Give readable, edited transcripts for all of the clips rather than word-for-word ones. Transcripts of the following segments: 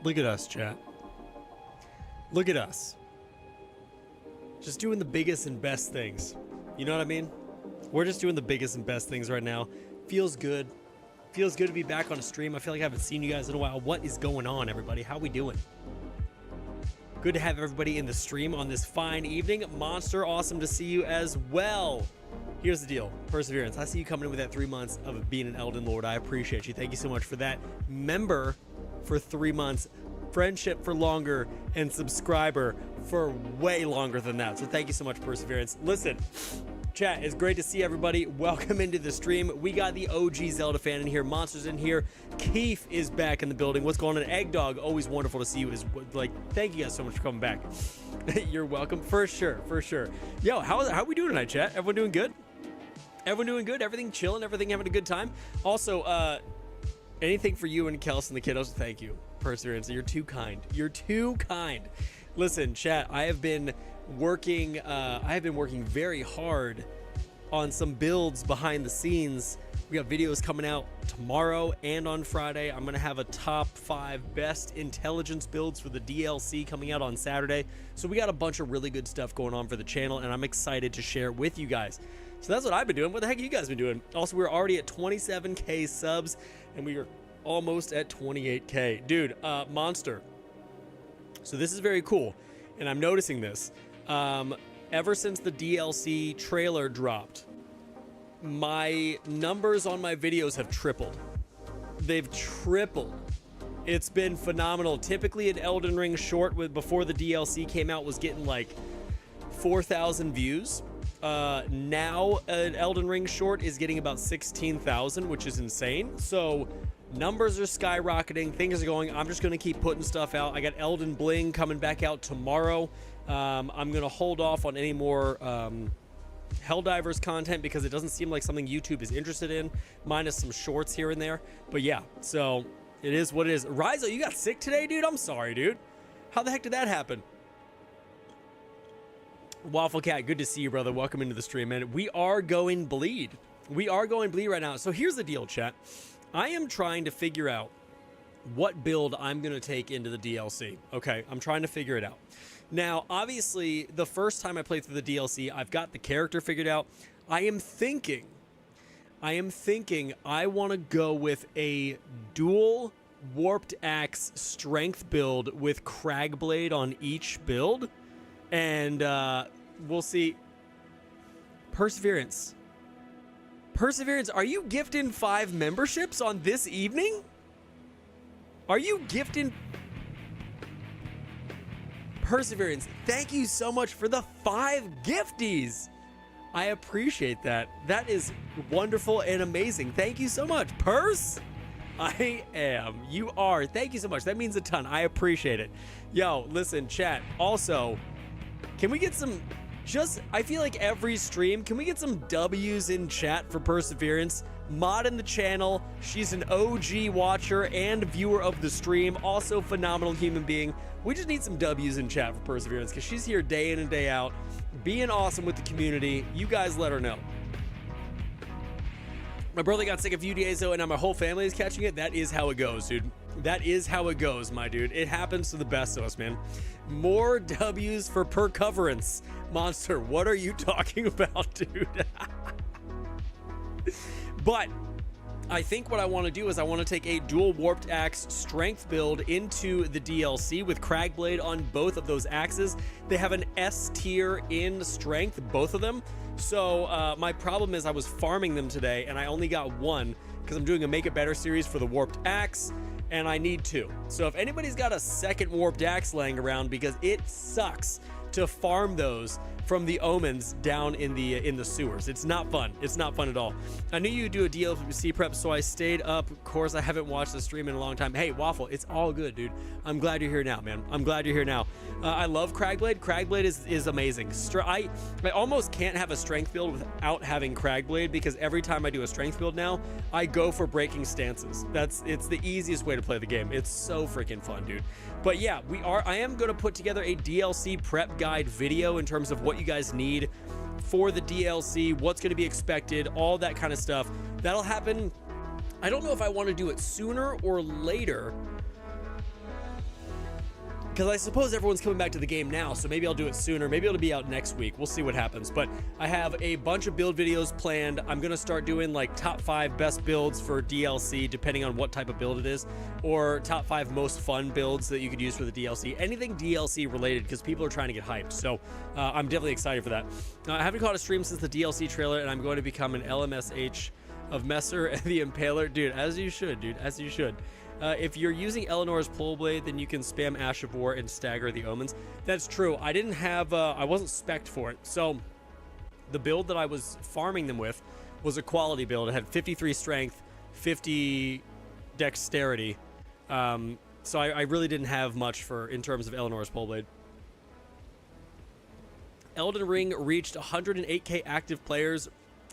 Look at us, chat. Look at us. Just doing the biggest and best things. You know what I mean? We're just doing the biggest and best things right now. Feels good. Feels good to be back on a stream. I feel like I haven't seen you guys in a while. What is going on, everybody? How we doing? Good to have everybody in the stream on this fine evening. Monster, awesome to see you as well. Here's the deal. Perseverance. I see you coming in with that 3 months of being an Elden Lord. I appreciate you. Thank you so much for that. Member for 3 months. Friendship for longer. And subscriber for way longer than that. So thank you so much, Perseverance. Listen, chat, it's great to see everybody. Welcome into the stream. We got the OG Zelda fan in here. Monsters in here. Keith is back in the building. What's going on? Egg Dog, always wonderful to see you. Thank you guys so much for coming back. You're welcome. For sure, for sure. Yo, how we doing tonight, chat? Everyone doing good? Everyone doing good? Everything chilling? Everything having a good time? Also, anything for you and Kels and the kiddos? Thank you, Perseverance. You're too kind. You're too kind. Listen, chat, I have been working very hard on some builds behind the scenes. We got videos coming out tomorrow and on Friday. I'm gonna have a top 5 best intelligence builds for the DLC coming out on Saturday. So we got a bunch of really good stuff going on for the channel, and I'm excited to share with you guys. So that's what I've been doing. What the heck have you guys been doing? Also, we're already at 27K subs, and we are almost at 28K. Dude, Monster. So this is very cool, and I'm noticing this. Ever since the DLC trailer dropped, my numbers on my videos have tripled. They've tripled. It's been phenomenal. Typically an Elden Ring short before the DLC came out was getting like 4,000 views. Now an Elden Ring short is getting about 16,000, which is insane. So numbers are skyrocketing. Things are going. I'm just going to keep putting stuff out. I got Elden Bling coming back out tomorrow. I'm going to hold off on any more Helldivers content because it doesn't seem like something YouTube is interested in, minus some shorts here and there. But yeah, so it is what it is. Rizo, you got sick today, dude? I'm sorry, dude. How the heck did that happen? Waffle Cat, good to see you, brother. Welcome into the stream, man. We are going bleed. We are going bleed right now. So here's the deal, chat. I am trying to figure out what build I'm going to take into the DLC. Okay, I'm trying to figure it out. Now, obviously, the first time I played through the DLC, I've got the character figured out. I am thinking I want to go with a dual Warped Axe strength build with Cragblade on each build. And we'll see. Perseverance, are you gifting 5 memberships on this evening? Are you gifting... Perseverance, thank you so much for the 5 gifties. I appreciate that. That is wonderful and amazing. Thank you so much. Purse? I am. You are. Thank you so much. That means a ton. I appreciate it. Yo, listen, chat. Also, can we get some... I feel like every stream, can we get some W's in chat for Perseverance? Mod in the channel. She's an OG watcher and viewer of the stream. Also phenomenal human being. We just need some W's in chat for Perseverance because she's here day in and day out, being awesome with the community. You guys let her know. My brother got sick a few days ago, and now my whole family is catching it. That is how it goes, dude. That is how it goes, my dude. It happens to the best of us, man. More W's for Percoverance. Monster, what are you talking about, dude? But I think what I want to do is I want to take a dual Warped Axe strength build into the DLC with Cragblade on both of those axes. They have an S tier in strength, both of them. So my problem is I was farming them today and I only got 1 because I'm doing a Make It Better series for the Warped Axe, and I need 2. So if anybody's got a second Warped Axe laying around, because it sucks to farm those from the omens down in the sewers. It's not fun. It's not fun at all. I knew you'd do a DLC prep, so I stayed up. Of course, I haven't watched the stream in a long time. Hey, Waffle, it's all good, dude. I'm glad you're here now, man. I'm glad you're here now. I love Cragblade. Cragblade is amazing. I almost can't have a strength build without having Cragblade, because every time I do a strength build now, I go for breaking stances. It's the easiest way to play the game. It's so freaking fun, dude. But yeah, I am going to put together a DLC prep guide video in terms of what you guys need for the DLC, what's going to be expected, all that kind of stuff. That'll happen. I don't know if I want to do it sooner or later. because I suppose everyone's coming back to the game now, so maybe I'll do it sooner. Maybe it'll be out next week. We'll see what happens. But I have a bunch of build videos planned. I'm going to start doing like top 5 best builds for DLC, depending on what type of build it is, or top 5 most fun builds that you could use for the DLC. Anything DLC related, because people are trying to get hyped. So I'm definitely excited for that. I haven't caught a stream since the DLC trailer, and I'm going to become an LMSH of Messer and the Impaler. Dude, as you should, dude, as you should. If you're using Eleanor's Pole Blade, then you can spam Ash of War and stagger the omens. That's true. I didn't have, I wasn't spec'd for it. So the build that I was farming them with was a quality build. It had 53 strength, 50 dexterity. So I really didn't have much in terms of Eleanor's Pole Blade. Elden Ring reached 108k active players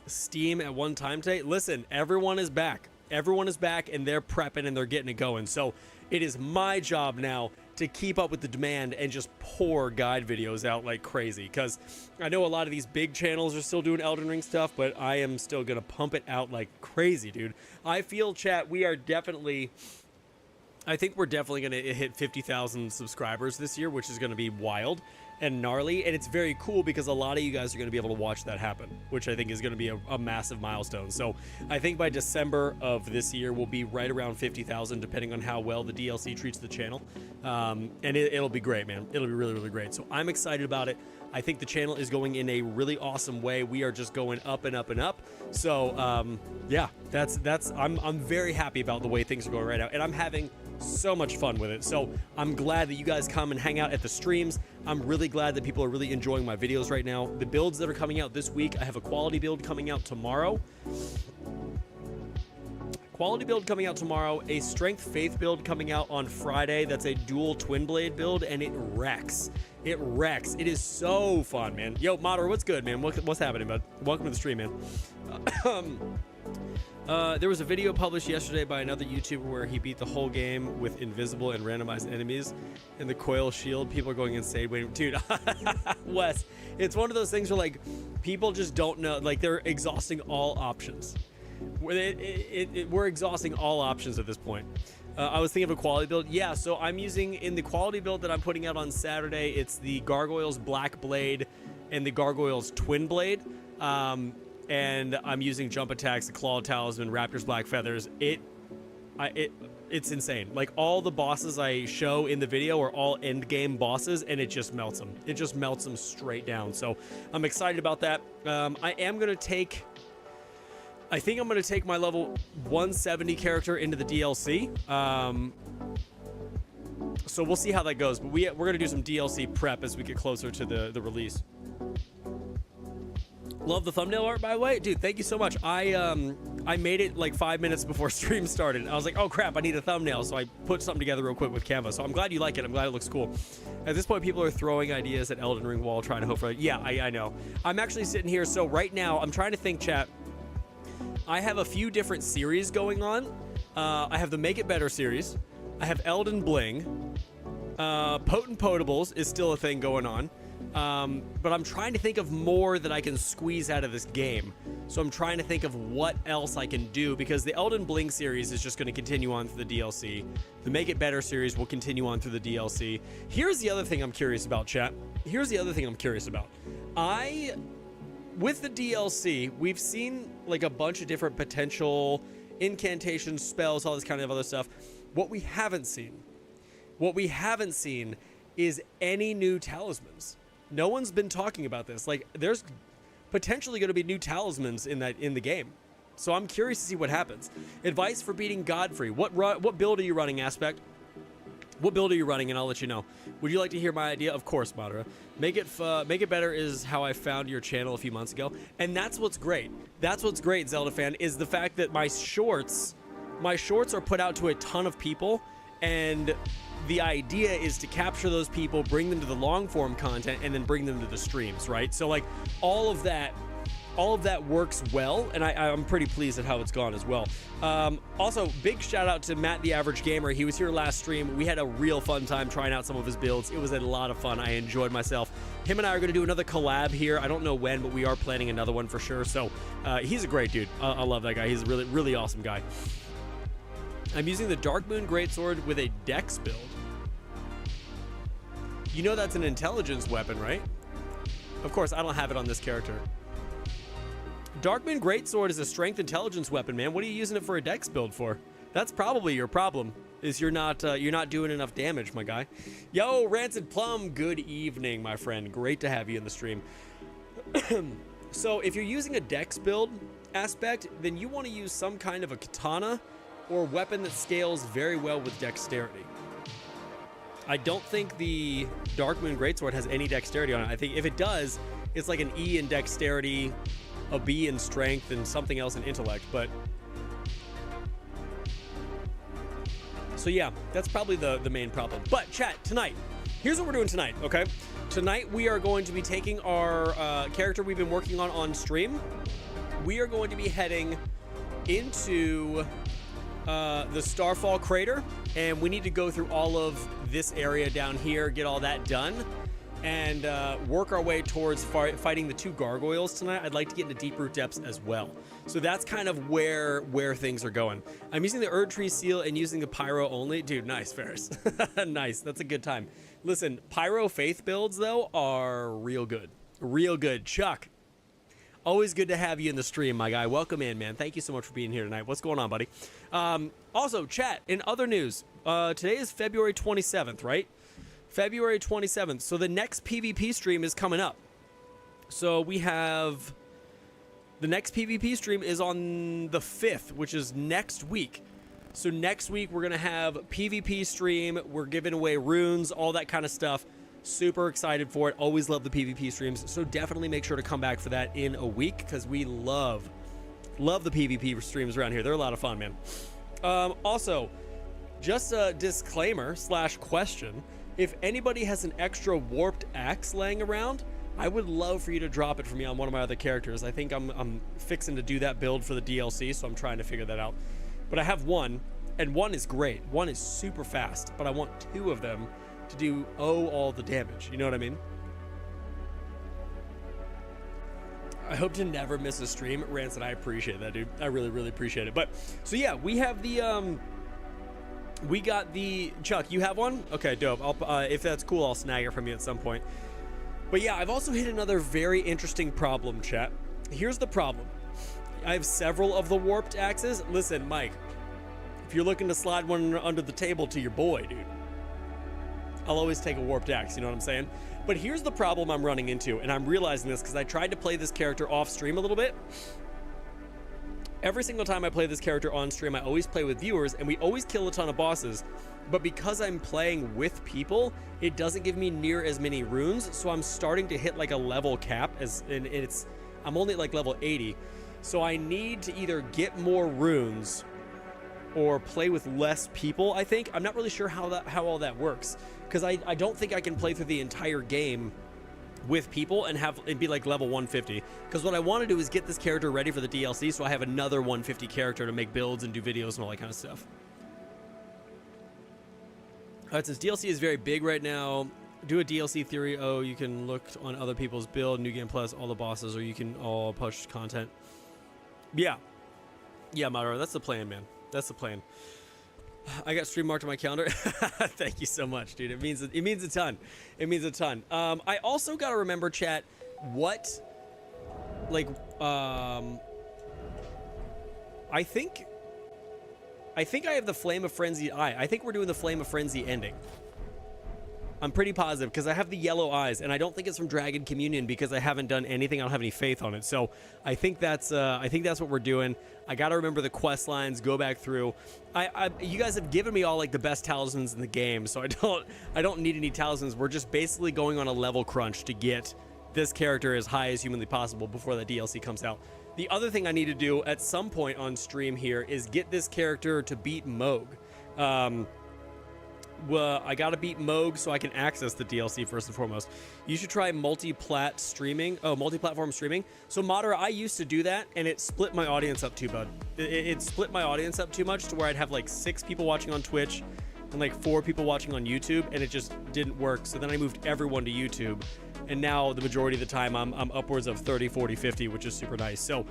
Steam at one time today. Listen, everyone is back. Everyone is back, and they're prepping and they're getting it going. So it is my job now to keep up with the demand and just pour guide videos out like crazy, because I know a lot of these big channels are still doing Elden Ring stuff, but I am still gonna pump it out like crazy, dude. I feel, chat, I think we're definitely gonna hit 50,000 subscribers this year, which is gonna be wild and gnarly, and it's very cool because a lot of you guys are going to be able to watch that happen, which I think is going to be a massive milestone. So I think by December of this year we'll be right around 50,000, depending on how well the DLC treats the channel, and it'll be great, man. It'll be really, really great. So I'm excited about it. I think the channel is going in a really awesome way. We are just going up and up and up. So yeah, I'm very happy about the way things are going right now, and I'm having so much fun with it. So I'm glad that you guys come and hang out at the streams. I'm really glad that people are really enjoying my videos right now. The builds that are coming out this week, I have a quality build coming out tomorrow. A strength faith build coming out on Friday. That's a dual twin blade build, and it wrecks. It wrecks. It is so fun, man. Yo, Modder, what's good, man? What's happening, bud? Welcome to the stream, man. There was a video published yesterday by another YouTuber where he beat the whole game with invisible and randomized enemies and the coil shield. People are going insane. Wait, dude, Wes, it's one of those things where like people just don't know, like they're exhausting all options. We're exhausting all options at this point. I was thinking of a quality build. Yeah, so I'm using, in the quality build that I'm putting out on Saturday, it's the Gargoyle's Black Blade and the Gargoyle's Twin Blade. And I'm using jump attacks, the Claw Talisman, Raptor's Black Feathers. It's insane. Like, all the bosses I show in the video are all end game bosses, and it just melts them. It just melts them straight down. So I'm excited about that. I think I'm gonna take my level 170 character into the DLC. So we'll see how that goes. But we're gonna do some DLC prep as we get closer to the release. Love the thumbnail art, by the way. Dude, thank you so much. I made it like 5 minutes before stream started. I was like, oh crap, I need a thumbnail. So I put something together real quick with Canva. So I'm glad you like it. I'm glad it looks cool. At this point, people are throwing ideas at Elden Ring wall, trying to hope for it. Yeah, I know. I'm actually sitting here. So right now, I'm trying to think, chat. I have a few different series going on. I have the Make It Better series. I have Elden Bling. Potent Potables is still a thing going on. But I'm trying to think of more that I can squeeze out of this game. So I'm trying to think of what else I can do, because the Elden Bling series is just going to continue on through the DLC. The Make It Better series will continue on through the DLC. Here's the other thing I'm curious about, chat. Here's the other thing I'm curious about. With the DLC, we've seen like a bunch of different potential incantations, spells, all this kind of other stuff. What we haven't seen is any new talismans. No one's been talking about this. Like, there's potentially going to be new talismans in the game. So I'm curious to see what happens. Advice for beating Godfrey. What build are you running, Aspect? What build are you running, and I'll let you know. Would you like to hear my idea? Of course, Madara. Make It Better is how I found your channel a few months ago, and that's what's great. That's what's great, Zelda fan, is the fact that my shorts are put out to a ton of people, and the idea is to capture those people, bring them to the long form content, and then bring them to the streams, right? So like all of that works well, and I'm pretty pleased at how it's gone as well. Also, big shout out to Matt the Average Gamer. He was here last stream. We had a real fun time trying out some of his builds. It was a lot of fun. I enjoyed myself. Him and I are going to do another collab here. I don't know when, but we are planning another one for sure. So he's a great dude. I love that guy. He's a really, really awesome guy. I'm using the Dark Moon Greatsword with a Dex build. You know that's an intelligence weapon, right? Of course, I don't have it on this character. Darkman Greatsword is a strength intelligence weapon, man. What are you using it for a dex build for? That's probably your problem, is you're not doing enough damage, my guy. Yo, Rancid Plum, good evening, my friend. Great to have you in the stream. So if you're using a dex build aspect, then you want to use some kind of a katana or weapon that scales very well with dexterity. I don't think the Darkman Greatsword has any dexterity on it. I think if it does, it's like an E in dexterity, a B in strength, and something else in intellect. But so yeah, that's probably the main problem. But chat, tonight, here's what we're doing tonight, okay? Tonight we are going to be taking our character we've been working on stream. We are going to be heading into the Starfall crater, and we need to go through all of this area down here, get all that done, and work our way towards fighting the 2 gargoyles tonight. I'd like to get into Deeproot Depths as well. So that's kind of where things are going. I'm using the Erdtree Seal and using the Pyro only. Dude, nice, Ferris. Nice, that's a good time. Listen, Pyro Faith builds, though, are real good. Real good. Chuck, always good to have you in the stream, my guy. Welcome in, man. Thank you so much for being here tonight. What's going on, buddy? Also, chat, in other news, today is February 27th, right? February 27th. So the next PvP stream is coming up. So we have... The next PvP stream is on the 5th, which is next week. So next week, we're going to have PvP stream. We're giving away runes, all that kind of stuff. Super excited for it. Always love the PvP streams. So definitely make sure to come back for that in a week, because we love the PvP streams around here. They're a lot of fun, man. Also, just a disclaimer / question. If anybody has an extra warped axe laying around, I would love for you to drop it for me on one of my other characters. I think I'm fixing to do that build for the DLC, so I'm trying to figure that out. But I have one, and one is great. One is super fast, but I want 2 of them to do all the damage. You know what I mean? I hope to never miss a stream. Rancid, I appreciate that, dude. I really, really appreciate it. But, so yeah, we have the, we got the... Chuck, you have one? Okay, dope. If that's cool, I'll snag it from you at some point. But yeah, I've also hit another very interesting problem, chat. Here's the problem. I have several of the warped axes. Listen, Mike, if you're looking to slide one under the table to your boy, dude, I'll always take a warped axe, you know what I'm saying? But here's the problem I'm running into, and I'm realizing this because I tried to play this character off stream a little bit. Every single time I play this character on stream, I always play with viewers, and we always kill a ton of bosses. But because I'm playing with people, it doesn't give me near as many runes, so I'm starting to hit like a level cap, I'm only at like level 80. So I need to either get more runes or play with less people, I think. I'm not really sure how all that works, because I don't think I can play through the entire game with people and be like level 150, because what I want to do is get this character ready for the DLC, so I have another 150 character to make builds and do videos and all that kind of stuff. Alright, since DLC is very big right now, do a DLC theory. Oh, you can look on other people's build, New Game Plus, all the bosses, or you can all push content. Yeah, Madara, that's the plan, man. That's the plan. I got stream marked on my calendar. Thank you so much, dude. It means a ton. It means a ton. I also gotta remember, chat, what, like, I think I have the Flame of Frenzy eye. I think we're doing the Flame of Frenzy ending. I'm pretty positive, because I have the yellow eyes, and I don't think it's from Dragon Communion because I haven't done anything. I don't have any faith on it. So I think that's what we're doing. I got to remember the quest lines, go back through. You guys have given me all like the best talismans in the game, so I don't need any talismans. We're just basically going on a level crunch to get this character as high as humanly possible before the DLC comes out. The other thing I need to do at some point on stream here is get this character to beat Moog. Well, I gotta beat Moog so I can access the DLC first and foremost. You should try multi-platform streaming. So Madara, I used to do that, and it split my audience up too bad. It split my audience up too much to where I'd have like 6 people watching on Twitch and like 4 people watching on YouTube, and it just didn't work. So then I moved everyone to YouTube, and now the majority of the time I'm upwards of 30, 40, 50, which is super nice. So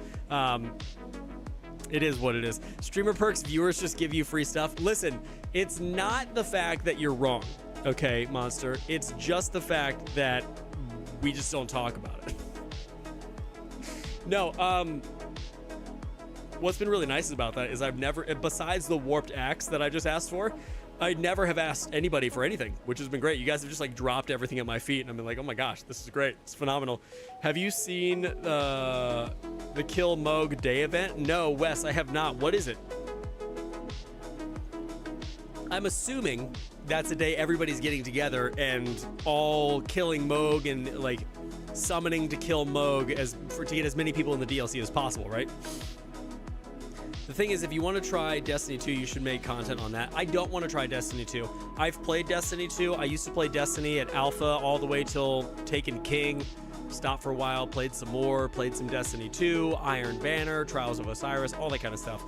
it is what it is. Streamer perks, viewers just give you free stuff. Listen, it's not the fact that you're wrong. okay, Monster. It's just the fact that we just don't talk about it. No, what's been really nice about that is I've never, besides the warped axe that I just asked for, I never have asked anybody for anything, which has been great. You guys have just like dropped everything at my feet, and I've been like, oh my gosh, this is great. It's phenomenal. Have you seen the Kill Moog Day event? No, Wes, I have not. What is it? I'm assuming that's a day everybody's getting together and all killing Moog and like summoning to kill Moog to get as many people in the DLC as possible, right? The thing is, if you want to try Destiny 2, you should make content on that. I don't want to try Destiny 2. I've played Destiny 2. I used to play Destiny at Alpha all the way till Taken King. Stopped for a while, played some more, played some Destiny 2, Iron Banner, Trials of Osiris, all that kind of stuff.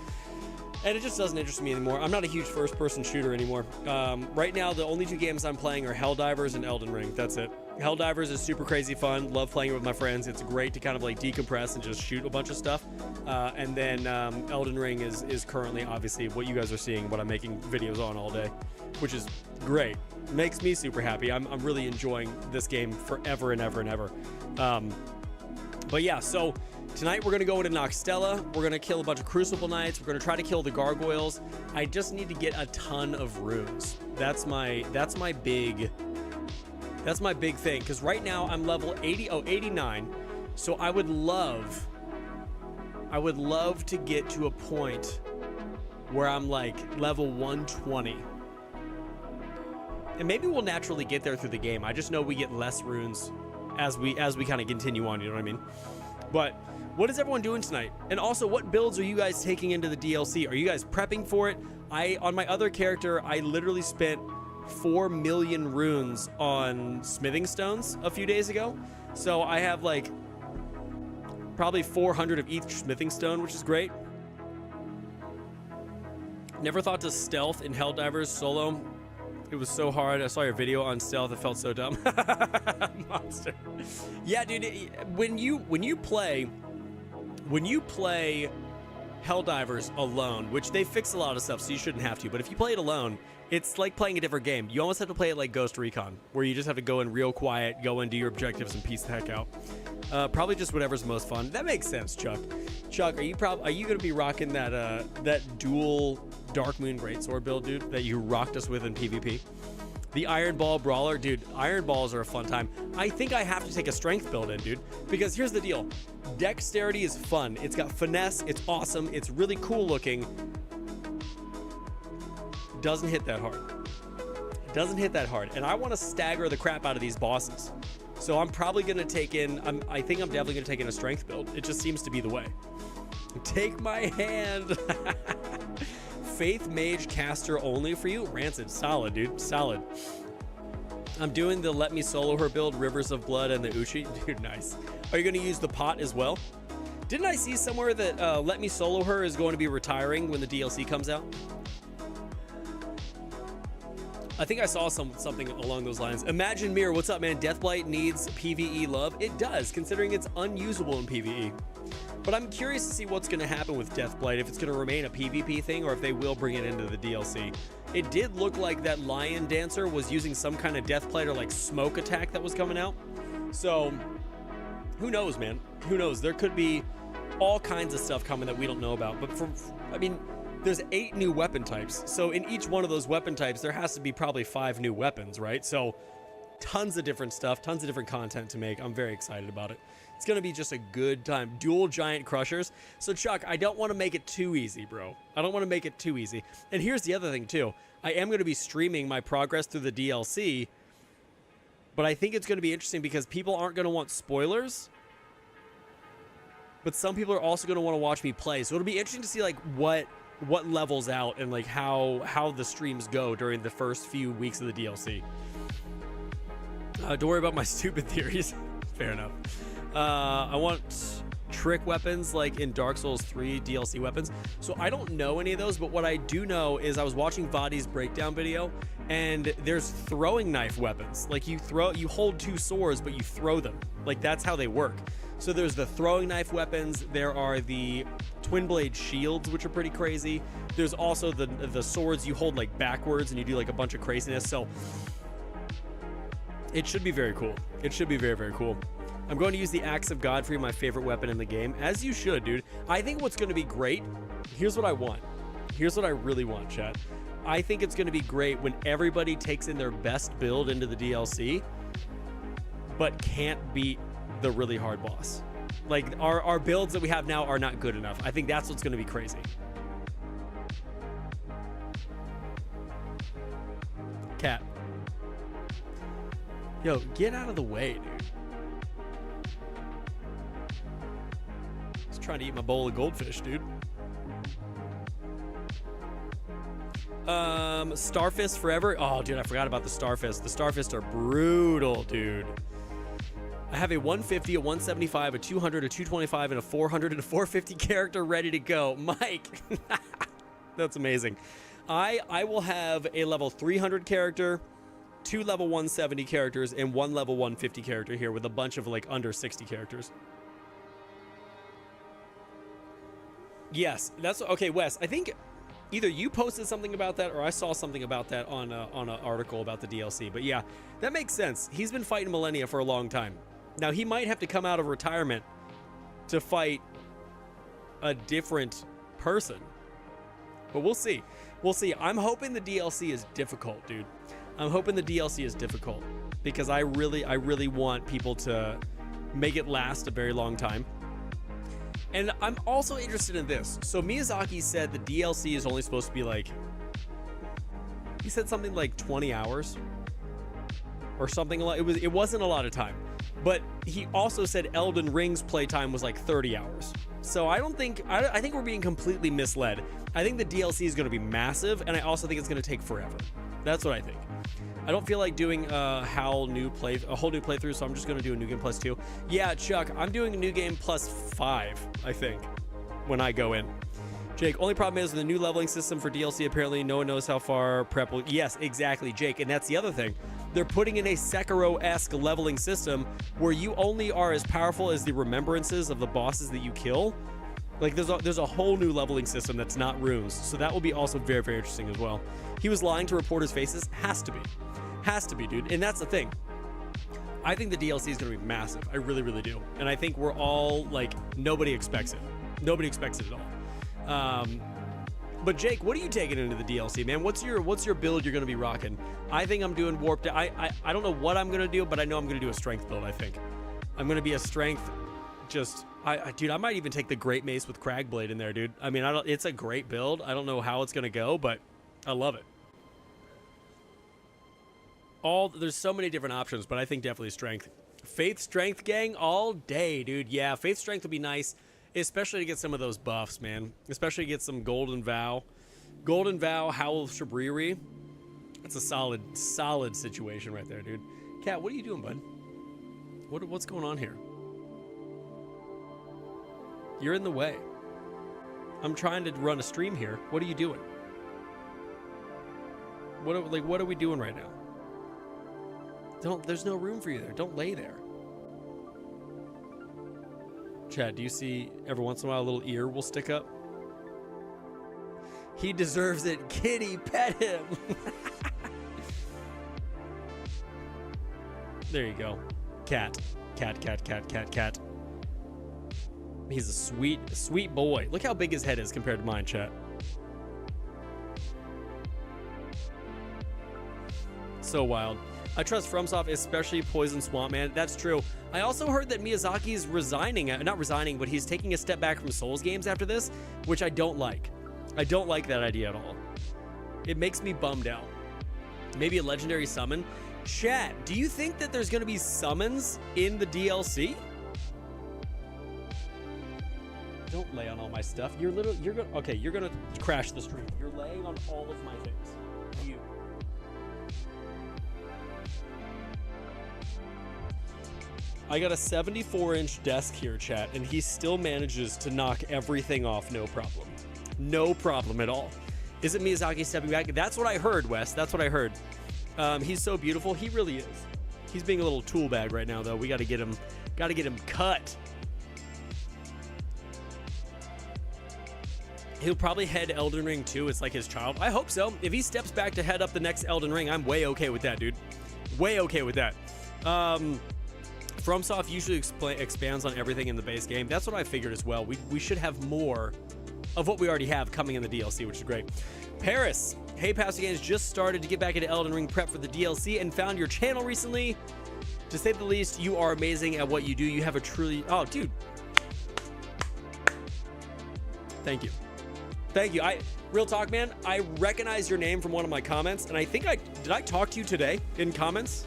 And it just doesn't interest me anymore. I'm not a huge first-person shooter anymore. Right now, the only two games I'm playing are Helldivers and Elden Ring. That's it. Helldivers is super crazy fun. Love playing it with my friends. It's great to kind of like decompress and just shoot a bunch of stuff. And then Elden Ring is currently, obviously, what you guys are seeing, what I'm making videos on all day, which is great. Makes me super happy. I'm really enjoying this game forever and ever and ever. But yeah, so tonight we're going to go into Noxtella. We're going to kill a bunch of Crucible Knights. We're going to try to kill the Gargoyles. I just need to get a ton of runes. That's my big thing, because right now I'm level 89. So I would love to get to a point where I'm like level 120. And maybe we'll naturally get there through the game. I just know we get less runes as we kind of continue on, you know what I mean? But what is everyone doing tonight? And also, what builds are you guys taking into the DLC? Are you guys prepping for it? On my other character, I literally spent 4 million runes on smithing stones a few days ago. So I have like probably 400 of each smithing stone, which is great. Never thought to stealth in Helldivers solo. It was so hard. I saw your video on stealth. It felt so dumb. Monster. Yeah, dude. When you play Helldivers alone, which they fix a lot of stuff, so you shouldn't have to. But if you play it alone, it's like playing a different game. You almost have to play it like Ghost Recon, where you just have to go in real quiet, go and do your objectives, and piece the heck out. Probably just whatever's most fun. That makes sense, Chuck. Chuck, are you going to be rocking that dual Dark Moon Greatsword build, dude, that you rocked us with in PvP? The Iron Ball Brawler, dude, Iron Balls are a fun time. I think I have to take a strength build in, dude, because here's the deal. Dexterity is fun. It's got finesse. It's awesome. It's really cool looking. Doesn't hit that hard. It doesn't hit that hard. And I want to stagger the crap out of these bosses. So I'm probably going to take in, I think I'm definitely going to take in a strength build. It just seems to be the way. Take my hand. Faith Mage caster only for you? Rancid. Solid, dude. Solid. I'm doing the Let Me Solo Her build, Rivers of Blood and the Uchi. Dude, nice. Are you going to use the pot as well? Didn't I see somewhere that Let Me Solo Her is going to be retiring when the DLC comes out? I think I saw something along those lines. Imagine Mirror, what's up, man? Deathblight needs PvE love. It does, considering it's unusable in PvE. But I'm curious to see what's going to happen with Deathblight, if it's going to remain a PvP thing or if they will bring it into the DLC. It did look like that Lion Dancer was using some kind of Deathblight or like smoke attack that was coming out. So who knows, man? Who knows? There could be all kinds of stuff coming that we don't know about. But there's 8 new weapon types. So in each one of those weapon types, there has to be probably 5 new weapons, right? So tons of different stuff, tons of different content to make. I'm very excited about it. It's going to be just a good time. Dual giant crushers. So Chuck, I don't want to make it too easy, bro. I don't want to make it too easy. And here's the other thing too. I am going to be streaming my progress through the DLC, but I think it's going to be interesting because people aren't going to want spoilers, but some people are also going to want to watch me play. So it'll be interesting to see like what levels out and like how the streams go during the first few weeks of the DLC. Don't worry about my stupid theories. Fair enough. I want trick weapons like in Dark Souls 3 DLC weapons. So I don't know any of those, but what I do know is I was watching Vadi's breakdown video and there's throwing knife weapons. Like you hold 2 swords, but you throw them. Like that's how they work. So there's the throwing knife weapons. There are the twin blade shields, which are pretty crazy. There's also the swords you hold like backwards and you do like a bunch of craziness. So It should be very cool. It should be very, very cool. I'm going to use the Axe of Godfrey, my favorite weapon in the game, as you should, dude. I think what's going to be great, here's what I want. Here's what I really want, chat. I think it's going to be great when everybody takes in their best build into the DLC, but can't beat the really hard boss. Like, our builds that we have now are not good enough. I think that's what's going to be crazy. Cat. Yo, get out of the way, dude. Just trying to eat my bowl of goldfish, dude. Starfist forever. Oh, dude, I forgot about the Starfist. The Starfist are brutal, dude. I have a 150, a 175, a 200, a 225, and a 400 and a 450 character ready to go. Mike. That's amazing. I will have a level 300 character, 2 level 170 characters, and 1 level 150 character here with a bunch of like under 60 characters. Yes, that's okay, Wes. I think either you posted something about that or I saw something about that on an article about the DLC. But yeah, that makes sense. He's been fighting Millennia for a long time. Now, he might have to come out of retirement to fight a different person. But we'll see. We'll see. I'm hoping the DLC is difficult, dude. I'm hoping the DLC is difficult because I really want people to make it last a very long time. And I'm also interested in this. So Miyazaki said the DLC is only supposed to be like, he said something like 20 hours or something. It wasn't a lot of time, but he also said Elden Ring's playtime was like 30 hours. So I think we're being completely misled. I think the DLC is going to be massive, and I also think it's going to take forever. That's what I think. I don't feel like doing a whole new playthrough, so I'm just going to do a new game plus 2. Yeah, Chuck, I'm doing a new game plus 5, I think, when I go in. Jake, only problem is the new leveling system for DLC, apparently no one knows how far prep will... Yes, exactly, Jake, and that's the other thing. They're putting in a Sekiro-esque leveling system where you only are as powerful as the remembrances of the bosses that you kill. Like, there's a whole new leveling system that's not runes, so that will be also very, very interesting as well. He was lying to reporters' faces. Has to be. Has to be, dude. And that's the thing. I think the DLC is going to be massive. I really, really do. And I think we're all, like, nobody expects it. Nobody expects it at all. But Jake, what are you taking into the DLC, man? What's your build you're going to be rocking? I think I'm doing warped. I don't know what I'm going to do, but I know I'm going to do a strength build, I think. I'm going to be a strength just... dude, I might even take the Great Mace with Cragblade in there, dude. I mean, it's a great build. I don't know how it's going to go, but I love it. There's so many different options, but I think definitely strength. Faith Strength gang all day, dude. Yeah, Faith Strength would be nice, especially to get some of those buffs, man. Especially to get some Golden Vow. Golden Vow, Howl of Shabriri. That's a solid situation right there, dude. Cat, what are you doing, bud? What's going on here? You're in the way. I'm trying to run a stream here. What are you doing? What are we doing right now? There's no room for you there. Don't lay there. Chad, do you see every once in a while a little ear will stick up? He deserves it. Kitty, pet him. There you go. Cat. Cat. He's a sweet boy. Look how big his head is compared to mine, chat. So wild. I trust FromSoft, especially Poison Swamp Man. That's true. I also heard that Miyazaki's resigning, not resigning, but he's taking a step back from Souls games after this, which I don't like. I don't like that idea at all. It makes me bummed out. Maybe a legendary summon. Chat, do you think that there's going to be summons in the DLC? Don't lay on all my stuff. You're gonna crash the stream. You're laying on all of my things. You. I got a 74-inch desk here, chat, and he still manages to knock everything off, no problem. No problem at all. Is it Miyazaki stepping back? That's what I heard, Wes. That's what I heard. He's so beautiful. He really is. He's being a little tool bag right now, though. We got to get him cut. He'll probably head Elden Ring too. It's like his child. I hope so. If he steps back to head up the next Elden Ring, I'm way okay with that, dude. Way okay with that. FromSoft usually expands on everything in the base game. That's what I figured as well. We should have more of what we already have coming in the DLC, which is great. Paris, hey, Pastor Games, just started to get back into Elden Ring prep for the DLC and found your channel recently. To say the least, you are amazing at what you do. You have a truly... Oh, dude. Thank you. Thank you. Real talk, man, I recognize your name from one of my comments, and I think did I talk to you today in comments?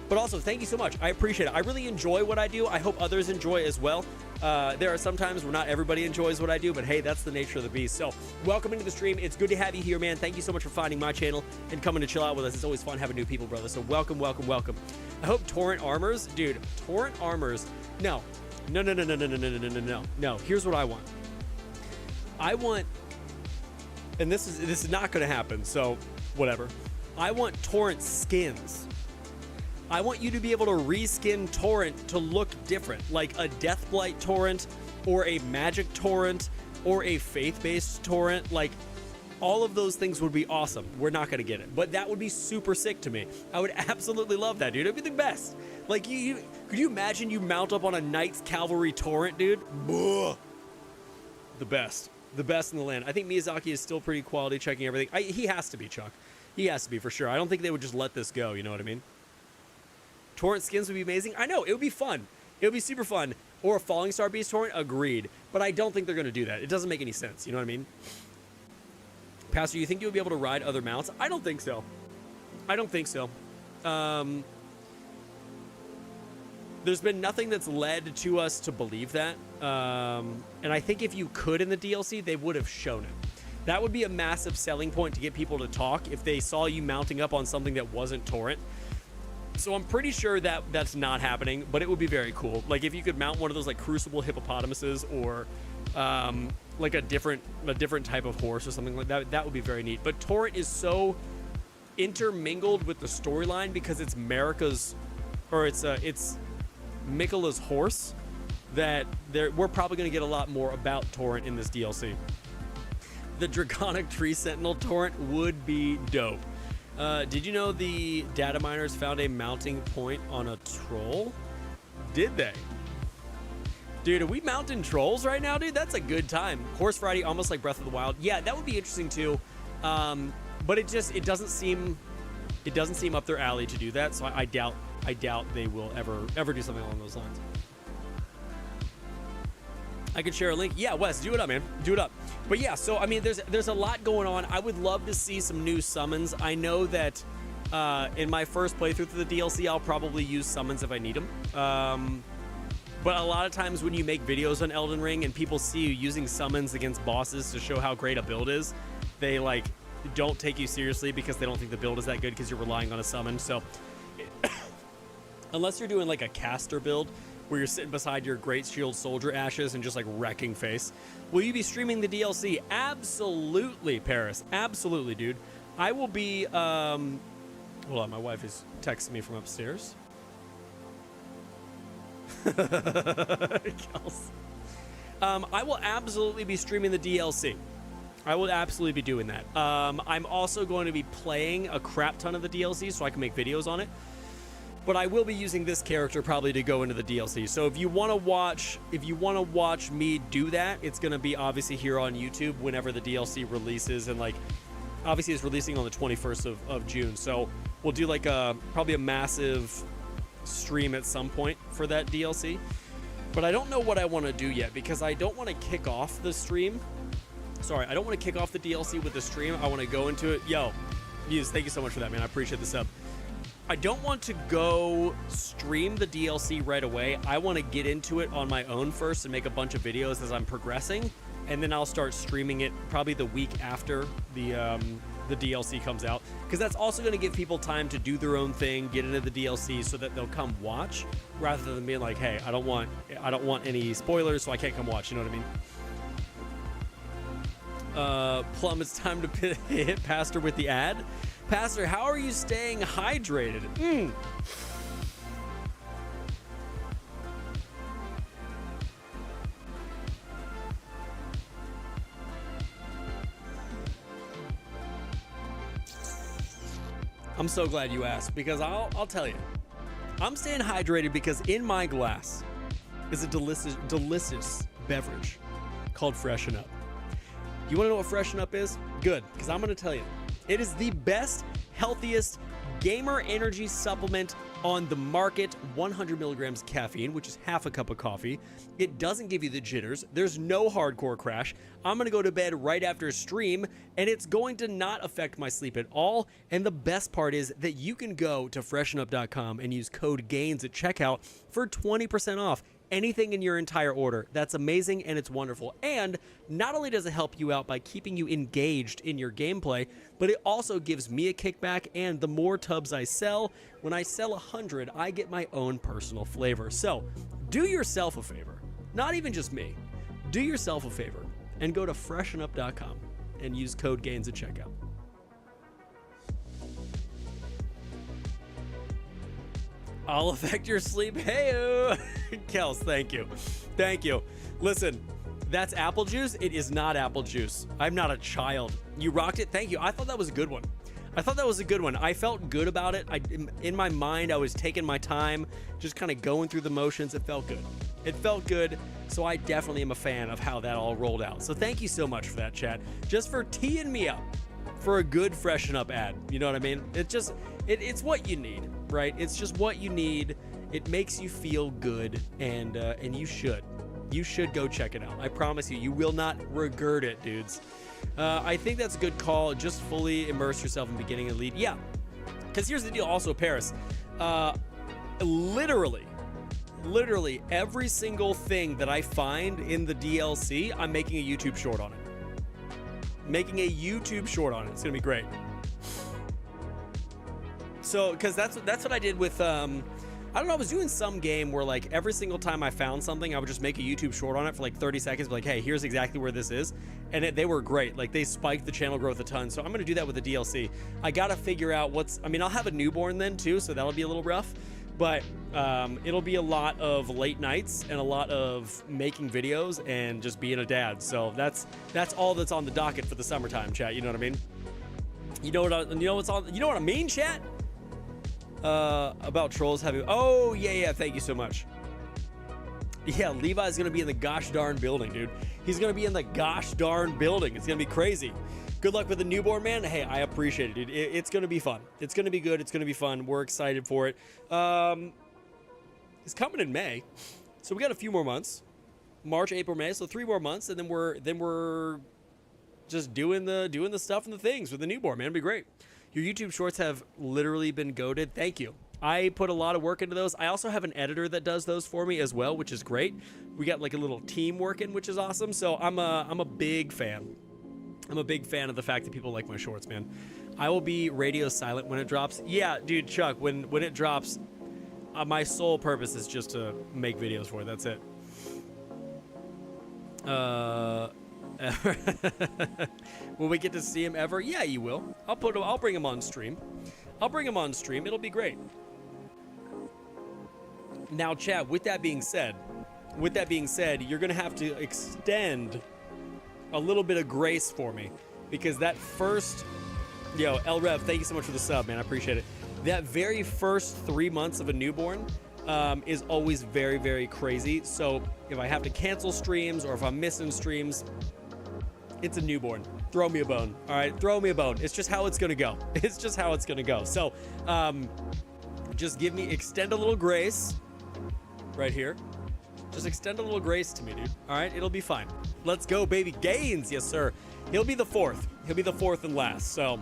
But also, thank you so much. I appreciate it. I really enjoy what I do. I hope others enjoy it as well. There are some times where not everybody enjoys what I do, but hey, that's the nature of the beast. So, welcome into the stream. It's good to have you here, man. Thank you so much for finding my channel and coming to chill out with us. It's always fun having new people, brother. So, welcome, welcome, welcome. I hope Torrent Armors, dude, Torrent Armors. No. Here's what I want. I want, and this is not going to happen, so whatever. I want Torrent skins. I want you to be able to reskin Torrent to look different, like a Deathblight Torrent or a Magic Torrent or a Faith-based Torrent. Like, all of those things would be awesome. We're not going to get it, but that would be super sick to me. I would absolutely love that, dude. It'd be the best. Like, could you imagine you mount up on a Knights Cavalry Torrent, dude? Buh. The best. The best in the land. I think Miyazaki is still pretty quality checking everything. He has to be, Chuck. He has to be, for sure. I don't think they would just let this go, you know what I mean? Torrent skins would be amazing. I know, it would be fun. It would be super fun. Or a Fallingstar Beast Torrent, agreed. But I don't think they're going to do that. It doesn't make any sense, you know what I mean? Pastor, you think you would be able to ride other mounts? I don't think so. I don't think so. There's been nothing that's led to us to believe that. And I think if you could in the DLC, they would have shown it. That would be a massive selling point to get people to talk if they saw you mounting up on something that wasn't Torrent. So I'm pretty sure that that's not happening, but it would be very cool. Like if you could mount one of those like Crucible hippopotamuses or like a different type of horse or something like that, that would be very neat. But Torrent is so intermingled with the storyline because it's it's Mikola's horse that we're probably going to get a lot more about Torrent in this DLC. The Draconic Tree Sentinel Torrent would be dope. Did you know the data miners found a mounting point on a troll? Did they? Dude, are we mounting trolls right now, dude? That's a good time. Horse variety, almost like Breath of the Wild. Yeah, that would be interesting too. But it doesn't seem up their alley to do that. So I doubt they will ever do something along those lines. I could share a link. Yeah, Wes, do it up, man. Do it up. But yeah, so I mean, there's a lot going on. I would love to see some new summons. I know that in my first playthrough through the DLC, I'll probably use summons if I need them. But a lot of times when you make videos on Elden Ring and people see you using summons against bosses to show how great a build is, they like don't take you seriously because they don't think the build is that good because you're relying on a summon. So unless you're doing like a caster build where you're sitting beside your Great Shield Soldier Ashes and just like wrecking face, will you be streaming the DLC? Absolutely, Paris. Absolutely, dude. I will be, hold on, my wife is texting me from upstairs. I will absolutely be streaming the DLC. I will absolutely be doing that. I'm also going to be playing a crap ton of the DLC so I can make videos on it. But I will be using this character probably to go into the DLC. So if you want to watch me do that, it's going to be obviously here on YouTube whenever the DLC releases, and like obviously it's releasing on the 21st of June. So we'll do like probably a massive stream at some point for that DLC. But I don't know what I want to do yet because I don't want to kick off the stream. Sorry, I don't want to kick off the DLC with the stream. I want to go into it. Yo, Muse, thank you so much for that, man. I appreciate the sub. I don't want to go stream the DLC right away. I want to get into it on my own first and make a bunch of videos as I'm progressing, and then I'll start streaming it probably the week after the DLC comes out, because that's also going to give people time to do their own thing, get into the DLC, so that they'll come watch rather than being like, hey, I don't want any spoilers, so I can't come watch. You know what I mean? Plum, it's time to hit Pastor with the ad. Pastor, how are you staying hydrated? I'm so glad you asked, because I'll tell you. I'm staying hydrated because in my glass is a delicious beverage called Freshen Up. You want to know what Freshen Up is? Good, because I'm going to tell you. It is the best, healthiest gamer energy supplement on the market. 100 milligrams caffeine, which is half a cup of coffee. It doesn't give you the jitters. There's no hardcore crash. I'm going to go to bed right after stream, and it's going to not affect my sleep at all. And the best part is that you can go to freshenup.com and use code GAINS at checkout for 20% off anything in your entire order. That's amazing, and it's wonderful. And not only does it help you out by keeping you engaged in your gameplay, but it also gives me a kickback, and the more tubs I sell, when I sell 100, I get my own personal flavor. So do yourself a favor, not even just me, do yourself a favor and go to freshenup.com and use code GAINS at checkout. I'll affect your sleep. Hey-o. Kels, thank you. Thank you. Listen, that's apple juice. It is not apple juice. I'm not a child. You rocked it. Thank you. I thought that was a good one. I felt good about it. In my mind, I was taking my time, just kind of going through the motions. It felt good. So I definitely am a fan of how that all rolled out. So thank you so much for that, chat. Just for teeing me up for a good Freshen Up ad. You know what I mean? It's what you need, right? It's just what you need. It makes you feel good, and you should go check it out. I promise you will not regret it, dudes. I think that's a good call. Just fully immerse yourself in beginning and lead. Yeah, because here's the deal. Also, Paris, literally every single thing that I find in the DLC, I'm making a YouTube short on it. It's gonna be great. So, because that's what I did with I don't know, I was doing some game where like every single time I found something, I would just make a YouTube short on it for like 30 seconds, be like, hey, here's exactly where this is. And they were great. Like, they spiked the channel growth a ton. So I'm going to do that with the DLC. I got to figure out I'll have a newborn then too, so that'll be a little rough. But it'll be a lot of late nights and a lot of making videos and just being a dad. So that's all that's on the docket for the summertime, chat. You know what I mean? You know what I mean, chat? About trolls having... Oh, yeah, thank you so much. Yeah, Levi's gonna be in the gosh darn building, dude. He's gonna be in the gosh darn building. It's gonna be crazy. Good luck with the newborn, man. Hey, I appreciate it, dude. It's gonna be fun. It's gonna be good. It's gonna be fun. We're excited for it. It's coming in May, so we got a few more months. March, April, May, so 3 more months, and then we're just doing the stuff and the things with the newborn, man. It'll be great. Your YouTube shorts have literally been goated. Thank you. I put a lot of work into those. I also have an editor that does those for me as well, which is great. We got like a little team working, which is awesome. So I'm a big fan. I'm a big fan of the fact that people like my shorts, man. I will be radio silent when it drops. Yeah, dude, Chuck, when it drops, my sole purpose is just to make videos for it. That's it. Will we get to see him ever? Yeah, you will. I'll bring him on stream. It'll be great. Now, chat, with that being said, you're gonna have to extend a little bit of grace for me, because that first, El Rev, thank you so much for the sub, man. I appreciate it. That very first 3 months of a newborn is always very, very crazy. So if I have to cancel streams or if I'm missing streams, it's a newborn. Throw me a bone. All right, throw me a bone. It's just how it's gonna go. So just extend a little grace right here. Just extend a little grace to me, dude. All right, it'll be fine. Let's go, baby. Gains, yes, sir. He'll be the fourth and last. So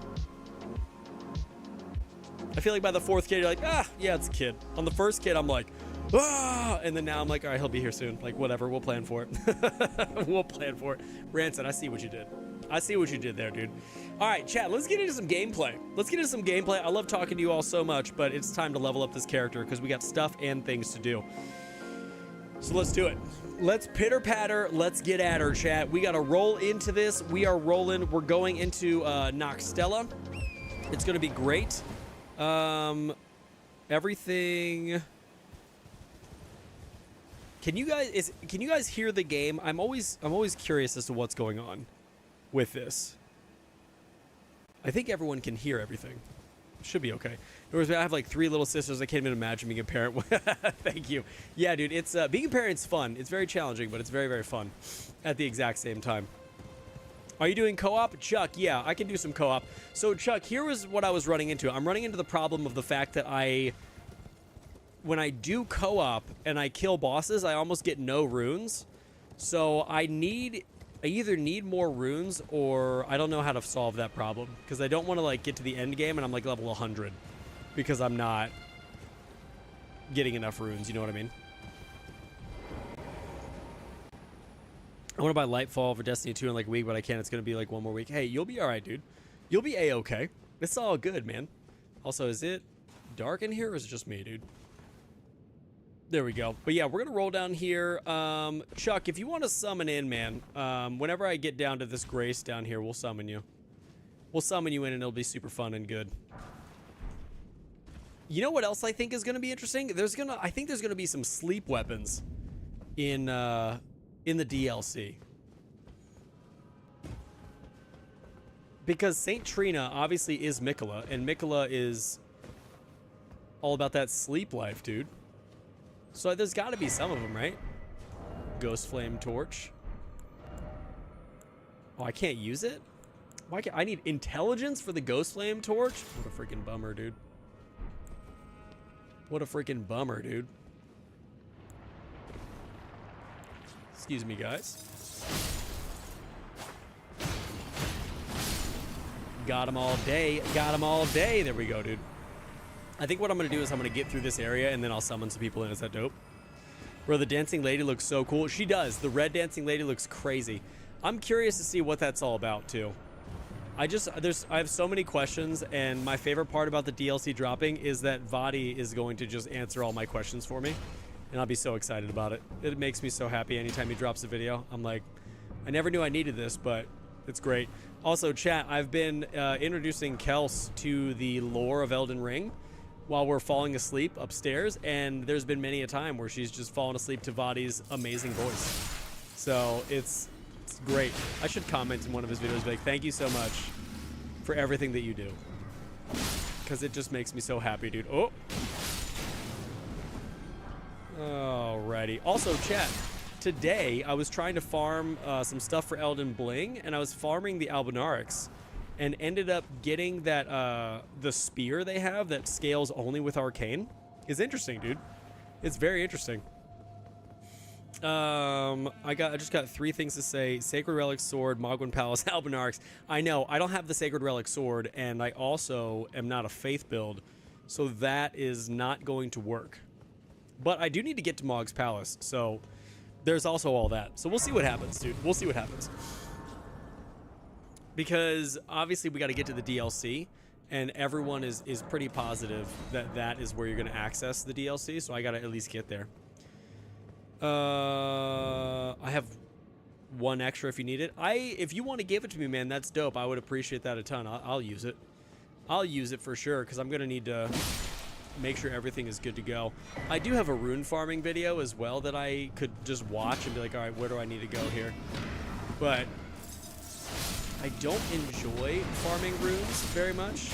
I feel like by the fourth kid, you're like, yeah, it's a kid. On the first kid, I'm like, and then now I'm like, all right, he'll be here soon. Like, whatever, we'll plan for it. Ranson, I see what you did there, dude. All right, chat, let's get into some gameplay. I love talking to you all so much, but it's time to level up this character because we got stuff and things to do. So let's do it. Let's pitter patter. Let's get at her, chat. We got to roll into this. We are rolling. We're going into Noxtella. It's going to be great. Everything. Can you guys hear the game? I'm always curious as to what's going on with this. I think everyone can hear everything. Should be okay. I have like 3 little sisters. I can't even imagine being a parent. Thank you. Yeah, dude, it's being a parent's fun. It's very challenging, but it's very, very fun at the exact same time. Are you doing co-op? Chuck, yeah, I can do some co-op. So, Chuck, here was what I was running into. I'm running into the problem of the fact that when I do co-op and I kill bosses, I almost get no runes. So I either need more runes or I don't know how to solve that problem. Because I don't want to like get to the end game and I'm like level 100. Because I'm not getting enough runes, you know what I mean? I want to buy Lightfall for Destiny 2 in like a week, but I can't. It's going to be like 1 more week. Hey, you'll be all right, dude. You'll be A-okay. It's all good, man. Also, is it dark in here or is it just me, dude? There we go. But yeah, we're going to roll down here. Chuck, if you want to summon in, man, whenever I get down to this grace down here, we'll summon you. We'll summon you in and it'll be super fun and good. You know what else I think is going to be interesting? I think there's going to be some sleep weapons in the DLC. Because Saint Trina obviously is Mikola, and Mikola is all about that sleep life, dude. So there's got to be some of them, right? Ghost Flame Torch. Oh, I can't use it? Why can't I need intelligence for the Ghost Flame Torch? What a freaking bummer, dude. What a freaking bummer, dude. Excuse me, guys. Got him all day. Got him all day. There we go, dude. I think what I'm going to do is I'm going to get through this area and then I'll summon some people in. Is that dope? Bro, the dancing lady looks so cool. She does. The red dancing lady looks crazy. I'm curious to see what that's all about, too. I have so many questions, and my favorite part about the DLC dropping is that Vadi is going to just answer all my questions for me. And I'll be so excited about it. It makes me so happy anytime he drops a video. I'm like, I never knew I needed this, but it's great. Also, chat, I've been introducing Kels to the lore of Elden Ring while we're falling asleep upstairs, and there's been many a time where she's just fallen asleep to Vadi's amazing voice. So it's great. I should comment in one of his videos, like, thank you so much for everything that you do. Because it just makes me so happy, dude. Oh! Alrighty. Also, chat, today I was trying to farm some stuff for Elden Bling, and I was farming the Albinaurics, and ended up getting that the spear they have that scales only with Arcane. It's interesting, dude. It's very interesting. I just got 3 things to say: Sacred Relic Sword, Mogwin Palace, Albinaurics. I know I don't have the Sacred Relic Sword, and I also am not a faith build, so that is not going to work. But I do need to get to Mog's Palace, so there's also all that. So we'll see what happens, dude. We'll see what happens. Because obviously we got to get to the DLC, and everyone is pretty positive that that is where you're going to access the DLC, so I got to at least get there. I have 1 extra if you need it. If you want to give it to me, man, that's dope. I would appreciate that a ton. I'll use it. I'll use it for sure, because I'm going to need to make sure everything is good to go. I do have a rune farming video as well that I could just watch and be like, all right, where do I need to go here? But I don't enjoy farming runes very much.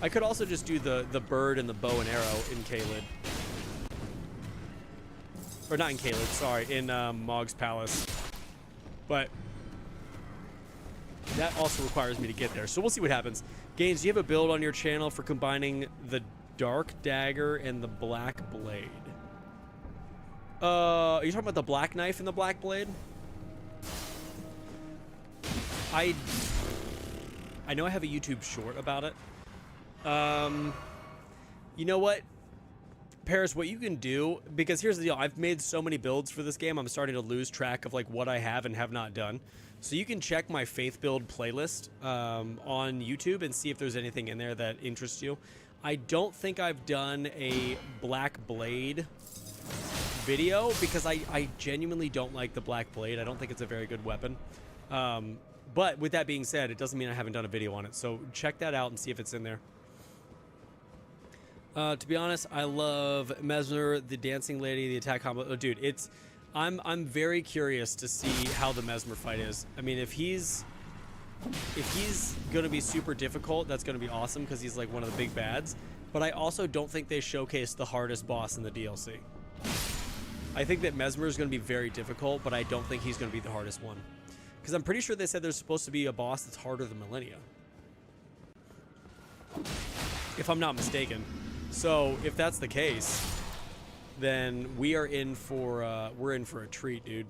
I could also just do the bird and the bow and arrow in Caelid. Or not in Caelid, sorry, in Mog's Palace. But that also requires me to get there. So we'll see what happens. Gaines, do you have a build on your channel for combining the Dark Dagger and the Black Blade? Are you talking about the Black Knife and the Black Blade? I know I have a YouTube short about it. You know what? Paris, what you can do, because here's the deal, I've made so many builds for this game, I'm starting to lose track of like what I have and have not done. So you can check my faith build playlist on YouTube and see if there's anything in there that interests you. I don't think I've done a Black Blade video because I genuinely don't like the Black Blade. I don't think it's a very good weapon. But with that being said, it doesn't mean I haven't done a video on it. So check that out and see if it's in there. To be honest, I love Mesmer, the dancing lady, the attack combo. Oh, dude, I'm very curious to see how the Mesmer fight is. I mean, if he's if he's going to be super difficult, that's going to be awesome because he's like one of the big bads. But I also don't think they showcased the hardest boss in the DLC. I think that Mesmer is going to be very difficult, but I don't think he's going to be the hardest one. Because I'm pretty sure they said there's supposed to be a boss that's harder than Millennia. If I'm not mistaken. So if that's the case, then we're in for a treat, dude.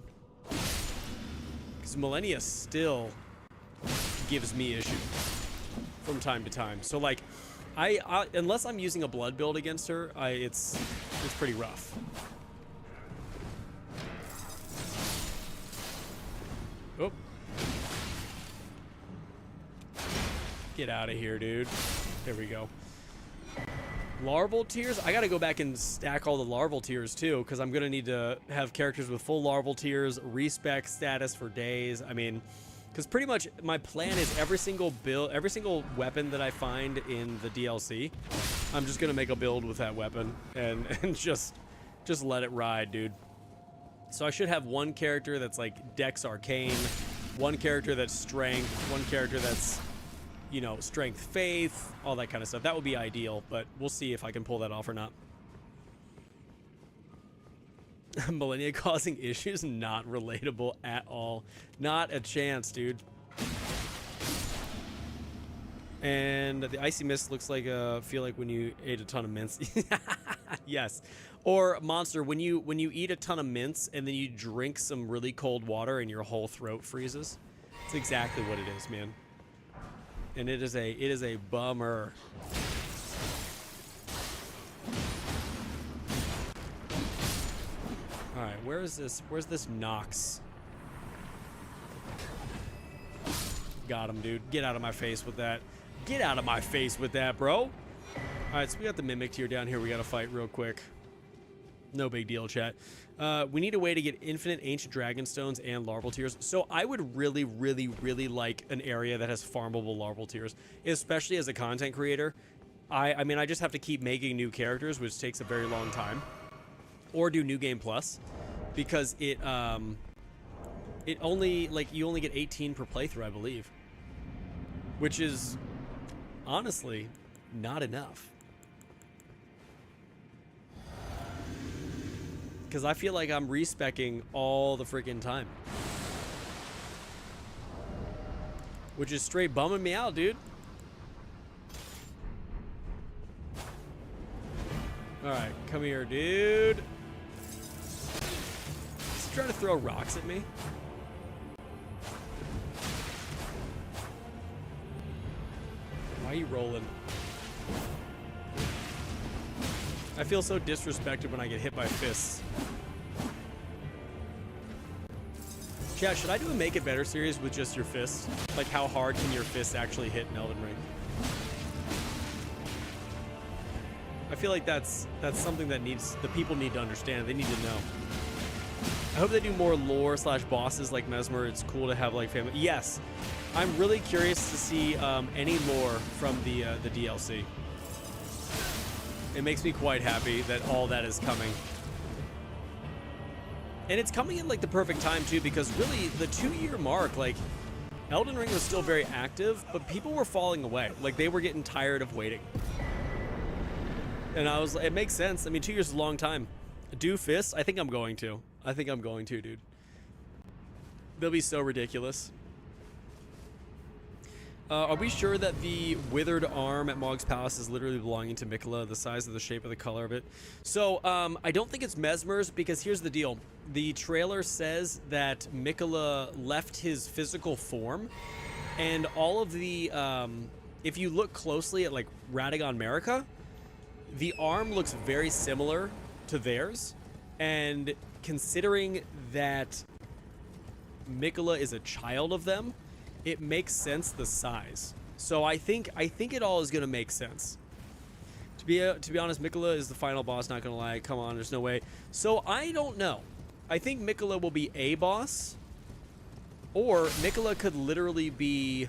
Because Millennia still gives me issues from time to time. So like, I unless I'm using a blood build against her, it's pretty rough. Oh. Get out of here, dude. There we go. Larval tears? I gotta go back and stack all the larval tears too, because I'm gonna need to have characters with full larval tears, respec status for days. I mean, because pretty much my plan is every single weapon that I find in the DLC, I'm just gonna make a build with that weapon and just let it ride, dude. So I should have one character that's like Dex Arcane, one character that's Strength, one character that's, you know, Strength Faith, all that kind of stuff. That would be ideal, but we'll see if I can pull that off or not. Millennia causing issues? Not relatable at all. Not a chance, dude. And the icy mist looks like feel like when you ate a ton of mints. Yes. Or monster, when you eat a ton of mints and then you drink some really cold water and your whole throat freezes. It's exactly what it is, man. And it is a bummer. All right, where's this Nox? Got him, dude. Get out of my face with that. Get out of my face with that, bro. All right, so we got the Mimic tier down here. We got to fight real quick. No big deal, chat. We need a way to get infinite ancient dragon stones and larval tears. So I would really, really, really like an area that has farmable larval tears, especially as a content creator. I mean, I just have to keep making new characters, which takes a very long time, or do New Game Plus, because it only, like, you only get 18 per playthrough, I believe, which is honestly not enough. Because I feel like I'm respecking all the freaking time. Which is straight bumming me out, dude. Alright, come here, dude. Is he trying to throw rocks at me? Why are you rolling? I feel so disrespected when I get hit by fists. Chat, should I do a Make It Better series with just your fists? Like, how hard can your fists actually hit in Elden Ring? I feel like that's something that the people need to understand. They need to know. I hope they do more lore / bosses like Mesmer. It's cool to have like family. Yes, I'm really curious to see any lore from the DLC. It makes me quite happy that all that is coming. And it's coming in like the perfect time too, because really the 2-year mark, like, Elden Ring was still very active, but people were falling away. Like, they were getting tired of waiting. And I was, it makes sense. I mean, 2 years is a long time. Do fists? I think I'm going to. I think I'm going to, dude. They'll be so ridiculous. Are we sure that the withered arm at Mog's Palace is literally belonging to Miquella, the size of the shape of the color of it? So, I don't think it's Mesmer's, because here's the deal. The trailer says that Miquella left his physical form, and all of the, if you look closely at, like, Radagon America, the arm looks very similar to theirs, and considering that Miquella is a child of them, it makes sense the size. So I think it all is gonna make sense. To be honest, Miquella is the final boss, not gonna lie. Come on, there's no way. So I don't know. I think Miquella will be a boss, or Miquella could literally be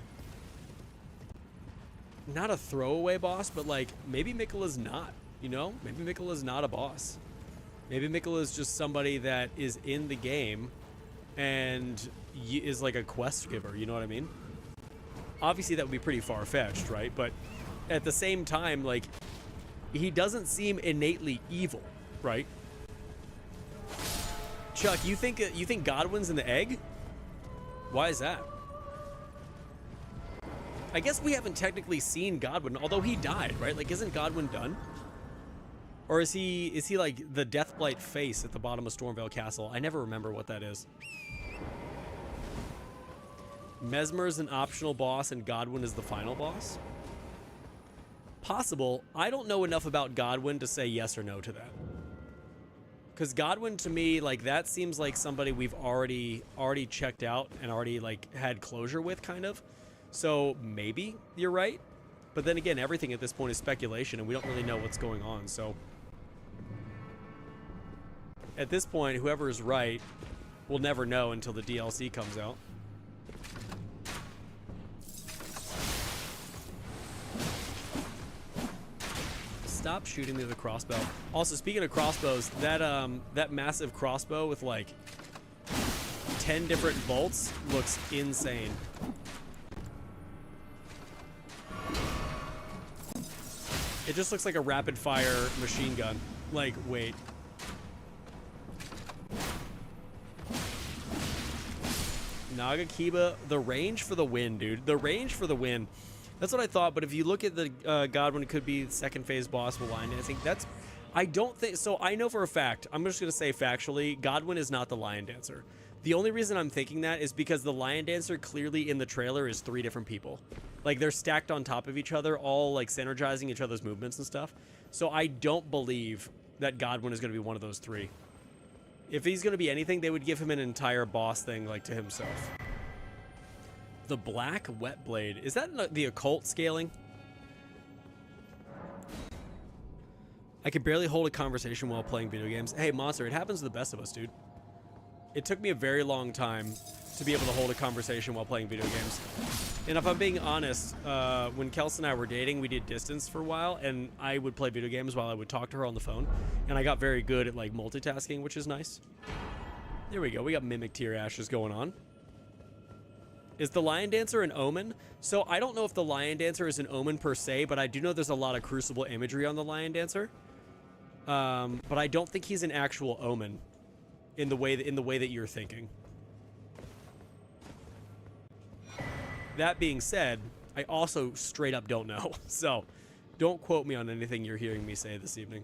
not a throwaway boss, but like maybe Miquella's not, you know? Maybe Miquella's not a boss. Maybe Miquella is just somebody that is in the game and is like a quest giver, you know what I mean? Obviously, that would be pretty far-fetched, right? But at the same time, like, he doesn't seem innately evil, right? Chuck, you think Godwin's in the egg? Why is that? I guess we haven't technically seen Godwin, although he died, right? Like, isn't Godwin done? Or is he like the Deathblight face at the bottom of Stormvale Castle? I never remember what that is. Mesmer is an optional boss and Godwin is the final boss? Possible. I don't know enough about Godwin to say yes or no to that. Because Godwin, to me, like, that seems like somebody we've already checked out and already, like, had closure with, kind of. So, maybe you're right. But then again, everything at this point is speculation, and we don't really know what's going on, so... At this point, whoever is right will never know until the DLC comes out. Stop shooting me with a crossbow. Also, speaking of crossbows, that massive crossbow with like 10 different bolts looks insane. It just looks like a rapid fire machine gun. Like, wait. Nagakiba, the range for the win, dude. The range for the win. That's what I thought, but if you look at the Godwin, it could be the second phase boss with Lion Dancing. That's... I don't think... So I know for a fact, I'm just going to say factually, Godwin is not the Lion Dancer. The only reason I'm thinking that is because the Lion Dancer clearly in the trailer is 3 different people. Like, they're stacked on top of each other, all, like, synergizing each other's movements and stuff. So I don't believe that Godwin is going to be one of those 3. If he's going to be anything, they would give him an entire boss thing, like, to himself. The Black Wet Blade. Is that the occult scaling? I can barely hold a conversation while playing video games. Hey, Monster, it happens to the best of us, dude. It took me a very long time to be able to hold a conversation while playing video games. And if I'm being honest, when Kelsey and I were dating, we did distance for a while, and I would play video games while I would talk to her on the phone. And I got very good at, like, multitasking, which is nice. There we go. We got Mimic Tear Ashes going on. Is the Lion Dancer an omen? So I don't know if the Lion Dancer is an omen per se, but I do know there's a lot of Crucible imagery on the Lion Dancer. But I don't think he's an actual omen in the way that you're thinking. That being said, I also straight up don't know. So don't quote me on anything you're hearing me say this evening.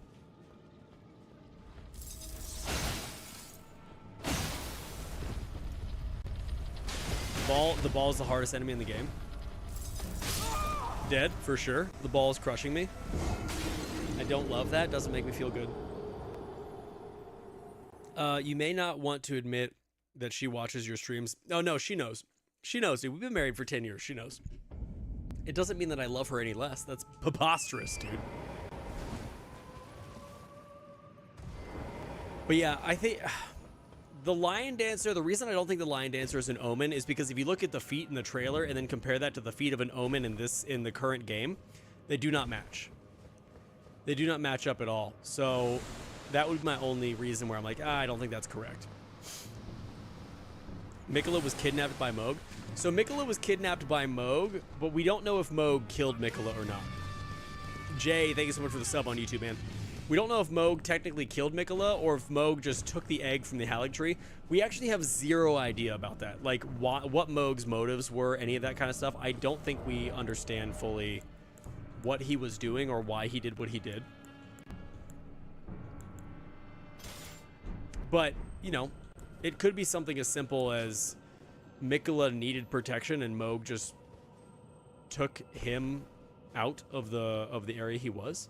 The ball is the hardest enemy in the game. Dead, for sure. The ball is crushing me. I don't love that. Doesn't make me feel good. You may not want to admit that she watches your streams. Oh, no, she knows. She knows, dude. We've been married for 10 years. She knows. It doesn't mean that I love her any less. That's preposterous, dude. But yeah, I think... The Lion Dancer, the reason I don't think the Lion Dancer is an omen is because if you look at the feat in the trailer and then compare that to the feat of an omen in the current game, they do not match. They do not match up at all. So that would be my only reason where I'm like, I don't think that's correct. Mikola was kidnapped by Moog. So Mikola was kidnapped by Moog, but we don't know if Moog killed Mikola or not. Jay, thank you so much for the sub on YouTube, man. We don't know if Moog technically killed Mikola or if Moog just took the egg from the Haligtree. We actually have zero idea about that. Like, what Moog's motives were, any of that kind of stuff. I don't think we understand fully what he was doing or why he did what he did. But, you know, it could be something as simple as Mikola needed protection and Moog just took him out of the area he was.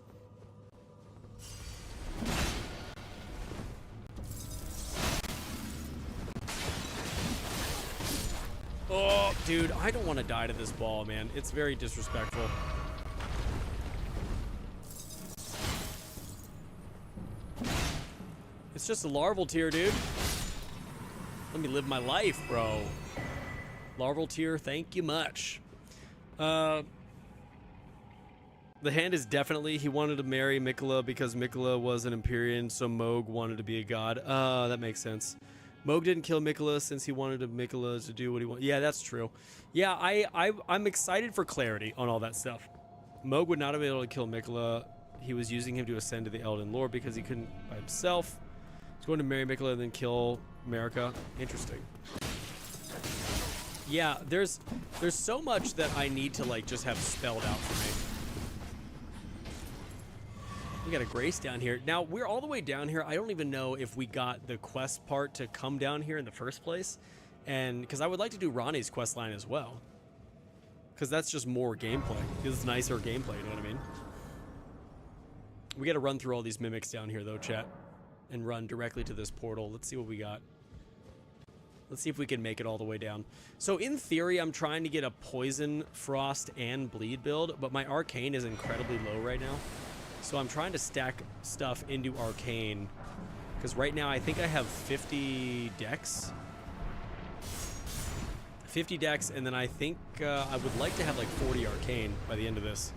Oh, dude, I don't want to die to this ball, man. It's very disrespectful. It's just a larval tier, dude. Let me live my life, bro. Larval tier, thank you much. The hand is definitely, he wanted to marry Mikola because Mikola was an Empyrean, so Moog wanted to be a god. That makes sense. Moog didn't kill Mikola since he wanted Mikola to do what he wanted. Yeah, that's true. Yeah, I'm excited for clarity on all that stuff. Moog would not have been able to kill Mikola. He was using him to ascend to the Elden Lord because he couldn't by himself. He's going to marry Mikola and then kill Marika. Interesting. Yeah, there's so much that I need to like just have spelled out for me. We got a Grace down here. Now, we're all the way down here. I don't even know if we got the quest part to come down here in the first place. And because I would like to do Ronnie's quest line as well. Because that's just more gameplay. Because it's nicer gameplay, you know what I mean? We got to run through all these mimics down here, though, chat. And run directly to this portal. Let's see what we got. Let's see if we can make it all the way down. So, in theory, I'm trying to get a Poison, Frost, and Bleed build. But my Arcane is incredibly low right now. So I'm trying to stack stuff into Arcane, because right now I think I have 50 decks. 50 decks, and then I think I would like to have like 40 Arcane by the end of this.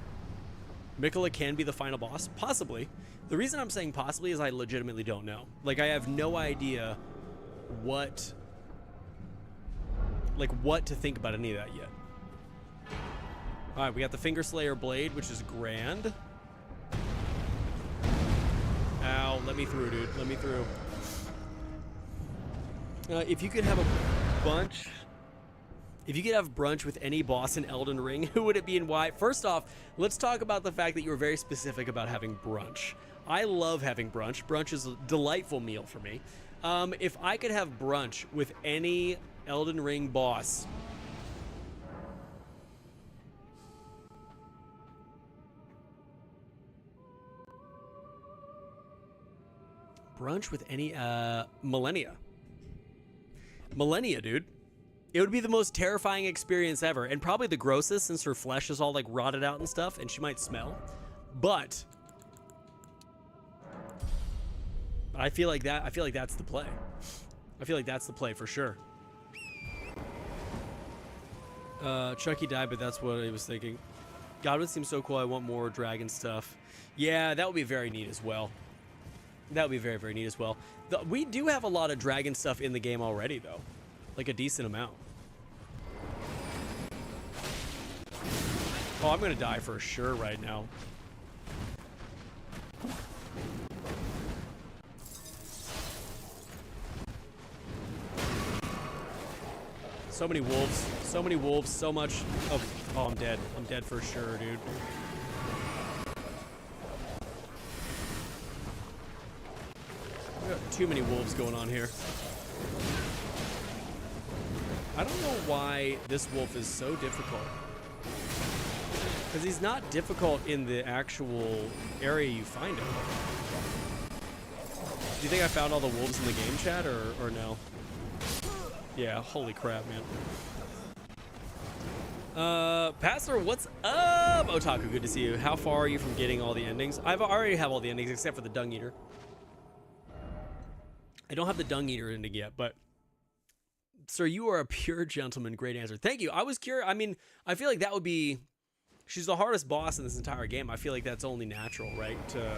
Mikola can be the final boss? Possibly. The reason I'm saying possibly is I legitimately don't know. Like, I have no idea what to think about any of that yet. Alright, we got the Finger Slayer Blade, which is grand. Ow, let me through, dude. Let me through. If you could have a bunch... If you could have brunch with any boss in Elden Ring, who would it be and why? First off, let's talk about the fact that you were very specific about having brunch. I love having brunch. Brunch is a delightful meal for me. If I could have brunch with any Elden Ring boss... Brunch with any Millennia, dude. It would be the most terrifying experience ever, and probably the grossest since her flesh is all like rotted out and stuff, and she might smell. But I feel like that's the play. I feel like that's the play for sure. Chucky died, but that's what I was thinking. Godwin seems so cool. I want more dragon stuff. Yeah, that would be very neat as well. That would be very, very neat as well. We do have a lot of dragon stuff in the game already, though. Like a decent amount. Oh, I'm going to die for sure right now. So many wolves. So many wolves. So much of... Oh, I'm dead. I'm dead for sure, dude. Too many wolves going on here. I don't know why this wolf is so difficult. Because he's not difficult in the actual area you find him. Do you think I found all the wolves in the game, chat, or no? Yeah, holy crap, man. Pastor, what's up? Otaku, good to see you. How far are you from getting all the endings? I already have all the endings except for the Dung Eater. I don't have the Dung Eater ending yet, but... Sir, you are a pure gentleman. Great answer. Thank you. I was curious. I mean, I feel like that would be... She's the hardest boss in this entire game. I feel like that's only natural, right? To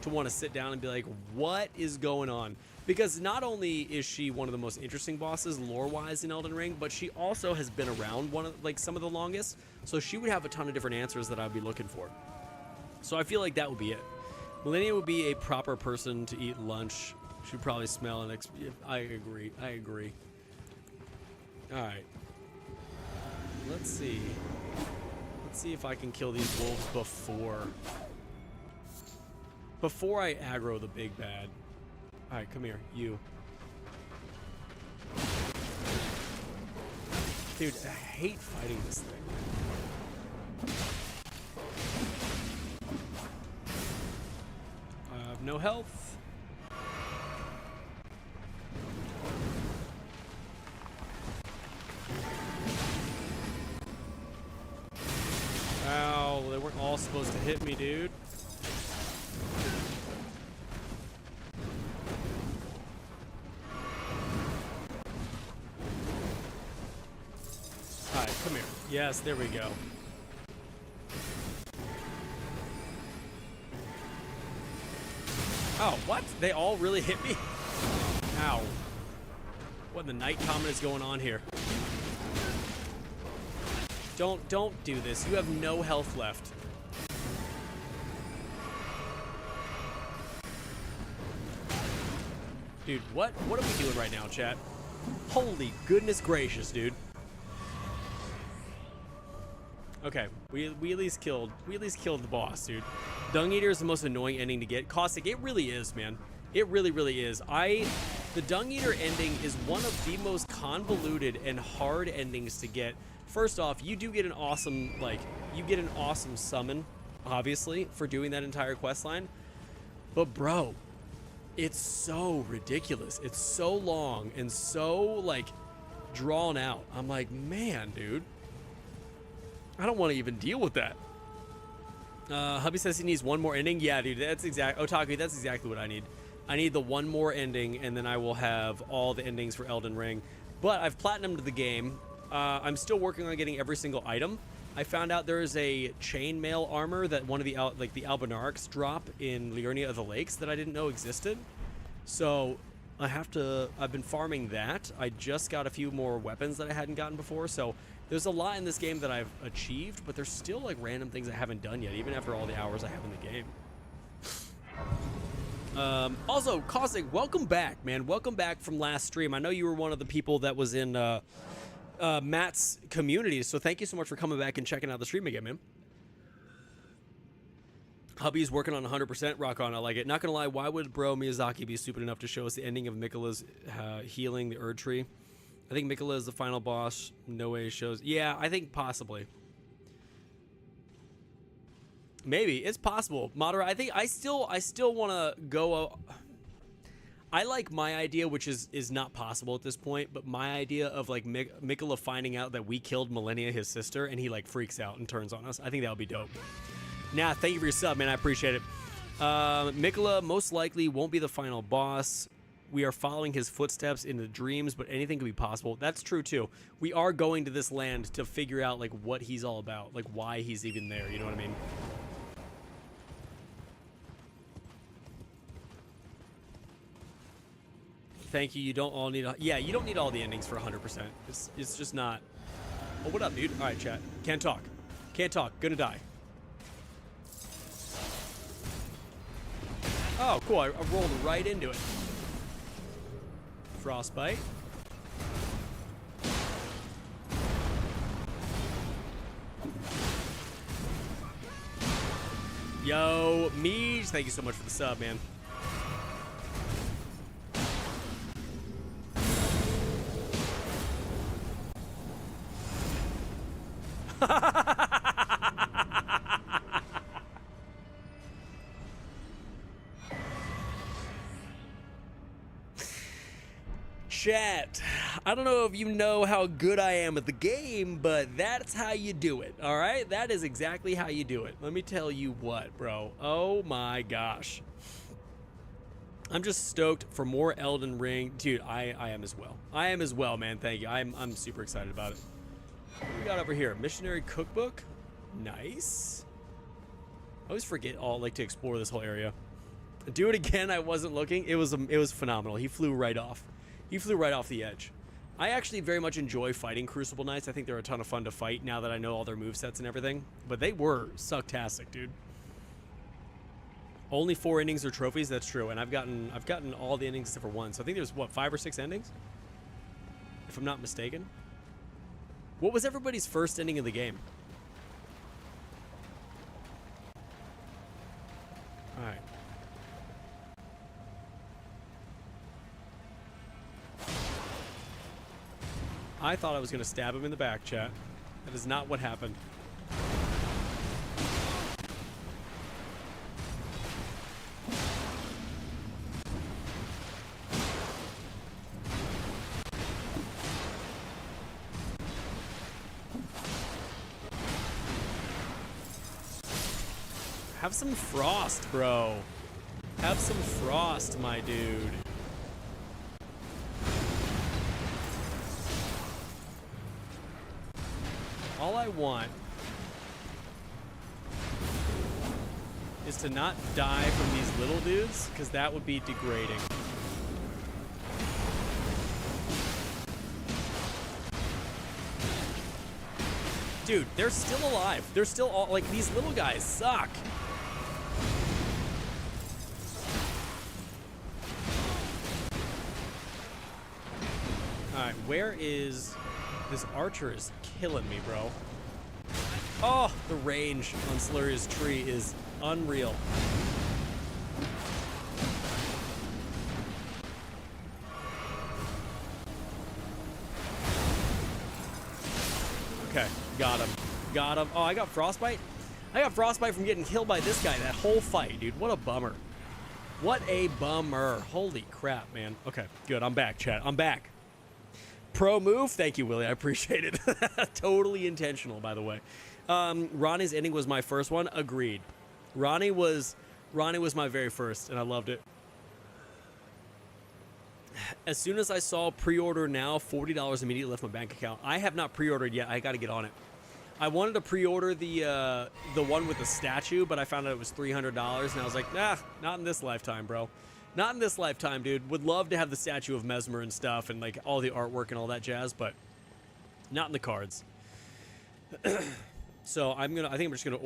want to sit down and be like, what is going on? Because not only is she one of the most interesting bosses lore-wise in Elden Ring, but she also has been around some of the longest. So she would have a ton of different answers that I'd be looking for. So I feel like that would be it. Millennia would be a proper person to eat lunch. She'd probably smell and I agree. I agree. Alright. Let's see. Let's see if I can kill these wolves before I aggro the big bad. Alright, come here. You. Dude, I hate fighting this thing. I have no health. Ow, they weren't all supposed to hit me, dude. Alright, come here. Yes, there we go. Oh, what? They all really hit me? Ow. What in the night common is going on here? Don't do this. You have no health left. Dude, what are we doing right now, chat? Holy goodness gracious, dude. Okay, we at least killed the boss, dude. Dung Eater is the most annoying ending to get. Caustic, it really is, man. It really is. The Dung Eater ending is one of the most convoluted and hard endings to get. First off, you do get an awesome, summon, obviously, for doing that entire quest line. But bro, it's so ridiculous. It's so long and so, like, drawn out. I'm like, man, dude. I don't want to even deal with that. Hubby says he needs one more ending. Yeah, dude, Otaku, that's exactly what I need. I need the one more ending, and then I will have all the endings for Elden Ring. But I've platinumed the game. I'm still working on getting every single item. I found out there is a chainmail armor that one of the Albinarchs drop in Liurnia of the Lakes that I didn't know existed. So I've been farming that. I just got a few more weapons that I hadn't gotten before. So there's a lot in this game that I've achieved, but there's still like random things I haven't done yet, even after all the hours I have in the game. Also, Caustic, welcome back, man. Welcome back from last stream. I know you were one of the people that was in Matt's community, so thank you so much for coming back and checking out the stream again, man. Hubby's working on 100%. Rock on, I like it. Not gonna lie, why would bro Miyazaki be stupid enough to show us the ending of Miquella's healing the Erd Tree? I think Miquella is the final boss. No way shows. Yeah, I think possibly. Maybe it's possible. Modera, I think I still want to go. I like my idea, which is not possible at this point, but my idea of like Miquella finding out that we killed Millennia, his sister, and he like freaks out and turns on us. I think that would be dope. Nah, thank you for your sub, man. I appreciate it. Miquella most likely won't be the final boss. We are following his footsteps in the dreams, but anything could be possible. That's true too. We are going to this land to figure out like what he's all about, like why he's even there. You know what I mean? Thank you. You don't all need. Yeah, you don't need all the endings for 100%. It's just not. Oh, what up, dude? All right, chat. Can't talk. Can't talk. Gonna die. Oh, cool. I rolled right into it. Frostbite. Yo, Meej, thank you so much for the sub, man. Chat, I don't know if you know how good I am at the game, but that's how you do it, all right? That is exactly how you do it. Let me tell you what, bro. Oh my gosh. I'm just stoked for more Elden Ring. Dude, I am as well. I am as well, man. Thank you. I'm super excited about it. What do we got over here? Missionary Cookbook. Nice. I always forget to explore this whole area. Do it again. I wasn't looking. It was phenomenal. He flew right off. He flew right off the edge. I actually very much enjoy fighting Crucible Knights. I think they're a ton of fun to fight now that I know all their movesets and everything. But they were sucktastic, dude. Only 4 endings or trophies. That's true. And I've gotten all the endings except for one. So I think there's what, 5 or 6 endings, if I'm not mistaken. What was everybody's first ending in the game? All right. I thought I was going to stab him in the back, chat. That is not what happened. Have some frost, bro. Have some frost, my dude. All I want is to not die from these little dudes, because that would be degrading. Dude, they're still alive. They're still all, like, these little guys suck. Alright, where is... This archer is killing me, bro. Oh, the range on Sluria's tree is unreal. Okay, got him. Got him. Oh, I got frostbite? I got frostbite from getting killed by this guy that whole fight, dude. What a bummer. What a bummer. Holy crap, man. Okay, good. I'm back, chat. I'm back. Pro move. Thank you, Willie. I appreciate it. Totally intentional, by the way. Ronnie's ending was my first one. Agreed. Ronnie was my very first, and I loved it. As soon as I saw pre-order now, $40 immediately left my bank account. I have not pre-ordered yet. I got to get on it. I wanted to pre-order the one with the statue, but I found out it was $300, and I was like, nah, not in this lifetime, bro. Not in this lifetime, dude. Would love to have the statue of Mesmer and stuff, and like all the artwork and all that jazz, but not in the cards. So I think I'm just gonna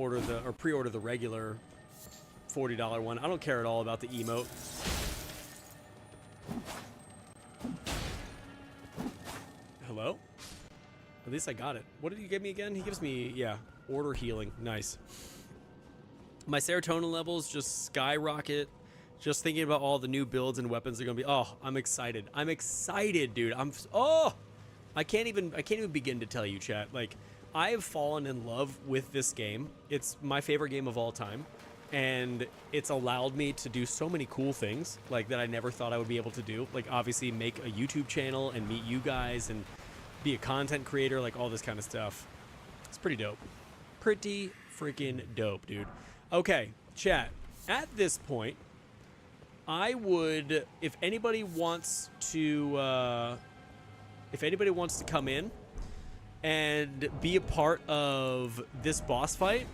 pre-order the regular $40 one. I don't care at all about the emote. Hello? At least I got it. What did he give me again? He gives me, yeah, order healing. Nice. My serotonin levels just skyrocket. Just thinking about all the new builds and weapons are gonna be. Oh, I'm excited. I'm excited, dude. I can't even begin to tell you, chat. Like, I have fallen in love with this game. It's my favorite game of all time, and it's allowed me to do so many cool things like that I never thought I would be able to do. Like, obviously make a YouTube channel and meet you guys and be a content creator, like all this kind of stuff. It's pretty dope. Pretty freaking dope, dude. Okay, chat. At this point, I would, if anybody wants to come in and be a part of this boss fight,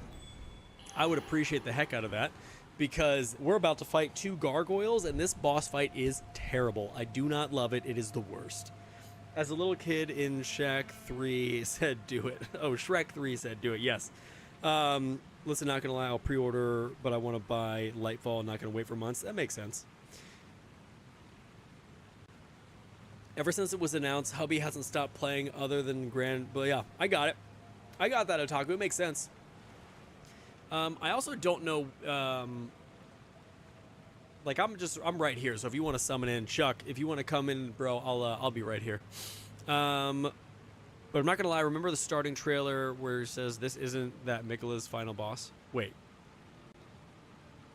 I would appreciate the heck out of that, because we're about to fight 2 gargoyles, and this boss fight is terrible. I do not love it. It is the worst. As a little kid in Shrek 3 said, do it. Oh, Shrek 3 said, do it. Yes. Listen, not gonna lie, I'll pre-order, but I want to buy Lightfall. Not gonna wait for months. That makes sense. Ever since it was announced, hubby hasn't stopped playing other than Grand. But yeah, I got it. I got that, Otaku. It makes sense. I also don't know. Like, I'm right here. So if you want to summon in, Chuck, if you want to come in, bro, I'll be right here. But I'm not gonna lie. Remember the starting trailer where it says this isn't that Miquella's final boss? Wait.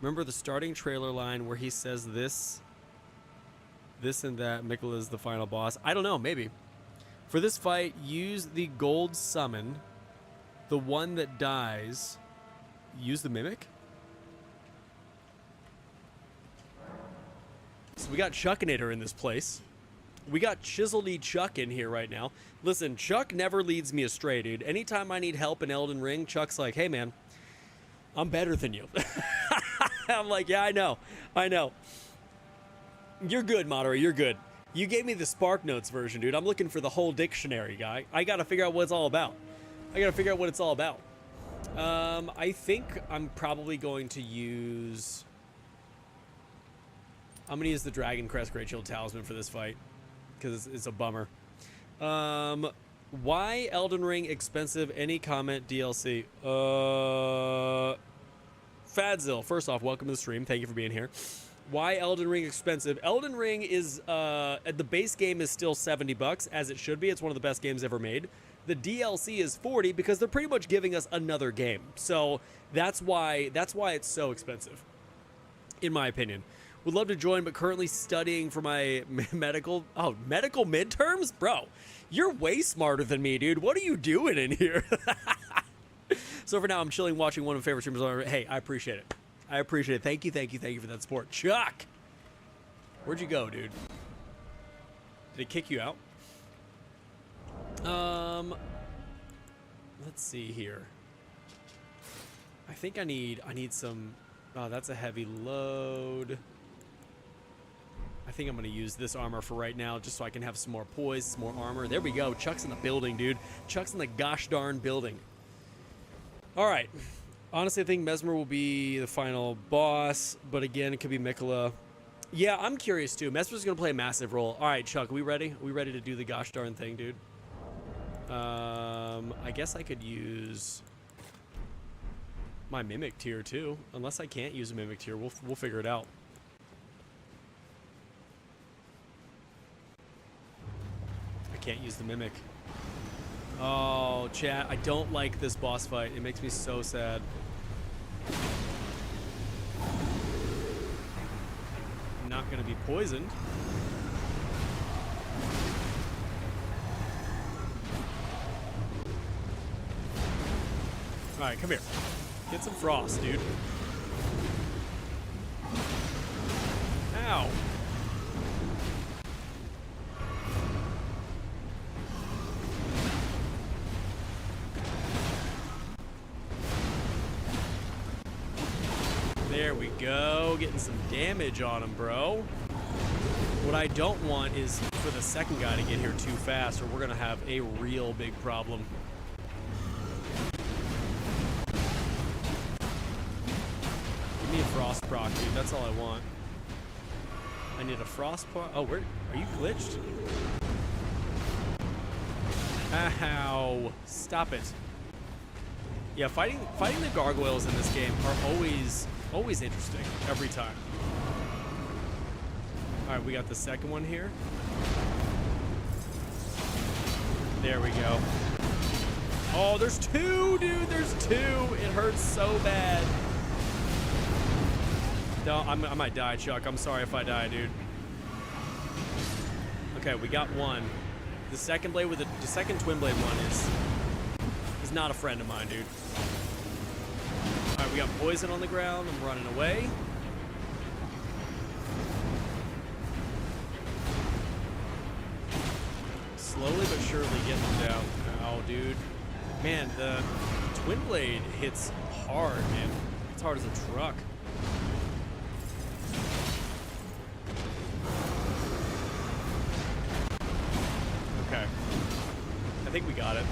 Remember the starting trailer line where he says this and that Miquella's the final boss? I don't know. Maybe. For this fight, use the gold summon. The one that dies. Use the mimic. So we got Chuckinator in this place. We got Chiseled Chuck in here right now. Listen, Chuck never leads me astray, dude. Anytime I need help in Elden Ring, Chuck's like, hey, man, I'm better than you. I'm like, yeah, I know. You're good, Madara, you're good. You gave me the Spark Notes version, dude. I'm looking for the whole dictionary, guy. I gotta figure out what it's all about. I think I'm probably going to use... I'm going to use the Dragon Crest Great Shield Talisman for this fight, because it's a bummer. Why Elden Ring expensive? Any comment? DLC. Fadzil, first off, welcome to the stream. Thank you for being here. Why Elden Ring expensive? Elden Ring is, the base game is still $70, as it should be. It's one of the best games ever made. The DLC is $40 because they're pretty much giving us another game. So that's why it's so expensive, in my opinion. Would love to join, but currently studying for my medical midterms? Bro, you're way smarter than me, dude. What are you doing in here? So for now, I'm chilling, watching one of my favorite streamers. Hey, I appreciate it. Thank you for that support. Chuck! Where'd you go, dude? Did it kick you out? Let's see here. I think I need some... Oh, that's a heavy load. I think I'm going to use this armor for right now, just so I can have some more poise, some more armor. There we go. Chuck's in the building, dude. Chuck's in the gosh darn building. All right. Honestly, I think Mesmer will be the final boss, but again, it could be Mikola. Yeah, I'm curious too. Mesmer's gonna play a massive role. All right, Chuck, we ready? We ready to do the gosh darn thing, dude? I guess I could use my Mimic tier too, unless I can't use a Mimic tier. We'll figure it out. I can't use the Mimic. Oh, chat, I don't like this boss fight. It makes me so sad. I'm not gonna be poisoned. All right, come here. Get some frost, dude. Ow. There we go. Getting some damage on him, bro. What I don't want is for the second guy to get here too fast, or we're going to have a real big problem. Give me a frost proc, dude. That's all I want. I need a frost proc. Oh, where are you glitched? Ow. Stop it. Yeah, fighting the gargoyles in this game are always interesting every time. All right, we got the second one here. There we go. Oh, there's two, dude. There's two. It hurts so bad. No, I might die, Chuck. I'm sorry if I die, dude. Okay, we got one. The second blade with the second twin blade one is not a friend of mine, dude. All right, we got poison on the ground. I'm running away. Slowly but surely getting them down. Oh, dude. Man, the twin blade hits hard, man. It's hard as a truck. Okay. I think we got it.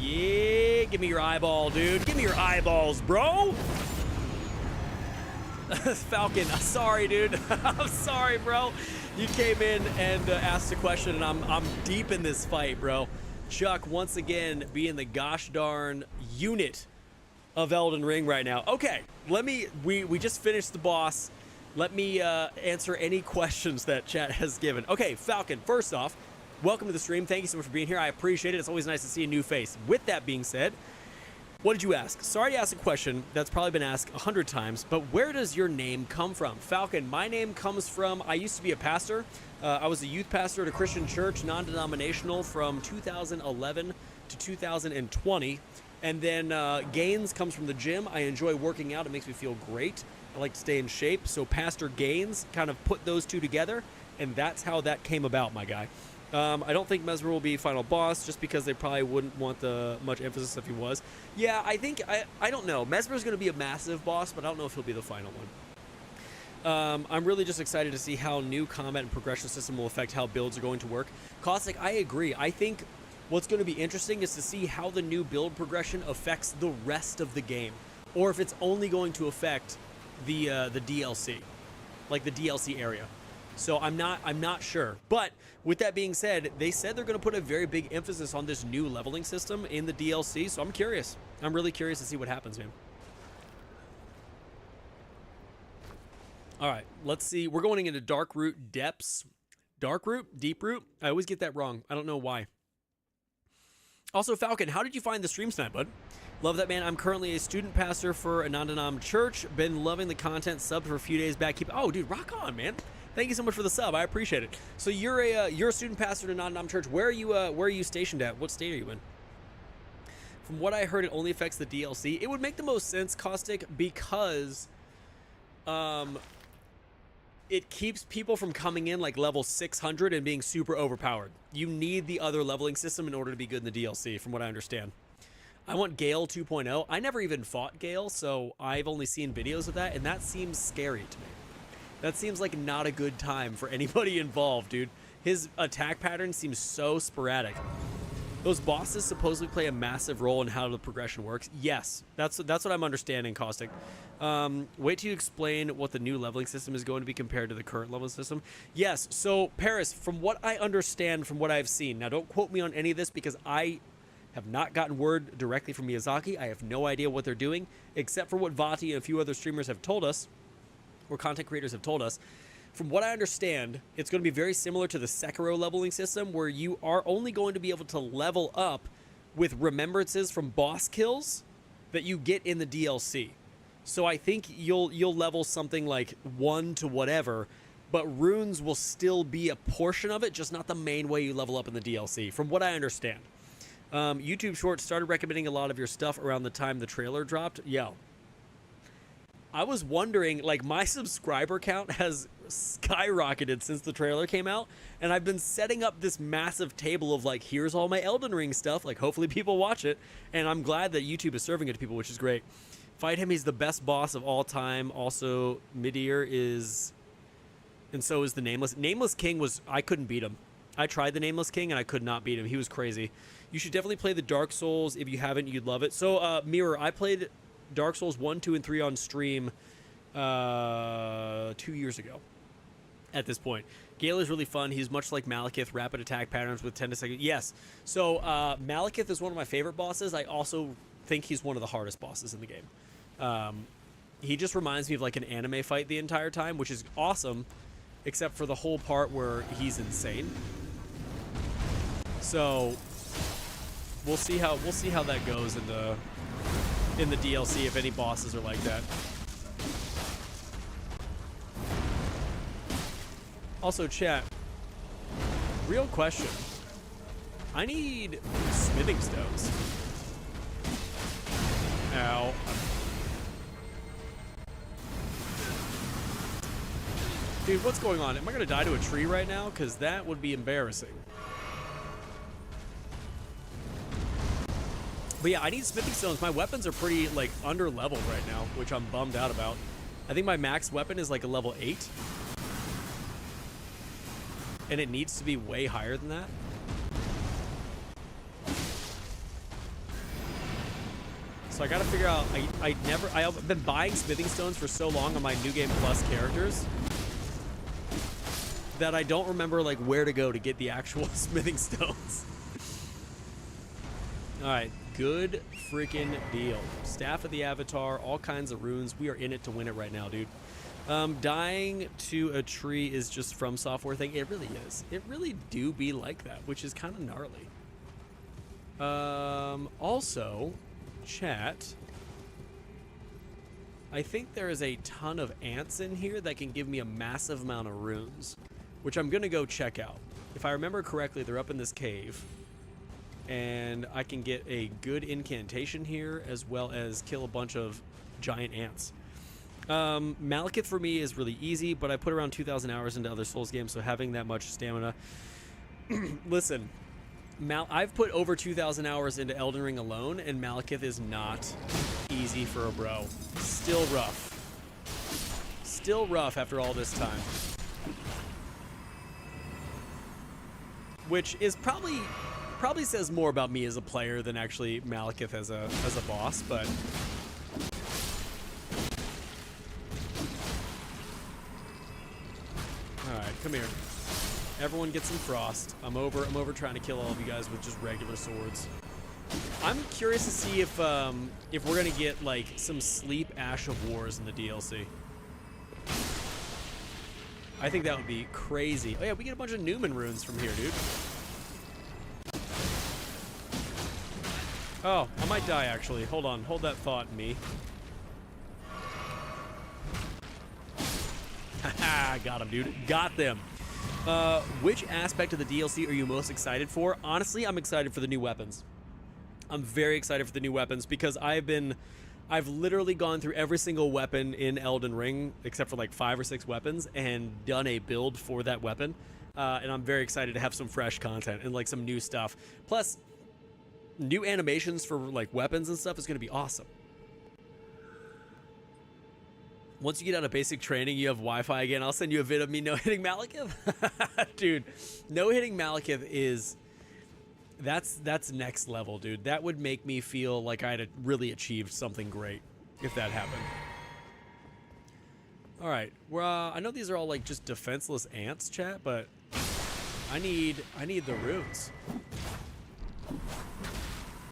Yeah, give me your eyeball, dude. Give me your eyeballs, bro. Falcon, sorry, dude. I'm sorry, bro. You came in and asked a question, and I'm deep in this fight, bro. Chuck, once again, being the gosh darn unit of Elden Ring right now. Okay, we just finished the boss. Let me answer any questions that chat has given. Okay, Falcon, first off, welcome to the stream. Thank you so much for being here. I appreciate it. It's always nice to see a new face. With that being said, what did you ask? Sorry to ask a question that's probably been asked 100 times, but where does your name come from? Falcon, my name comes from, I used to be a pastor. I was a youth pastor at a Christian church, non-denominational, from 2011 to 2020. And then Gaines comes from the gym. I enjoy working out. It makes me feel great. I like to stay in shape. So Pastor Gaines kind of put those two together, and that's how that came about, my guy. I don't think Mesmer will be final boss, just because they probably wouldn't want the much emphasis if he was. Yeah, I think, I don't know. Mesmer's going to be a massive boss, but I don't know if he'll be the final one. I'm really just excited to see how new combat and progression system will affect how builds are going to work. Caustic, I agree. I think what's going to be interesting is to see how the new build progression affects the rest of the game, or if it's only going to affect the DLC, like the DLC area. So I'm not sure. But with that being said, they said they're going to put a very big emphasis on this new leveling system in the DLC. So I'm curious. I'm really curious to see what happens, man. All right, let's see. We're going into Deeproot Depths. Deeproot? I always get that wrong. I don't know why. Also, Falcon, how did you find the stream tonight, bud? Love that, man. I'm currently a student pastor for a non-denom church. Been loving the content. Subbed for a few days back. Oh, dude, rock on, man. Thank you so much for the sub. I appreciate it. So you're a student pastor at a non-denom church. Where are you stationed at? What state are you in? From what I heard, it only affects the DLC. It would make the most sense, Caustic, because it keeps people from coming in like level 600 and being super overpowered. You need the other leveling system in order to be good in the DLC, from what I understand. I want Gale 2.0. I never even fought Gale, so I've only seen videos of that, and that seems scary to me. That seems like not a good time for anybody involved, dude. His attack pattern seems so sporadic. Those bosses supposedly play a massive role in how the progression works. Yes, that's what I'm understanding, Caustic. Wait till you explain what the new leveling system is going to be compared to the current leveling system. Yes, so Paris, from what I understand, from what I've seen, now don't quote me on any of this because I have not gotten word directly from Miyazaki. I have no idea what they're doing, except for what Vati and a few other streamers have told us, or content creators have told us. From what I understand, it's going to be very similar to the Sekiro leveling system, where you are only going to be able to level up with remembrances from boss kills that you get in the DLC. So I think you'll level something like 1 to whatever, but runes will still be a portion of it, just not the main way you level up in the DLC, from what I understand. YouTube Shorts started recommending a lot of your stuff around the time the trailer dropped. Yo, I was wondering, like, my subscriber count has skyrocketed since the trailer came out, and I've been setting up this massive table of, like, here's all my Elden Ring stuff, like, hopefully people watch it, and I'm glad that YouTube is serving it to people, which is great. Fight him, he's the best boss of all time. Also, Midir is, and so is the Nameless. Nameless King was, I couldn't beat him. I tried the Nameless King, and I could not beat him. He was crazy. You should definitely play the Dark Souls. If you haven't, you'd love it. So, Mirror, I played Dark Souls 1, 2, and 3 on stream 2 years ago at this point. Gale is really fun. He's much like Malekith, rapid attack patterns with 10 to seconds. Yes. So, Malekith is one of my favorite bosses. I also think he's one of the hardest bosses in the game. He just reminds me of like an anime fight the entire time, which is awesome, except for the whole part where he's insane. So we'll see how that goes in the DLC, if any bosses are like that. Also, chat, real question. I need smithing stones. Ow. Dude, what's going on? Am I gonna die to a tree right now? Because that would be embarrassing. But yeah, I need smithing stones. My weapons are pretty, like, under-leveled right now, which I'm bummed out about. I think my max weapon is, like, a level 8. And it needs to be way higher than that. So I gotta figure out, I've been buying smithing stones for so long on my New Game Plus characters that I don't remember, like, where to go to get the actual smithing stones. Alright, good freaking deal. Staff of the Avatar, all kinds of runes. We are in it to win it right now, dude. Dying to a tree is just From Software thing. It really is. It really do be like that, which is kind of gnarly. Also, chat, I think there is a ton of ants in here that can give me a massive amount of runes, which I'm gonna go check out. If I remember correctly, they're up in this cave, and I can get a good incantation here as well as kill a bunch of giant ants. Malekith for me is really easy, but I put around 2,000 hours into other Souls games, so having that much stamina. Listen, I've put over 2,000 hours into Elden Ring alone, and Malekith is not easy for a bro. Still rough. Still rough after all this time. Which is probably says more about me as a player than actually Malekith as a boss, but alright, come here. Everyone get some frost. I'm over trying to kill all of you guys with just regular swords. I'm curious to see if we're gonna get like some Sleep Ash of Wars in the DLC. I think that would be crazy. Oh yeah, we get a bunch of Newman runes from here, dude. Oh, I might die actually. Hold on, hold that thought, me. Haha, got him, dude. Got them. Which aspect of the DLC are you most excited for? Honestly, I'm excited for the new weapons. I'm very excited for the new weapons because I've literally gone through every single weapon in Elden Ring, except for like 5 or 6 weapons, and done a build for that weapon. And I'm very excited to have some fresh content and like some new stuff. Plus, new animations for like weapons and stuff is going to be awesome. Once you get out of basic training, you have Wi-Fi again. I'll send you a vid of me no-hitting Malekith. Dude, no-hitting Malekith is That's next level, dude. That would make me feel like I had really achieved something great if that happened. All right, well, I know these are all like just defenseless ants, chat, but I need the runes.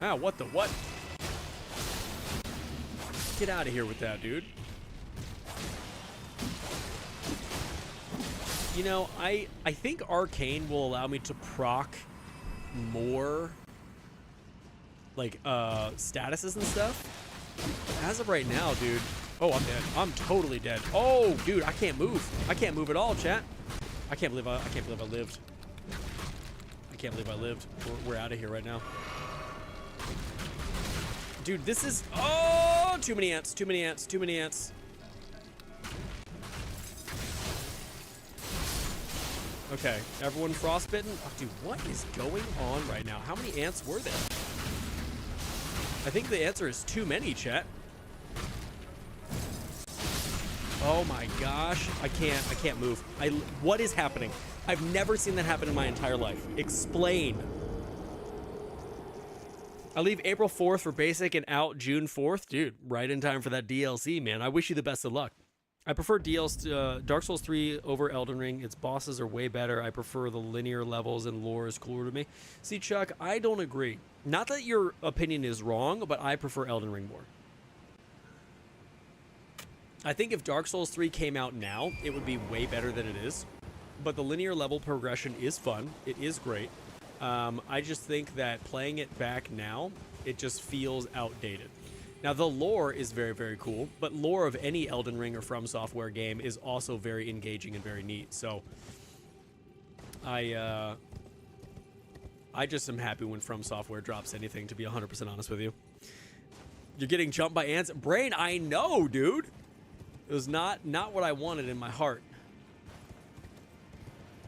Ah, what the what? Get out of here with that, dude. You know, I think Arcane will allow me to proc more like statuses and stuff. As of right now, dude. Oh, I'm dead. I'm totally dead. Oh, dude, I can't move. I can't move at all, chat. I can't believe I lived. I can't believe I lived. We're out of here right now. Dude, this is... Oh, too many ants. Too many ants. Too many ants. Okay, everyone frostbitten? Oh, dude, what is going on right now? How many ants were there? I think the answer is too many, chat. Oh my gosh, I can't move. What is happening? I've never seen that happen in my entire life. Explain. I leave April 4th for basic and out June 4th. Dude, right in time for that DLC, man. I wish you the best of luck. I prefer Dark Souls 3 over Elden Ring. Its bosses are way better. I prefer the linear levels and lore is cooler to me. See, Chuck, I don't agree. Not that your opinion is wrong, but I prefer Elden Ring more. I think if Dark Souls 3 came out now, it would be way better than it is. But the linear level progression is fun. It is great. I just think that playing it back now, it just feels outdated. Now, the lore is very, very cool, but lore of any Elden Ring or From Software game is also very engaging and very neat. So, I just am happy when From Software drops anything, to be 100% honest with you. You're getting jumped by ants. Brain, I know, dude. It was not what I wanted in my heart.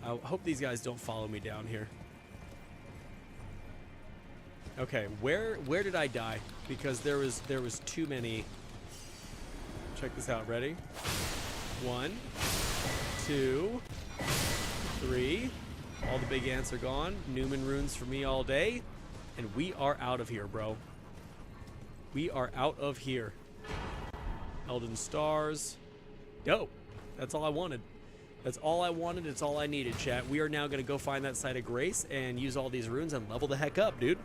I hope these guys don't follow me down here. Okay, where did I die? Because there was too many. Check this out. Ready? 1, 2, 3. All the big ants are gone. Newman runes for me all day, and we are out of here, bro. We are out of here. Elden stars. Dope. That's all I wanted. That's all I wanted. It's all I needed, chat. We are now gonna go find that site of grace and use all these runes and level the heck up, dude.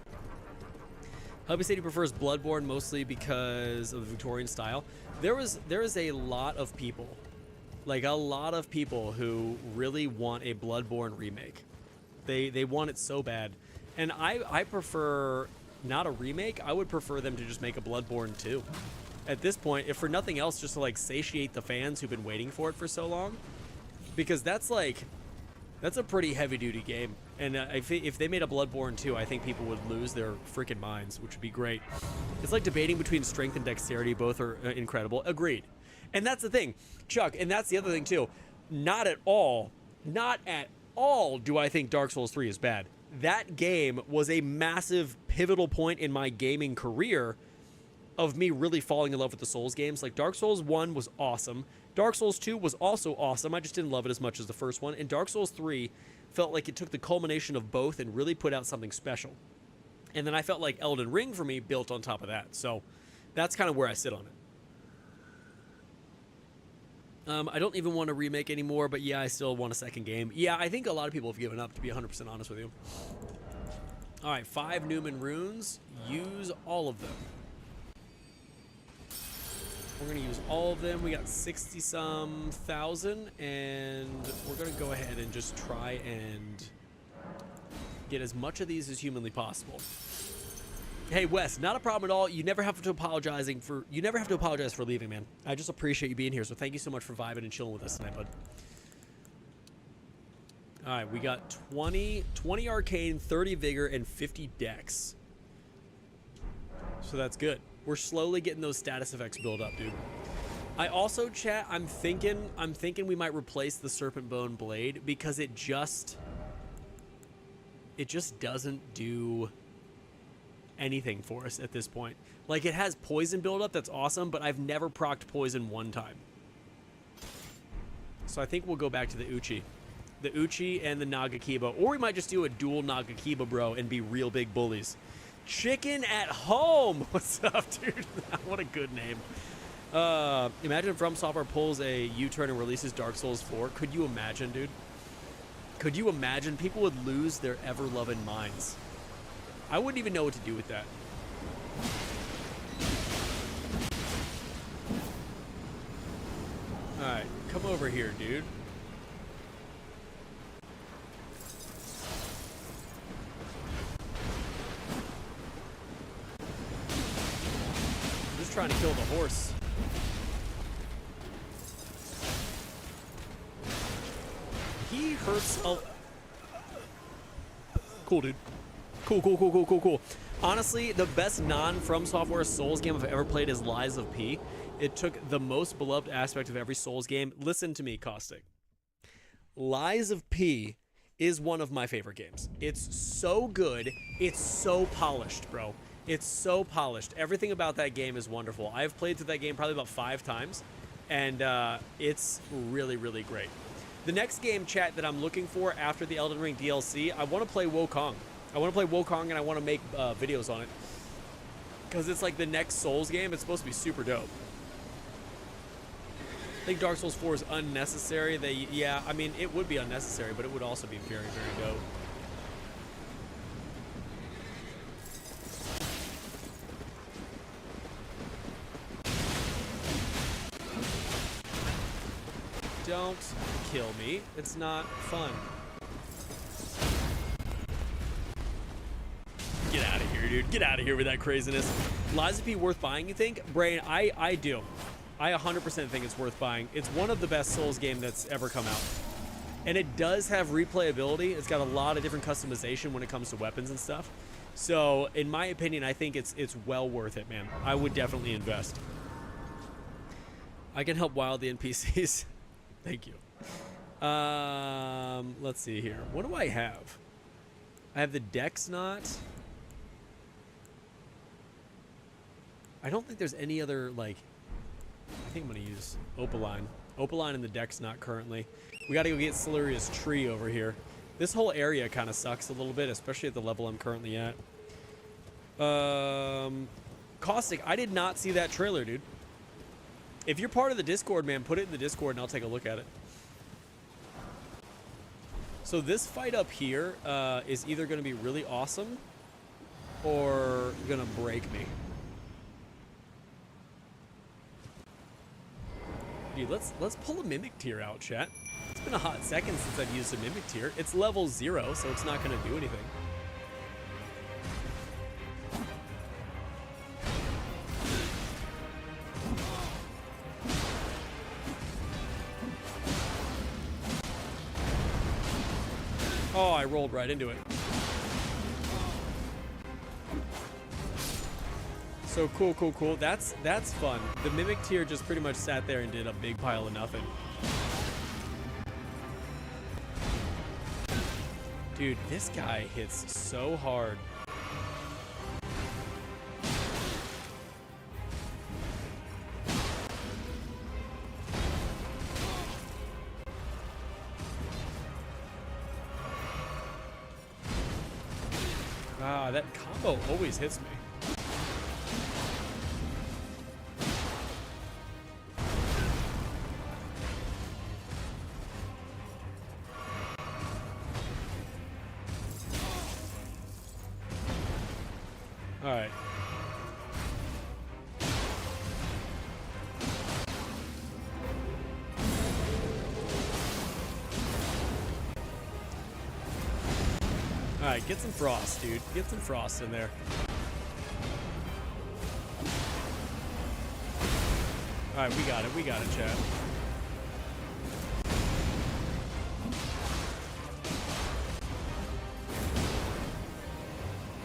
Hubby said he prefers Bloodborne mostly because of the Victorian style. There is a lot of people, like a lot of people who really want a Bloodborne remake. They want it so bad. And I prefer not a remake. I would prefer them to just make a Bloodborne 2. At this point, if for nothing else, just to like satiate the fans who've been waiting for it for so long. Because that's a pretty heavy-duty game. And if they made a Bloodborne 2, I think people would lose their freaking minds, which would be great. It's like debating between strength and dexterity. Both are incredible. Agreed. And that's the thing, Chuck, and that's the other thing, too. Not at all do I think Dark Souls 3 is bad. That game was a massive pivotal point in my gaming career of me really falling in love with the Souls games. Like, Dark Souls 1 was awesome. Dark Souls 2 was also awesome. I just didn't love it as much as the first one. And Dark Souls 3 felt like it took the culmination of both and really put out something special. And then I felt like Elden Ring for me built on top of that. So that's kind of where I sit on it. I don't even want to remake anymore, but yeah, I still want a second game. Yeah, I think a lot of people have given up, to be 100% honest with you. All right, 5 Newman runes. Use all of them. We're going to use all of them. We got 60-some thousand, and we're going to go ahead and just try and get as much of these as humanly possible. Hey, Wes, not a problem at all. You never have to apologize for leaving, man. I just appreciate you being here, so thank you so much for vibing and chilling with us tonight, bud. All right, we got 20 arcane, 30 vigor, and 50 dex. So that's good. We're slowly getting those status effects build up, dude. I also, chat, I'm thinking we might replace the Serpent Bone Blade because it just doesn't do anything for us at this point. Like, it has poison buildup, that's awesome, but I've never procced poison one time. So I think we'll go back to the Uchi. The Uchi and the Nagakiba. Or we might just do a dual Nagakiba, bro, and be real big bullies. Chicken at Home! What's up, dude? What a good name. Imagine From Software pulls a U-turn and releases Dark Souls 4. Could you imagine, dude? Could you imagine? People would lose their ever-loving minds. I wouldn't even know what to do with that. Alright, come over here, dude. I'm just trying to kill the horse. He hurts a... Cool, dude. Cool. Honestly, the best non-From Software Souls game I've ever played is Lies of P. It took the most beloved aspect of every Souls game. Listen to me, Caustic. Lies of P is one of my favorite games. It's so good. It's so polished, bro. It's so polished. Everything about that game is wonderful. I've played through that game probably about 5 times, and it's really, really great. The next game, chat, that I'm looking for after the Elden Ring DLC, I want to play Wukong. I want to play Wukong, and I want to make videos on it. Because it's like the next Souls game. It's supposed to be super dope. I think Dark Souls 4 is unnecessary. Yeah, I mean, it would be unnecessary, but it would also be very, very dope. Don't kill me. It's not fun. Get out of here, dude. Get out of here with that craziness. Lies of P worth buying, you think? Brain, I do. I 100% think it's worth buying. It's one of the best Souls game that's ever come out. And it does have replayability. It's got a lot of different customization when it comes to weapons and stuff. So, in my opinion, I think it's well worth it, man. I would definitely invest. I can help wild the NPCs. Thank you. Let's see here. What do I have? I have the Dex Knot. I don't think there's any other, like... I think I'm going to use Opaline. Opaline and the Dex Knot currently. We got to go get Celeria's Tree over here. This whole area kind of sucks a little bit, especially at the level I'm currently at. Caustic, I did not see that trailer, dude. If you're part of the Discord, man, put it in the Discord and I'll take a look at it. So this fight up here is either going to be really awesome or going to break me. Dude, let's pull a Mimic Tear out, chat. It's been a hot second since I've used a Mimic Tear. It's level 0, so it's not going to do anything. Oh, I rolled right into it. So cool. That's fun. The Mimic Tear just pretty much sat there and did a big pile of nothing. Dude, this guy hits so hard. Ah, that combo always hits me. Alright. Alright, get some frost, dude. Get some frost in there. Alright, we got it, chat.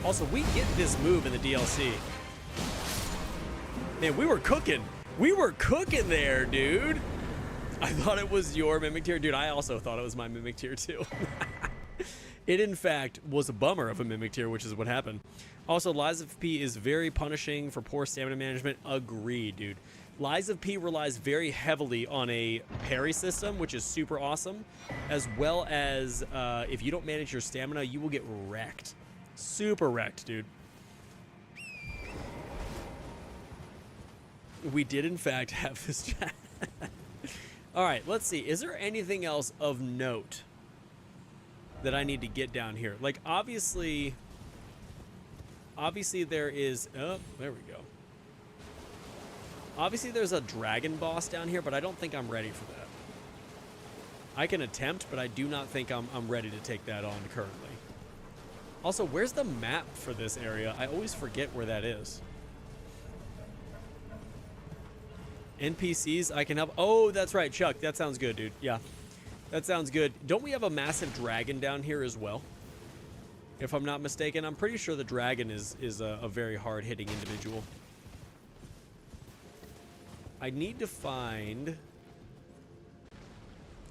Also, we get this move in the DLC. Man, we were cooking. We were cooking there, dude. I thought it was your Mimic Tear. Dude, I also thought it was my Mimic Tear, too. It, in fact, was a bummer of a Mimic Tear, which is what happened. Also, Lies of P is very punishing for poor stamina management. Agreed, dude. Lies of P relies very heavily on a parry system, which is super awesome, as well as if you don't manage your stamina, you will get wrecked. Super wrecked, dude. We did, in fact, have this chat. All right, let's see. Is there anything else of note that I need to get down here? Like, obviously there is... Oh, there we go. Obviously, there's a dragon boss down here, but I don't think I'm ready for that. I can attempt, but I do not think I'm ready to take that on currently. Also, where's the map for this area? I always forget where that is. NPCs, I can help. Oh, that's right, Chuck. That sounds good, dude. Yeah, that sounds good. Don't we have a massive dragon down here as well? If I'm not mistaken, I'm pretty sure the dragon is a very hard-hitting individual. I need to find...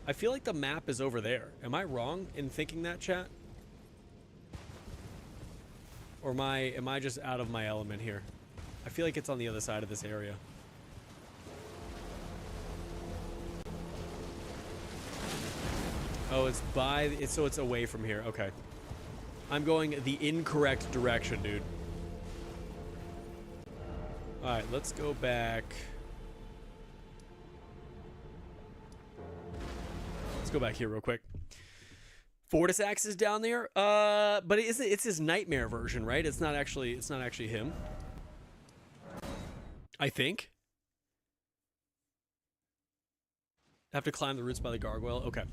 I feel like the map is over there. Am I wrong in thinking that, chat? Or am I just out of my element here? I feel like it's on the other side of this area. Oh, so it's away from here. Okay. I'm going the incorrect direction, dude. All right, let's go back. Let's go back here real quick. Fortisax is down there, but it's his nightmare version, right? It's not actually him. I think. Have to climb the roots by the gargoyle. Okay.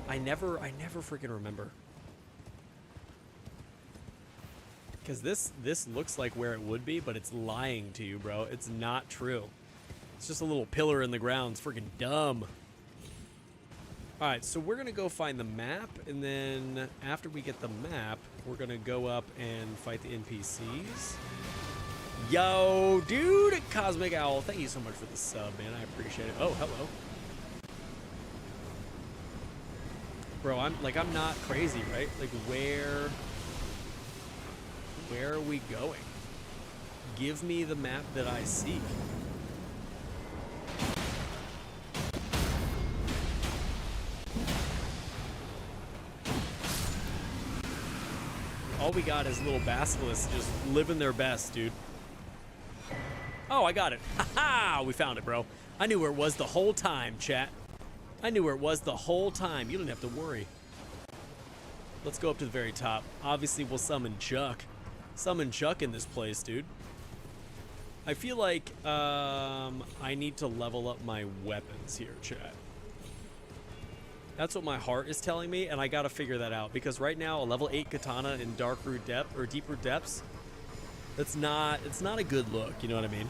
I never freaking remember. Because this looks like where it would be, but it's lying to you, bro. It's not true. It's just a little pillar in the ground. It's freaking dumb. All right, so we're going to go find the map, and then after we get the map, we're going to go up and fight the NPCs. Yo, dude, Cosmic Owl, thank you so much for the sub, man. I appreciate it. Oh, hello. Bro, I'm not crazy, right? Like, where are we going? Give me the map that I seek. All we got is little basilisks just living their best, dude. Oh, I got it. Ha-ha! We found it, bro. I knew where it was the whole time, chat. I knew where it was the whole time. You didn't have to worry. Let's go up to the very top. Obviously, we'll summon Chuck. Summon Chuck in this place, dude. I feel like I need to level up my weapons here, chat. That's what my heart is telling me, and I gotta figure that out, because right now a level 8 katana in Deeproot Depths, it's not a good look, you know what I mean?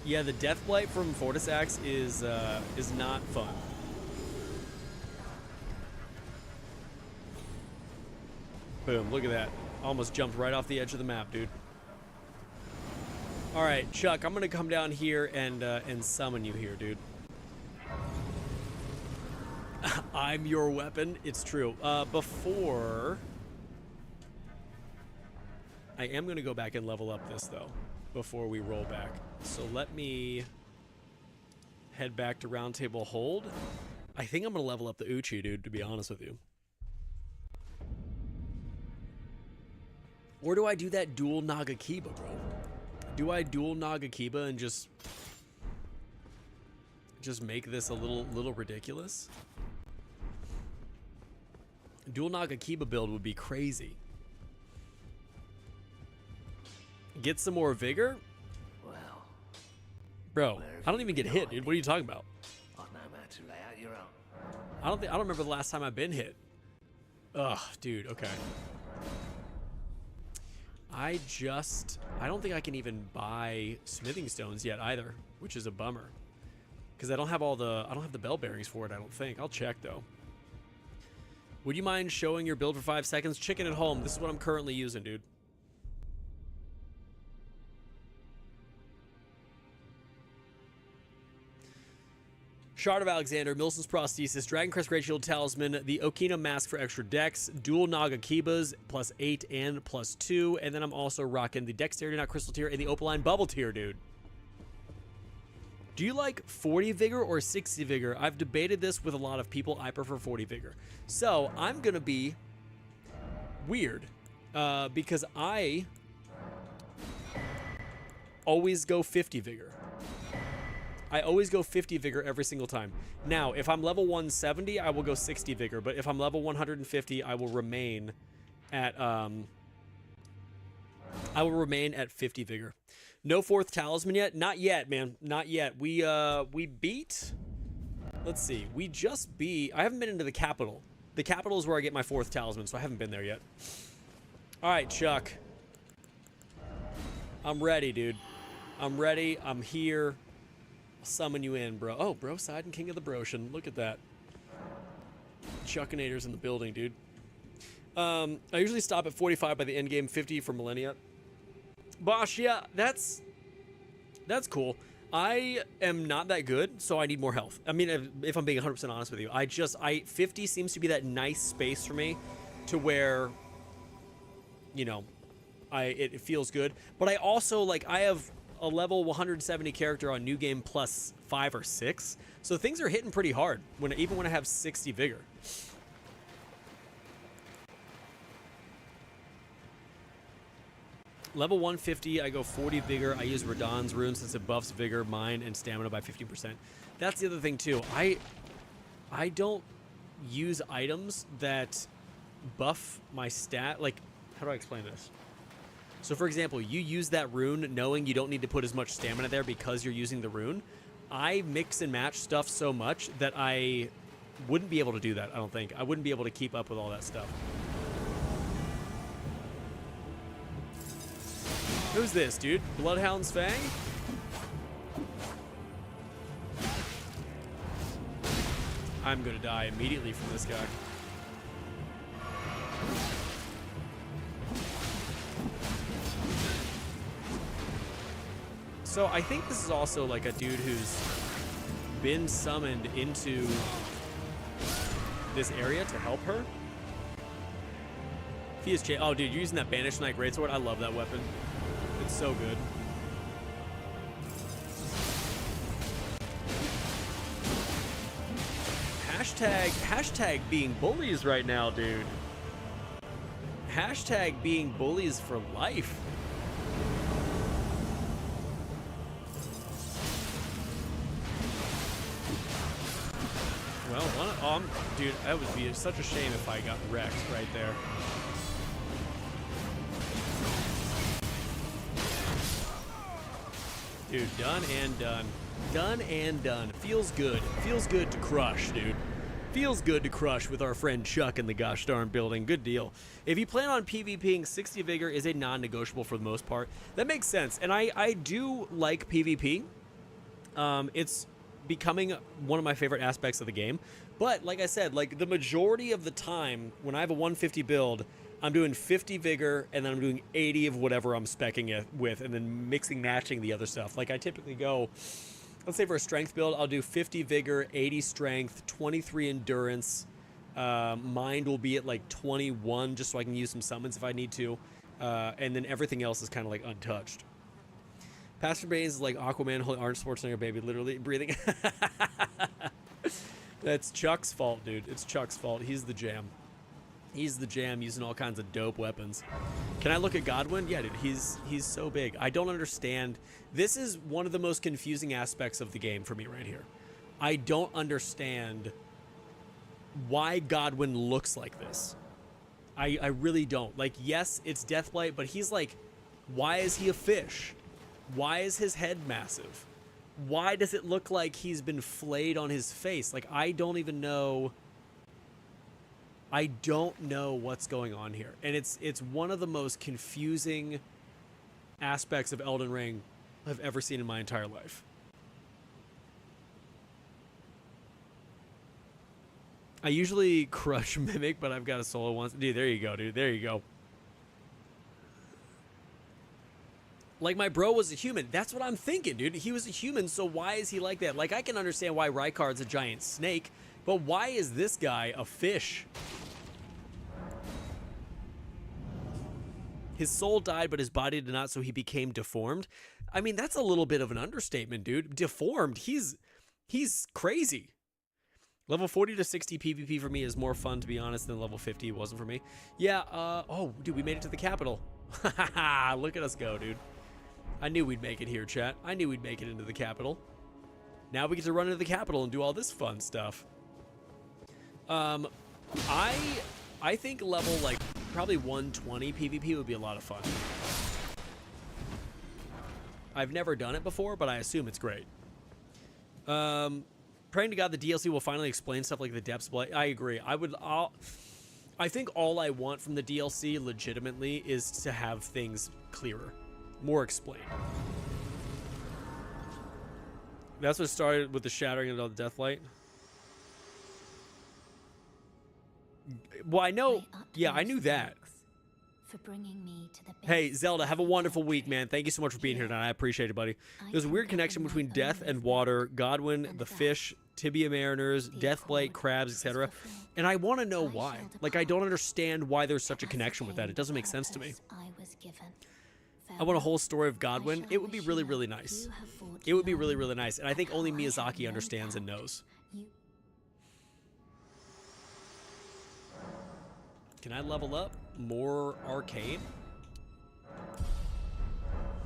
Yeah, the Deathblight from Fortisax is not fun. Boom, look at that. Almost jumped right off the edge of the map, dude. All right, Chuck, I'm gonna come down here and summon you here, dude. I'm your weapon. It's true. Before... I am going to go back and level up this, though, before we roll back. So let me head back to Round Table Hold. I think I'm going to level up the Uchi, dude, to be honest with you. Or do I do that dual Nagakiba, bro? Do I dual Nagakiba and just make this a little ridiculous? Dual Nagakiba build would be crazy. Get some more vigor? Well, bro, I don't even get hit, dude. What are you talking about? I've no man to lay out your own. I don't remember the last time I've been hit. Ugh, dude, okay. I don't think I can even buy smithing stones yet either, which is a bummer. Because I don't have the bell bearings for it, I don't think. I'll check though. Would you mind showing your build for 5 seconds? Chicken at home. This is what I'm currently using, dude. Shard of Alexander, Milson's Prosthesis, Dragon Crest Great Shield Talisman, the Okina Mask for extra dex, dual Naga Kibas, +8 and +2, and then I'm also rocking the Dexterity Not Crystal tier and the Opaline Bubble tier, dude. Do you like 40 Vigor or 60 Vigor? I've debated this with a lot of people. I prefer 40 Vigor. So I'm going to be weird because I always go 50 Vigor. I always go 50 Vigor every single time. Now, if I'm level 170, I will go 60 Vigor. But if I'm level 150, I will remain at 50 Vigor. No 4th Talisman yet? Not yet, man. Not yet. We beat... Let's see. We just beat... I haven't been into the capital. The capital is where I get my 4th Talisman, so I haven't been there yet. Alright, Chuck. I'm ready, dude. I'm ready. I'm here. I'll summon you in, bro. Oh, bro side and King of the Broshan. Look at that. Chuckinator's in the building, dude. I usually stop at 45 by the end game, 50 for Millennia. Bosh, yeah, that's cool. I am not that good, so I need more health. I mean, if I'm being 100% honest with you, 50 seems to be that nice space for me to where, you know, it feels good. But I also, like, I have a level 170 character on New Game +5 or 6, so things are hitting pretty hard even when I have 60 Vigor. Level 150, I go 40 Vigor. I use Radahn's rune since it buffs Vigor, Mind, and Stamina by 15%. That's the other thing, too. I don't use items that buff my stat. Like, how do I explain this? So, for example, you use that rune knowing you don't need to put as much stamina there because you're using the rune. I mix and match stuff so much that I wouldn't be able to do that, I don't think. I wouldn't be able to keep up with all that stuff. Who's this, dude? Bloodhound's Fang? I'm gonna die immediately from this guy. So I think this is also like a dude who's been summoned into this area to help her. If he is oh, dude, you're using that Banished Knight Greatsword? I love that weapon. It's so good. Hashtag being bullies right now, dude. Hashtag being bullies for life. Well, dude, that would be such a shame if I got wrecked right there. Dude, done and done. Done and done. Feels good. Feels good to crush, dude. Feels good to crush with our friend Chuck in the gosh darn building. Good deal. If you plan on PvPing, 60 Vigor is a non-negotiable for the most part. That makes sense. And I do like PvP. It's becoming one of my favorite aspects of the game. But like I said, like the majority of the time when I have a 150 build, I'm doing 50 Vigor, and then I'm doing 80 of whatever I'm speccing it with, and then matching the other stuff. Like, I typically go, let's say for a strength build, I'll do 50 Vigor, 80 Strength, 23 Endurance. Mind will be at, like, 21, just so I can use some summons if I need to. And then everything else is kind of, like, untouched. Pastor Baines is like Aquaman, Holy Arnold Schwarzenegger, baby, literally breathing. That's Chuck's fault, dude. It's Chuck's fault. He's the jam. He's the jam, using all kinds of dope weapons. Can I look at Godwin? Yeah, dude, he's so big. I don't understand. This is one of the most confusing aspects of the game for me right here. I don't understand why Godwin looks like this. I really don't. Like, yes, it's Deathblight, but he's like, why is he a fish? Why is his head massive? Why does it look like he's been flayed on his face? Like, I don't even know. I don't know what's going on here. And it's one of the most confusing aspects of Elden Ring I've ever seen in my entire life. I usually crush Mimic, but I've got a solo once. Dude, there you go, dude. There you go. Like, my bro was a human. That's what I'm thinking, dude. He was a human, so why is he like that? Like, I can understand why Rykard's a giant snake, but why is this guy a fish? His soul died, but his body did not, so he became deformed. I mean, that's a little bit of an understatement, dude. Deformed. He's crazy. Level 40 to 60 PvP for me is more fun, to be honest, than level 50 wasn't for me. Yeah, oh, dude, we made it to the capital. Look at us go, dude. I knew we'd make it here, chat. I knew we'd make it into the capital. Now we get to run into the capital and do all this fun stuff. I think level, like, probably 120 PvP would be a lot of fun. I've never done it before, but I assume it's great. Praying to God the DLC will finally explain stuff like the Depths Blade. I agree. I think all I want from the DLC, legitimately, is to have things clearer. More explained. That's what started with the shattering of the Deathlight. Well, I know. Yeah, I knew that. For bringing me to the hey, Zelda, have a wonderful week, man. Thank you so much for being here tonight. I appreciate it, buddy. There's a weird connection between death and water, Godwin, the fish, tibia mariners, deathblight, crabs, etc. And I want to know why. Like, I don't understand why there's such a connection with that. It doesn't make sense to me. I want a whole story of Godwin. It would be really, really nice. It would be really, really nice. And I think only Miyazaki understands and knows. Can I level up more arcane?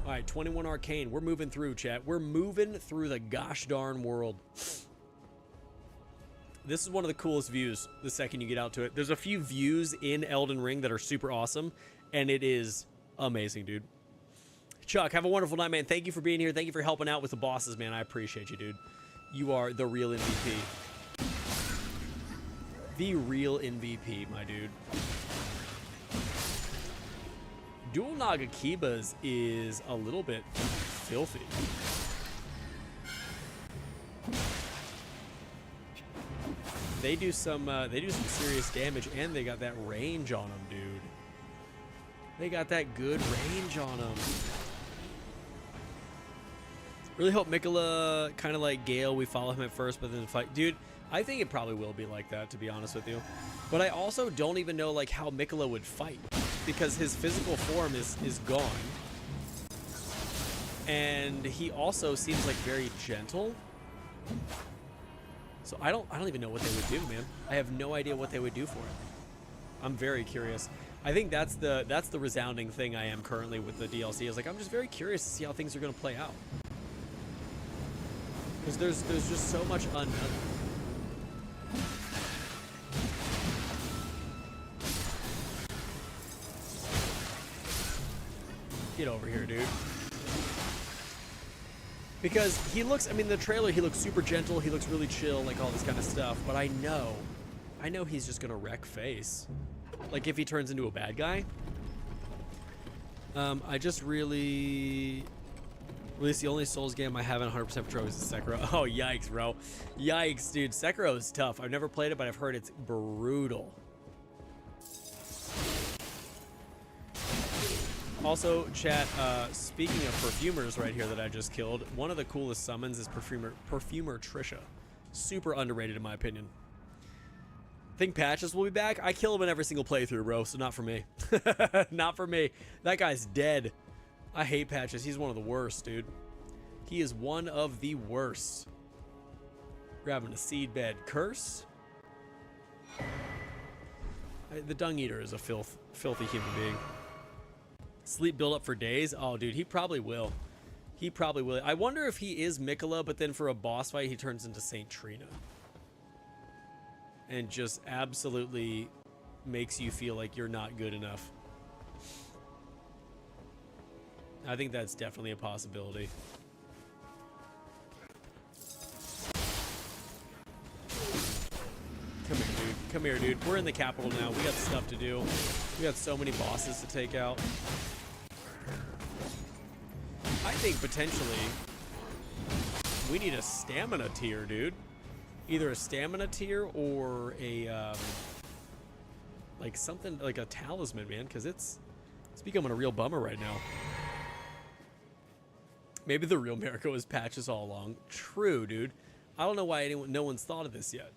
All right, 21 arcane. We're moving through, chat. We're moving through the gosh darn world. This is one of the coolest views the second you get out to it. There's a few views in Elden Ring that are super awesome, and it is amazing, dude. Chuck, have a wonderful night, man. Thank you for being here. Thank you for helping out with the bosses, man. I appreciate you, dude. You are the real MVP. The real MVP, my dude. Dual Nagakibas is a little bit filthy. They do some serious damage, and they got that range on them, dude. They got that good range on them. Really hope Mikola, kind of like Gale, we follow him at first, but then fight. Dude, I think it probably will be like that, to be honest with you. But I also don't even know like how Mikola would fight, because his physical form is gone. And he also seems like very gentle. So I don't even know what they would do, man. I have no idea what they would do for it. I'm very curious. I think that's the resounding thing I am currently with the DLC. Is like, I'm just very curious to see how things are going to play out. Because there's just so much unknown. Get over here, dude. Because he looks, I mean, the trailer, he looks super gentle, he looks really chill, like all this kind of stuff, but I know he's just gonna wreck face. Like, if he turns into a bad guy. I just really... At least the only Souls game I haven't 100% for trophies is Sekiro. Oh, yikes, bro. Yikes, dude. Sekiro is tough. I've never played it, but I've heard it's brutal. Also, chat, speaking of perfumers right here that I just killed, one of the coolest summons is Perfumer Trisha. Super underrated in my opinion. Think Patches will be back? I kill him in every single playthrough, bro, so not for me. Not for me. That guy's dead. I hate Patches. He's one of the worst, dude. He is one of the worst. Grabbing a seedbed curse. The Dung Eater is a filthy human being. Sleep build up for days? Oh, dude, he probably will. He probably will. I wonder if he is Mikola, but then for a boss fight, he turns into Saint Trina. And just absolutely makes you feel like you're not good enough. I think that's definitely a possibility. Come here, dude. Come here, dude. We're in the capital now. We got stuff to do. We got so many bosses to take out. I think potentially we need a stamina tier, dude. Either a stamina tier or a like something like a talisman, man, because it's becoming a real bummer right now. Maybe the real America was patches all along. True, dude. I don't know why no one's thought of this yet.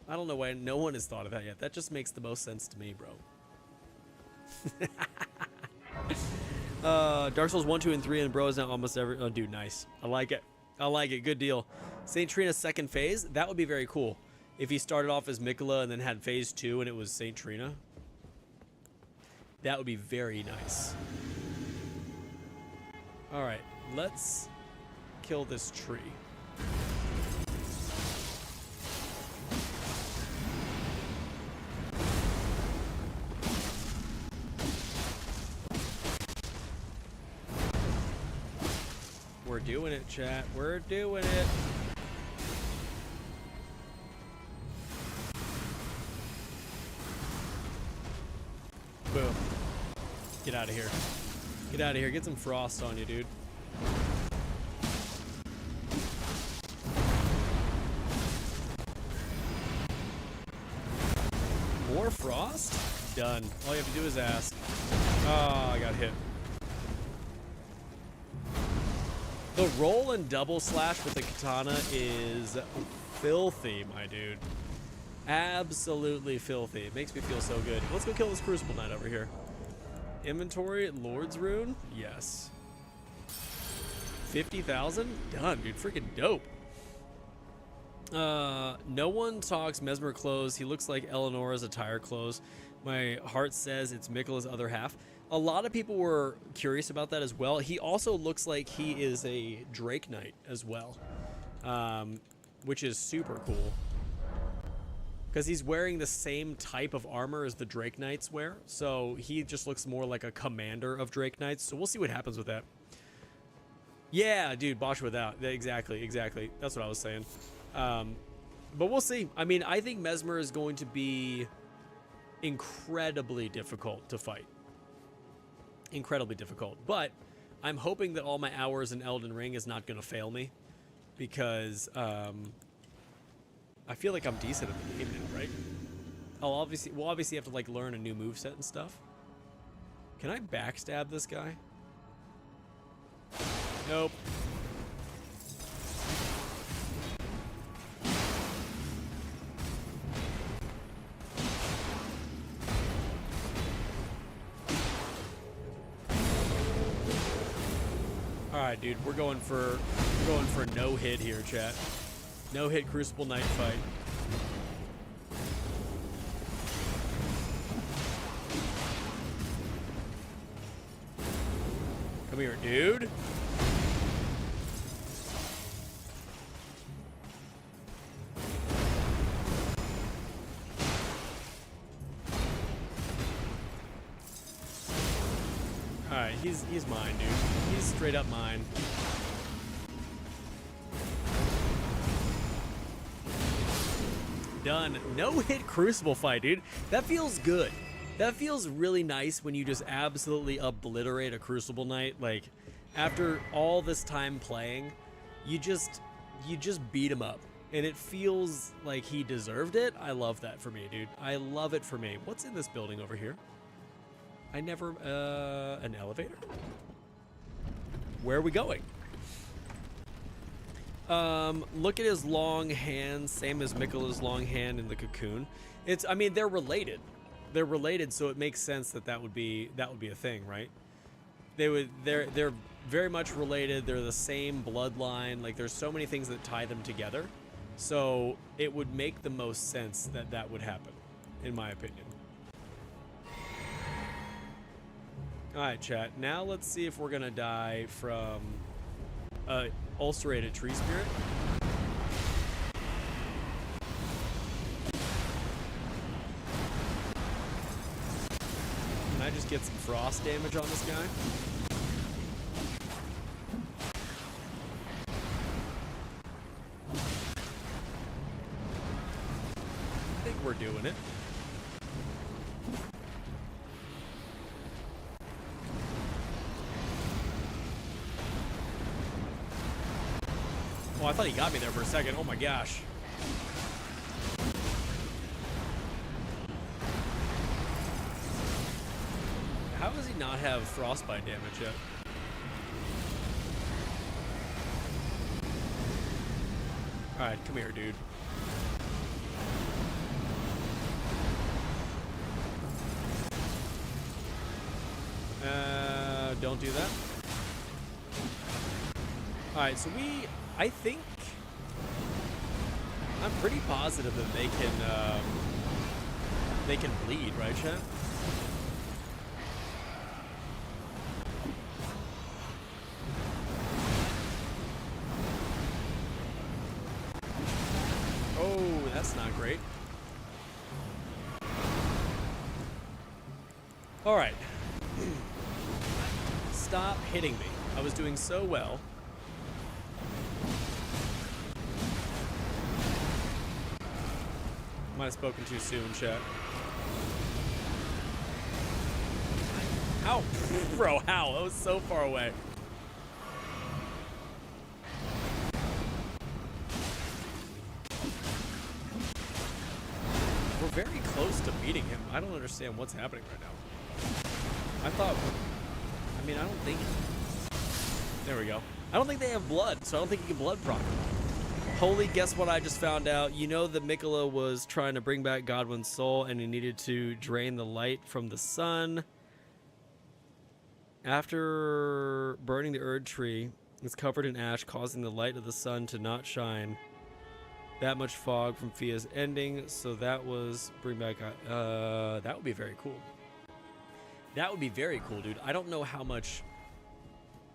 I don't know why no one has thought of that yet. That just makes the most sense to me, bro. Dark Souls 1, 2, and 3, and bro is now almost every. Oh, dude, nice. I like it. I like it. Good deal. Saint Trina's second phase. That would be very cool. If he started off as Mikola and then had phase 2 and it was Saint Trina. That would be very nice. All right, let's kill this tree. We're doing it, chat. We're doing it. Boom. Get out of here. Get out of here. Get some frost on you, dude. More frost? Done. All you have to do is ask. Oh, I got hit. The roll and double slash with the katana is filthy, my dude. Absolutely filthy. It makes me feel so good. Let's go kill this Crucible Knight over here. Inventory, Lord's Rune? Yes. 50,000? Done, dude. Freaking dope. No one talks Mesmer clothes. He looks like Eleonora's attire clothes. My heart says it's Mikola's other half. A lot of people were curious about that as well. He also looks like he is a Drake Knight as well, which is super cool. Because he's wearing the same type of armor as the Drake Knights wear. So he just looks more like a commander of Drake Knights. So we'll see what happens with that. Yeah, dude, Bosch without. Exactly, exactly. That's what I was saying. But we'll see. I mean, I think Mesmer is going to be incredibly difficult to fight. Incredibly difficult. But I'm hoping that all my hours in Elden Ring is not going to fail me. Because, I feel like I'm decent at the game now, right? We'll obviously have to like learn a new moveset and stuff. Can I backstab this guy? Nope. All right, dude, we're going for no hit here, chat. No hit Crucible Knight fight. Come here, dude. Alright, he's mine, dude. He's straight up mine. Done. No hit Crucible fight, dude. That feels good. That feels really nice when you just absolutely obliterate a Crucible Knight. Like, after all this time playing, you just beat him up. And it feels like he deserved it. I love that for me, dude. I love it for me. What's in this building over here? I never... an elevator? Where are we going? Look at his long hand, same as Mikola's long hand in the cocoon. I mean, they're related. They're related, so it makes sense that would be a thing, right? They're very much related. They're the same bloodline. Like, there's so many things that tie them together. So it would make the most sense that would happen, in my opinion. All right, chat. Now let's see if we're gonna die from ulcerated tree spirit. Can I just get some frost damage on this guy? I think we're doing it. Oh, I thought he got me there for a second. Oh my gosh. How does he not have frostbite damage yet? Alright, come here, dude. Don't do that. Alright, so I think, I'm pretty positive that they can bleed, right, chat? Oh, that's not great. All right. Stop hitting me. I was doing so well. Might have spoken too soon, chat. Ow! Bro, how? That was so far away. We're very close to beating him. I don't understand what's happening right now. I don't think... There we go. I don't think they have blood, so I don't think you can blood properly. Holy, guess what I just found out? You know that Mikola was trying to bring back Godwin's soul and he needed to drain the light from the sun. After burning the Erd tree, it's covered in ash, causing the light of the sun to not shine. That much fog from Fia's ending, so that was bring back... that would be very cool. That would be very cool, dude. I don't know how much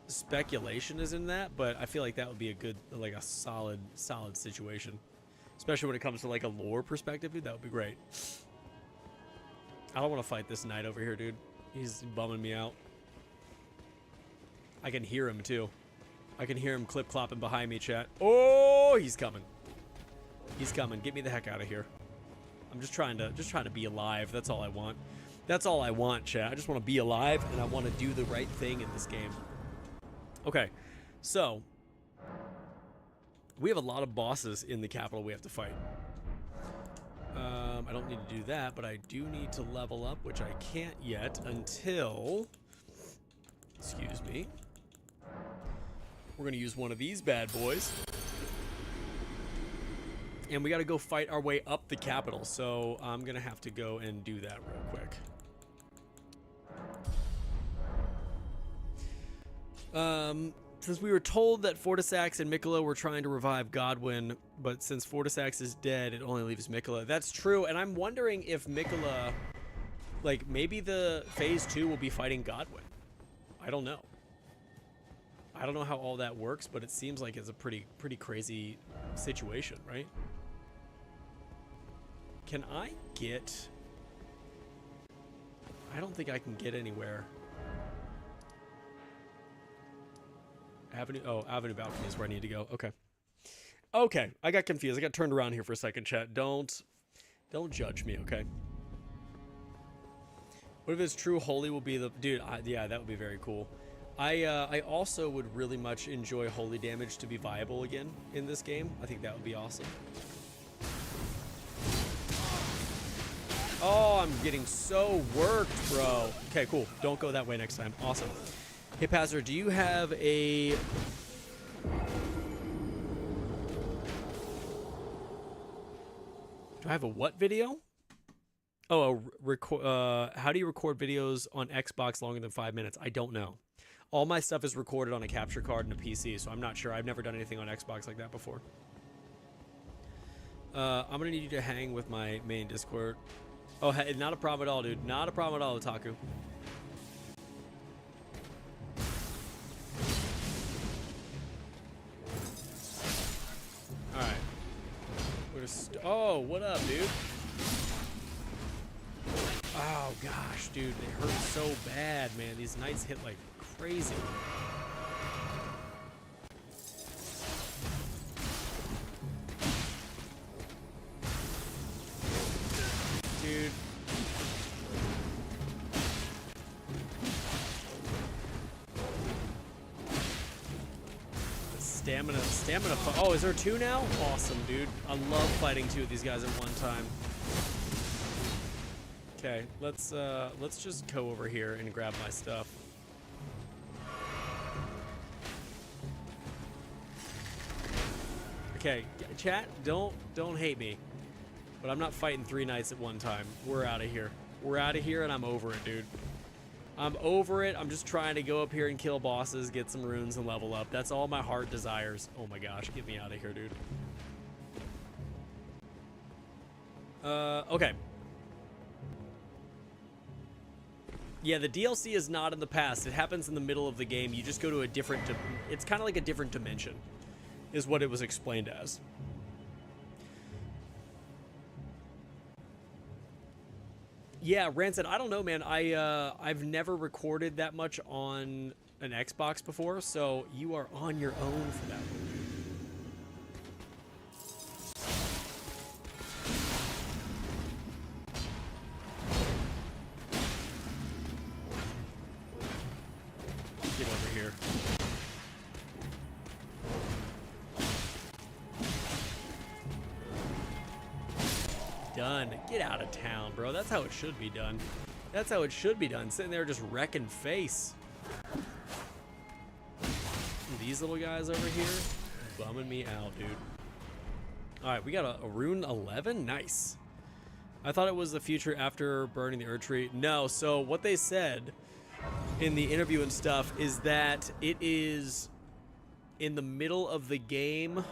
speculation is in that, but I feel like that would be a good, like a solid situation. Especially when it comes to like a lore perspective, dude. That would be great. I don't want to fight this knight over here, dude. He's bumming me out. I can hear him too. I can hear him clip-clopping behind me, chat. Oh, he's coming. He's coming. Get me the heck out of here. I'm just trying to be alive. That's all I want. That's all I want, chat. I just want to be alive, and I want to do the right thing in this game. Okay, so we have a lot of bosses in the capital we have to fight. I don't need to do that, but I do need to level up, which I can't yet until... Excuse me. We're going to use one of these bad boys. And we got to go fight our way up the capital, so I'm going to have to go and do that real quick. Since we were told that Fortisax and Mikola were trying to revive Godwin, but since Fortisax is dead, it only leaves Mikola. That's true, and I'm wondering if Mikola, like, maybe the phase 2 will be fighting Godwin. I don't know. I don't know how all that works, but it seems like it's a pretty crazy situation, right? Can I get... I don't think I can get anywhere. Avenue Balcony is where I need to go. Okay. Okay, I got confused. I got turned around here for a second, chat. Don't judge me, okay? What if it's true Holy will be the... Dude, yeah, that would be very cool. I also would really much enjoy Holy damage to be viable again in this game. I think that would be awesome. Oh, I'm getting so worked, bro. Okay, cool. Don't go that way next time. Awesome. Hey, Pastor, do you have a... Do I have a what video? Oh, how do you record videos on Xbox longer than 5 minutes? I don't know. All my stuff is recorded on a capture card and a PC, so I'm not sure. I've never done anything on Xbox like that before. I'm going to need you to hang with my main Discord. Oh, hey, not a problem at all, dude. Not a problem at all, Otaku. Alright. Oh, what up, dude? Oh, gosh, dude. They hurt so bad, man. These knights hit like crazy. Dude. Stamina. Oh, is there two now? Awesome, dude. I love fighting two of these guys at one time. Okay, let's just go over here and grab my stuff. Okay, chat, don't hate me. But I'm not fighting 3 knights at one time. We're out of here. We're out of here, and I'm over it, dude. I'm over it. I'm just trying to go up here and kill bosses, get some runes, and level up. That's all my heart desires. Oh my gosh, get me out of here, dude. Okay. Yeah, the DLC is not in the past. It happens in the middle of the game. You just go to a different... It's kind of like a different dimension, is what it was explained as. Yeah, Rancid, I don't know, man. I've never recorded that much on an Xbox before, so you are on your own for that one. Get over here. Done. Get out of town, bro. That's how it should be done. That's how it should be done. Sitting there just wrecking face. These little guys over here bumming me out, dude. Alright, we got a rune 11? Nice. I thought it was the future after burning the Erdtree. No, so what they said in the interview and stuff is that it is in the middle of the game.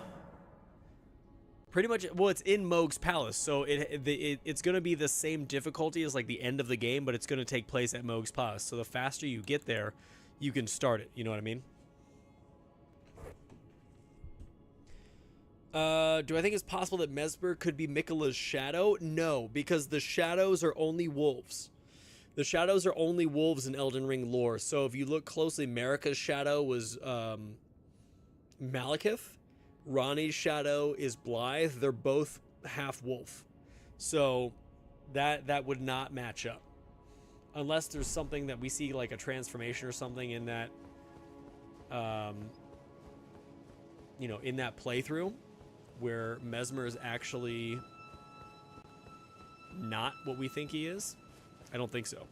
Pretty much, well, it's in Mohg's palace, so it's going to be the same difficulty as like the end of the game, but it's going to take place at Mohg's palace. So the faster you get there, you can start it. You know what I mean? Do I think it's possible that Mesmer could be Miquella's shadow? No, because the shadows are only wolves. The shadows are only wolves in Elden Ring lore. So if you look closely, Marika's shadow was Malekith. Ronnie's shadow is Blythe. They're both half wolf. So that would not match up. Unless there's something that we see, like a transformation or something in that, you know, in that playthrough where Mesmer is actually not what we think he is. I don't think so.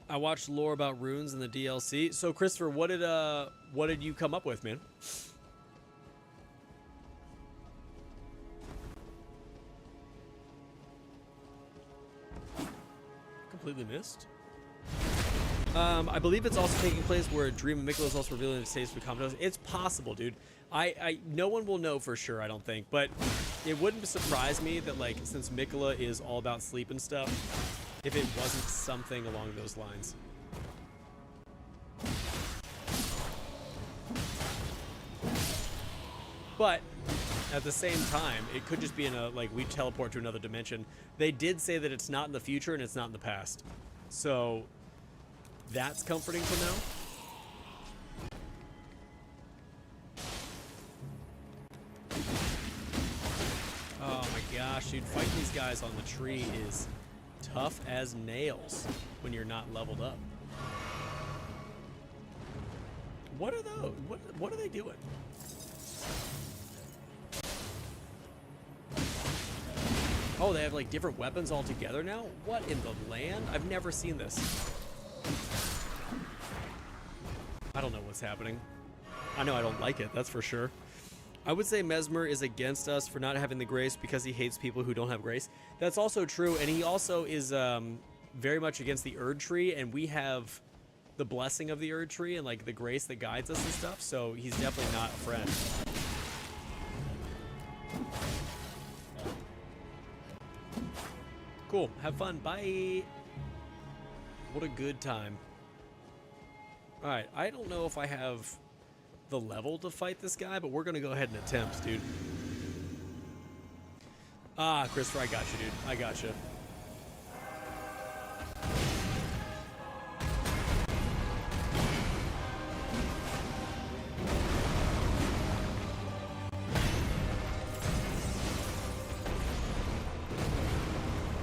I watched lore about runes in the DLC. So Christopher, what did you come up with, man? Completely missed. I believe it's also taking place where a dream of Miquella is also revealing its taste for comatose. It's possible, dude. No one will know for sure, I don't think, but it wouldn't surprise me that, like, since Miquella is all about sleep and stuff, if it wasn't something along those lines. But at the same time, it could just be in a, like, we teleport to another dimension. They did say that it's not in the future and it's not in the past. So that's comforting to know. Oh my gosh, dude, fighting these guys on the tree is tough as nails when you're not leveled up. What are those? What are they doing? Oh, they have like different weapons altogether now? What in the land? I've never seen this. I don't know what's happening. I know I don't like it, that's for sure. I would say Mesmer is against us for not having the grace because he hates people who don't have grace. That's also true, and he also is very much against the Erdtree, and we have the blessing of the Erdtree and like the grace that guides us and stuff, so he's definitely not a friend. Cool, have fun, bye. What a good time. Alright, I don't know if I have the level to fight this guy, but we're gonna go ahead and attempt, dude. Ah, Christopher, I got you, dude. I got you.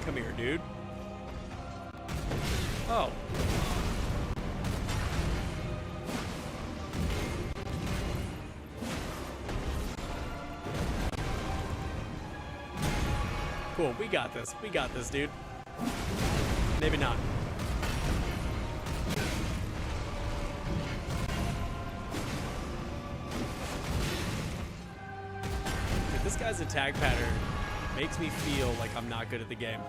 Come here, dude. Oh. Cool, we got this. We got this, dude. Maybe not. This guy's attack pattern makes me feel like I'm not good at the game.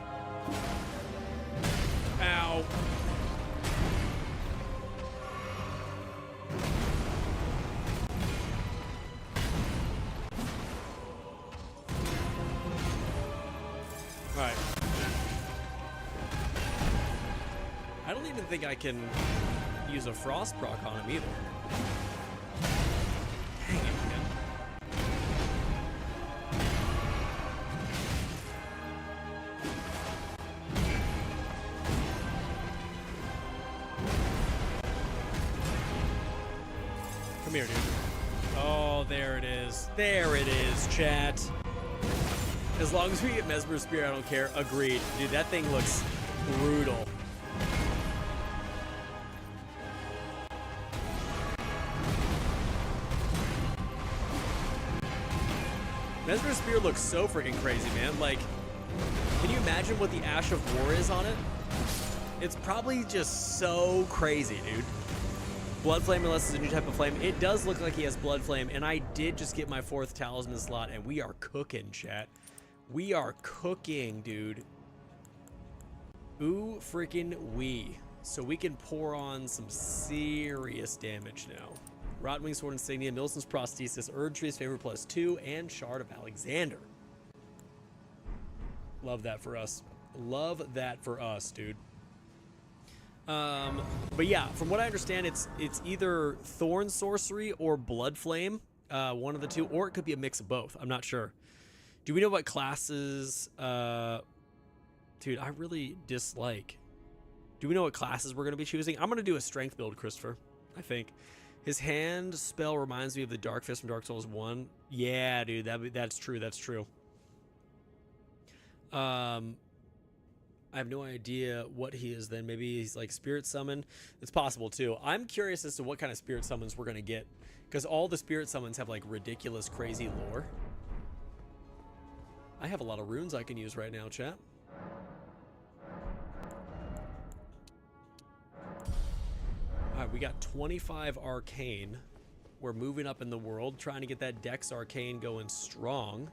Ow. Alright. I don't even think I can use a frost proc on him either. Dang it, man. Come here, dude. Oh, there it is. There it is, chat. As long as we get Mesmer Spear, I don't care. Agreed. Dude, that thing looks brutal. Mesmer Spear looks so freaking crazy, man. Like, can you imagine what the Ash of War is on it? It's probably just so crazy, dude. Blood Flame, unless it's a new type of flame. It does look like he has Blood Flame, and I did just get my 4th Talisman slot, and we are cooking, chat. We are cooking, dude. Ooh, freaking wee. So we can pour on some serious damage now. Rotwing Sword Insignia, Milton's Prosthesis, Erdtree's Favor +2, and Shard of Alexander. Love that for us. Love that for us, dude. But yeah, from what I understand, it's either Thorn Sorcery or Blood Flame, one of the two, or it could be a mix of both. I'm not sure. Do we know what classes? Dude, I really dislike. Do we know what classes we're going to be choosing? I'm going to do a strength build, Christopher, I think. His hand spell reminds me of the Dark Fist from Dark Souls 1. Yeah, dude, that's true. That's true. I have no idea what he is then. Maybe he's like Spirit Summon. It's possible too. I'm curious as to what kind of Spirit Summons we're going to get, because all the Spirit Summons have like ridiculous, crazy lore. I have a lot of runes I can use right now, chat. Alright, we got 25 Arcane. We're moving up in the world, trying to get that Dex Arcane going strong.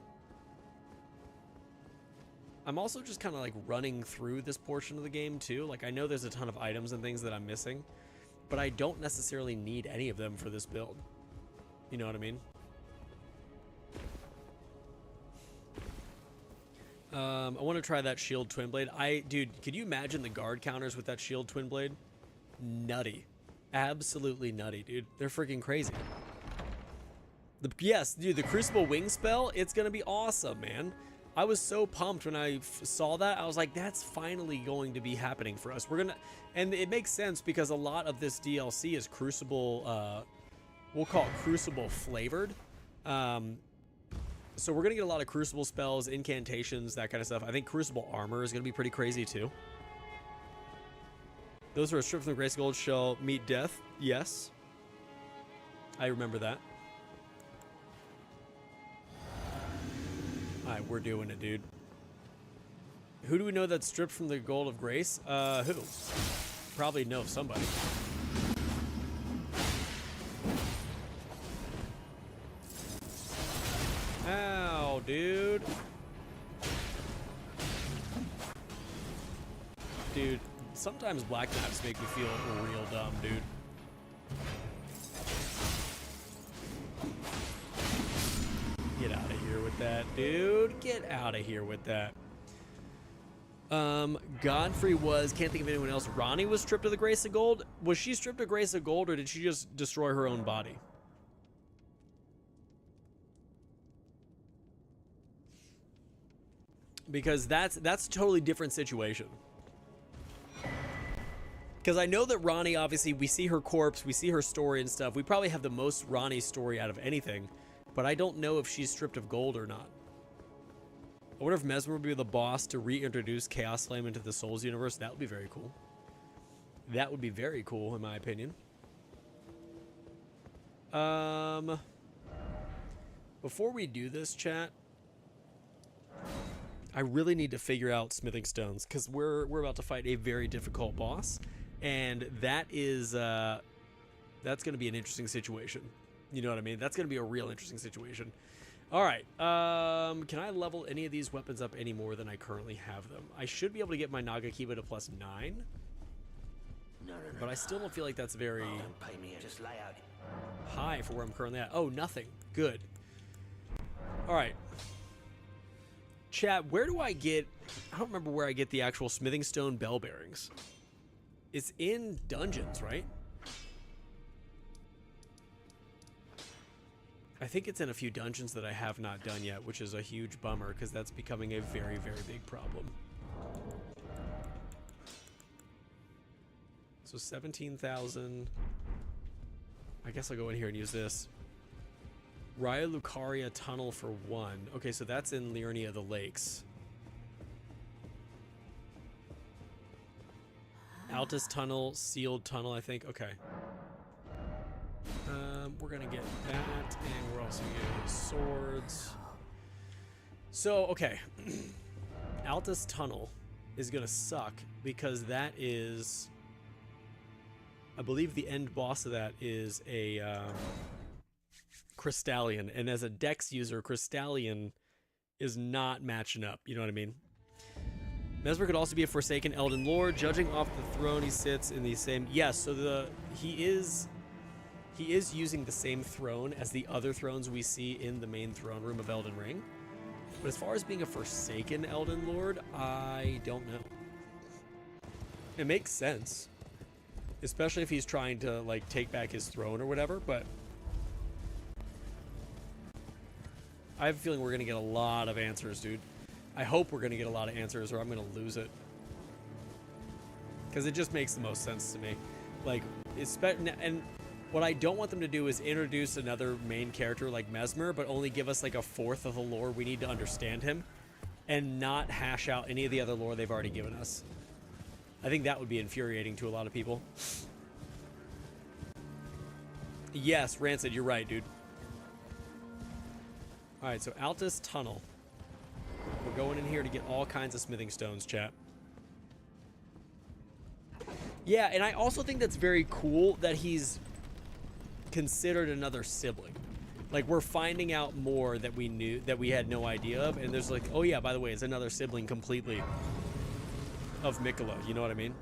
I'm also just kind of like running through this portion of the game too. Like, I know there's a ton of items and things that I'm missing, but I don't necessarily need any of them for this build. You know what I mean? I want to try that Shield Twin Blade. Dude, could you imagine the guard counters with that Shield Twin Blade? Nutty. Absolutely nutty, dude. They're freaking crazy. Yes, dude, the Crucible Wing spell, it's going to be awesome, man. I was so pumped when I saw that. I was like, that's finally going to be happening for us. We're going to, and it makes sense because a lot of this DLC is Crucible, we'll call it Crucible flavored. So we're going to get a lot of Crucible spells, incantations, that kind of stuff. I think Crucible armor is going to be pretty crazy too. Those who are stripped from the Grace Gold shall meet death. Yes. I remember that. Alright, we're doing it, dude. Who do we know that's stripped from the Gold of Grace? Who? Probably know somebody. Ow, dude. Dude, sometimes black maps make me feel real dumb, dude. Get out of here with that, dude. Get out of here with that. Godfrey was, can't think of anyone else. Ronnie was stripped of the Grace of Gold. Was she stripped of Grace of Gold, or did she just destroy her own body? Because that's a totally different situation. Because I know that Ronnie, obviously, we see her corpse, we see her story and stuff. We probably have the most Ronnie story out of anything. But I don't know if she's stripped of gold or not. I wonder if Mesmer would be the boss to reintroduce Chaos Flame into the Souls universe. That would be very cool. That would be very cool, in my opinion. Before we do this, chat, I really need to figure out smithing stones, because we're about to fight a very difficult boss, and that is that's going to be an interesting situation. You know what I mean? That's going to be a real interesting situation. All right. Can I level any of these weapons up any more than I currently have them? I should be able to get my Nagakiba to +9. No, But I still don't feel like that's very don't pay me. Just lay out. high for where I'm currently at. Oh, nothing. Good. All right. Chat, where do I get... I don't remember where I get the actual smithing stone bell bearings. It's in dungeons, right? I think it's in a few dungeons that I have not done yet, which is a huge bummer because that's becoming a very, very big problem. So 17,000. I guess I'll go in here and use this. Raya Lucaria Tunnel for 1. Okay, so that's in Liurnia the Lakes. Altus Tunnel, Sealed Tunnel, I think. Okay. We're gonna get that, and we're also getting swords. So, okay. Altus Tunnel is gonna suck because that is... I believe the end boss of that is a Crystallion, and as a Dex user, Crystallion is not matching up. You know what I mean? Mesmer could also be a Forsaken Elden Lord, judging off the throne he sits in the same. Yes, so he is using the same throne as the other thrones we see in the main throne room of Elden Ring. But as far as being a Forsaken Elden Lord, I don't know. It makes sense. Especially if he's trying to, like, take back his throne or whatever, but... I have a feeling we're going to get a lot of answers, dude. I hope we're going to get a lot of answers or I'm going to lose it. Because it just makes the most sense to me. Like, and what I don't want them to do is introduce another main character like Mesmer, but only give us, like, a fourth of the lore we need to understand him, and not hash out any of the other lore they've already given us. I think that would be infuriating to a lot of people. Yes, Rancid, you're right, dude. Alright, so Altus Tunnel. We're going in here to get all kinds of smithing stones, chat. Yeah, and I also think that's very cool that he's considered another sibling. Like, we're finding out more that we had no idea of, and there's like, oh yeah, by the way, it's another sibling completely of Miquella, you know what I mean?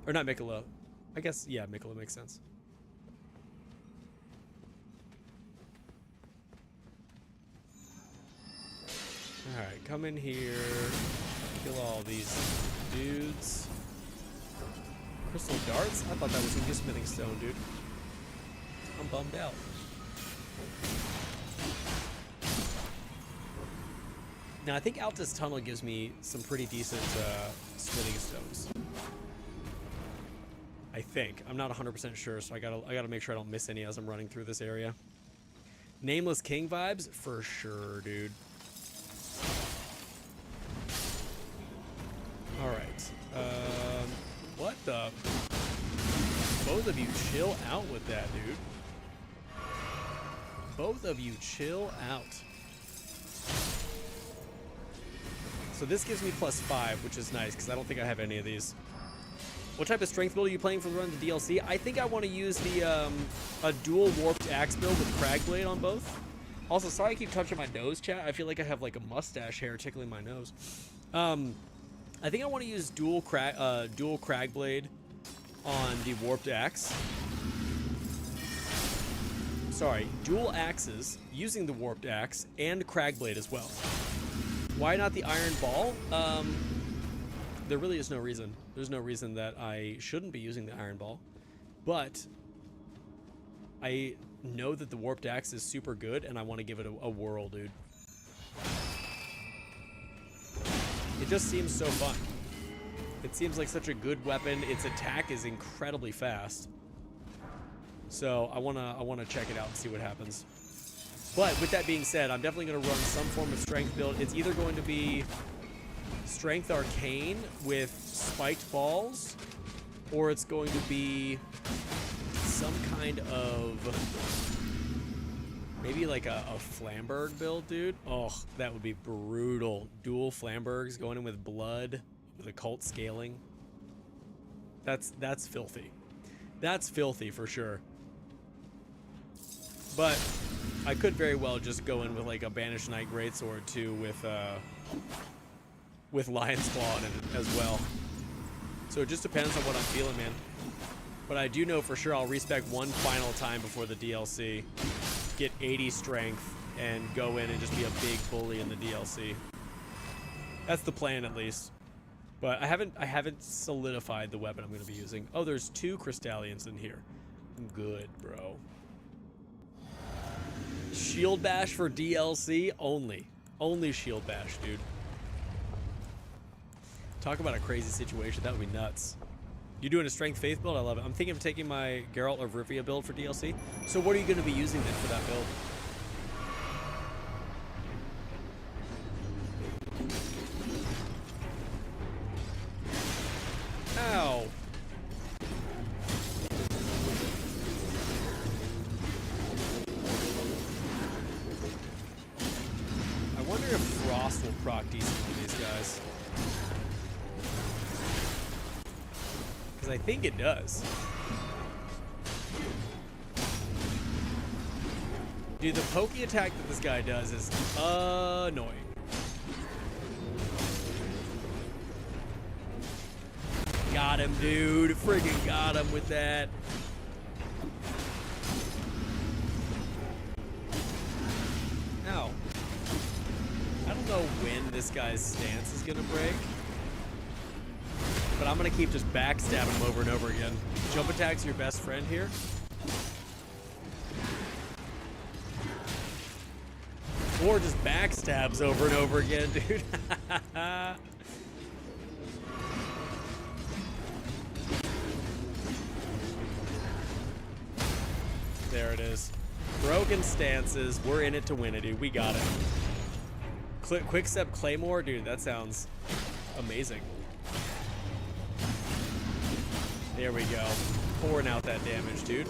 Or not Miquella. I guess, yeah, Miquella makes sense. Alright, come in here. Kill all these dudes. Crystal darts? I thought that was gonna be a smithing stone, dude. I'm bummed out. Now, I think Altus Tunnel gives me some pretty decent smithing stones. I think. I'm not 100% sure, so I gotta make sure I don't miss any as I'm running through this area. Nameless King vibes? For sure, dude. Alright. What the? Both of you chill out with that, dude. Both of you chill out. So this gives me +5, which is nice, because I don't think I have any of these. What type of strength build are you playing for running the DLC? I think I want to use the a dual warped axe build with Cragblade on both. Also, sorry I keep touching my nose, chat. I feel like I have like a mustache hair tickling my nose. I think I want to use dual Cragblade on the warped axe. Sorry, dual axes using the warped axe and Cragblade as well. Why not the iron ball? There really is no reason. There's no reason that I shouldn't be using the iron ball. But I know that the warped axe is super good, and I want to give it a whirl, dude. It just seems so fun. It seems like such a good weapon. Its attack is incredibly fast. So I wanna check it out and see what happens. But with that being said, I'm definitely going to run some form of strength build. It's either going to be Strength Arcane with spiked balls, or it's going to be some kind of maybe like a Flamberg build, dude. Oh, that would be brutal. Dual Flambergs going in with blood with occult scaling. That's filthy. That's filthy for sure. But I could very well just go in with like a Banished Knight Greatsword too with Lion's Claw in it as well. So it just depends on what I'm feeling, man. But I do know for sure I'll respec one final time before the DLC, get 80 strength, and go in and just be a big bully in the DLC. That's the plan, at least. But I haven't solidified the weapon I'm going to be using. Oh, there's 2 Crystallians in here. Good, bro. Shield Bash for DLC only. Only Shield Bash, dude. Talk about a crazy situation. That would be nuts. You doing a Strength Faith build? I love it. I'm thinking of taking my Geralt of Rivia build for DLC. So what are you going to be using then for that build? Ow. I wonder if Frost will proc decent on these guys. Because I think it does. Dude, the pokey attack that this guy does is annoying. Got him, dude. Friggin' got him with that. Ow. I don't know when this guy's stance is gonna break, but I'm gonna keep just backstabbing him over and over again. Jump attack's your best friend here. Or just backstabs over and over again, dude. There it is. Broken stances. We're in it to win it, dude. We got it. Quick Step Claymore, dude. That sounds amazing. There we go. Pouring out that damage, dude.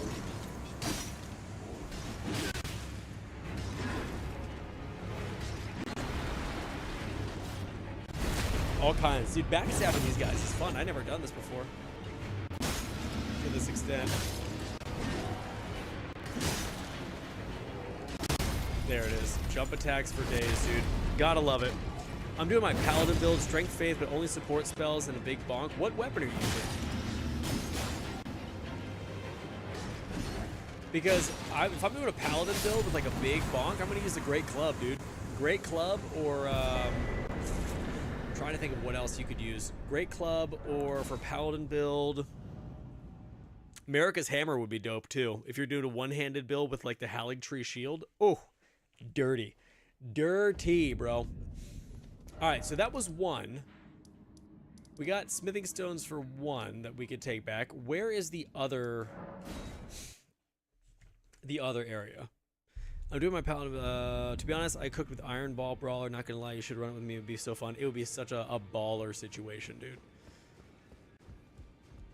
All kinds. Dude, backstabbing these guys is fun. I've never done this before. To this extent. There it is. Jump attacks for days, dude. Gotta love it. I'm doing my Paladin build, Strength Faith, but only support spells and a big bonk. What weapon are you using? Because if I'm doing a Paladin build with like a big bonk, I'm gonna use the Great Club, dude. Great Club or I'm trying to think of what else you could use. Great Club or for Paladin build, America's Hammer would be dope too. If you're doing a one-handed build with like the Hallig Tree Shield. Oh, dirty. Dirty, bro. Alright, so that was one. We got smithing stones for one that we could take back. Where is the other area? I'm doing my Paladin. To be honest, I cooked with Iron Ball Brawler. Not gonna lie, you should run it with me. It would be so fun. It would be such a baller situation, dude.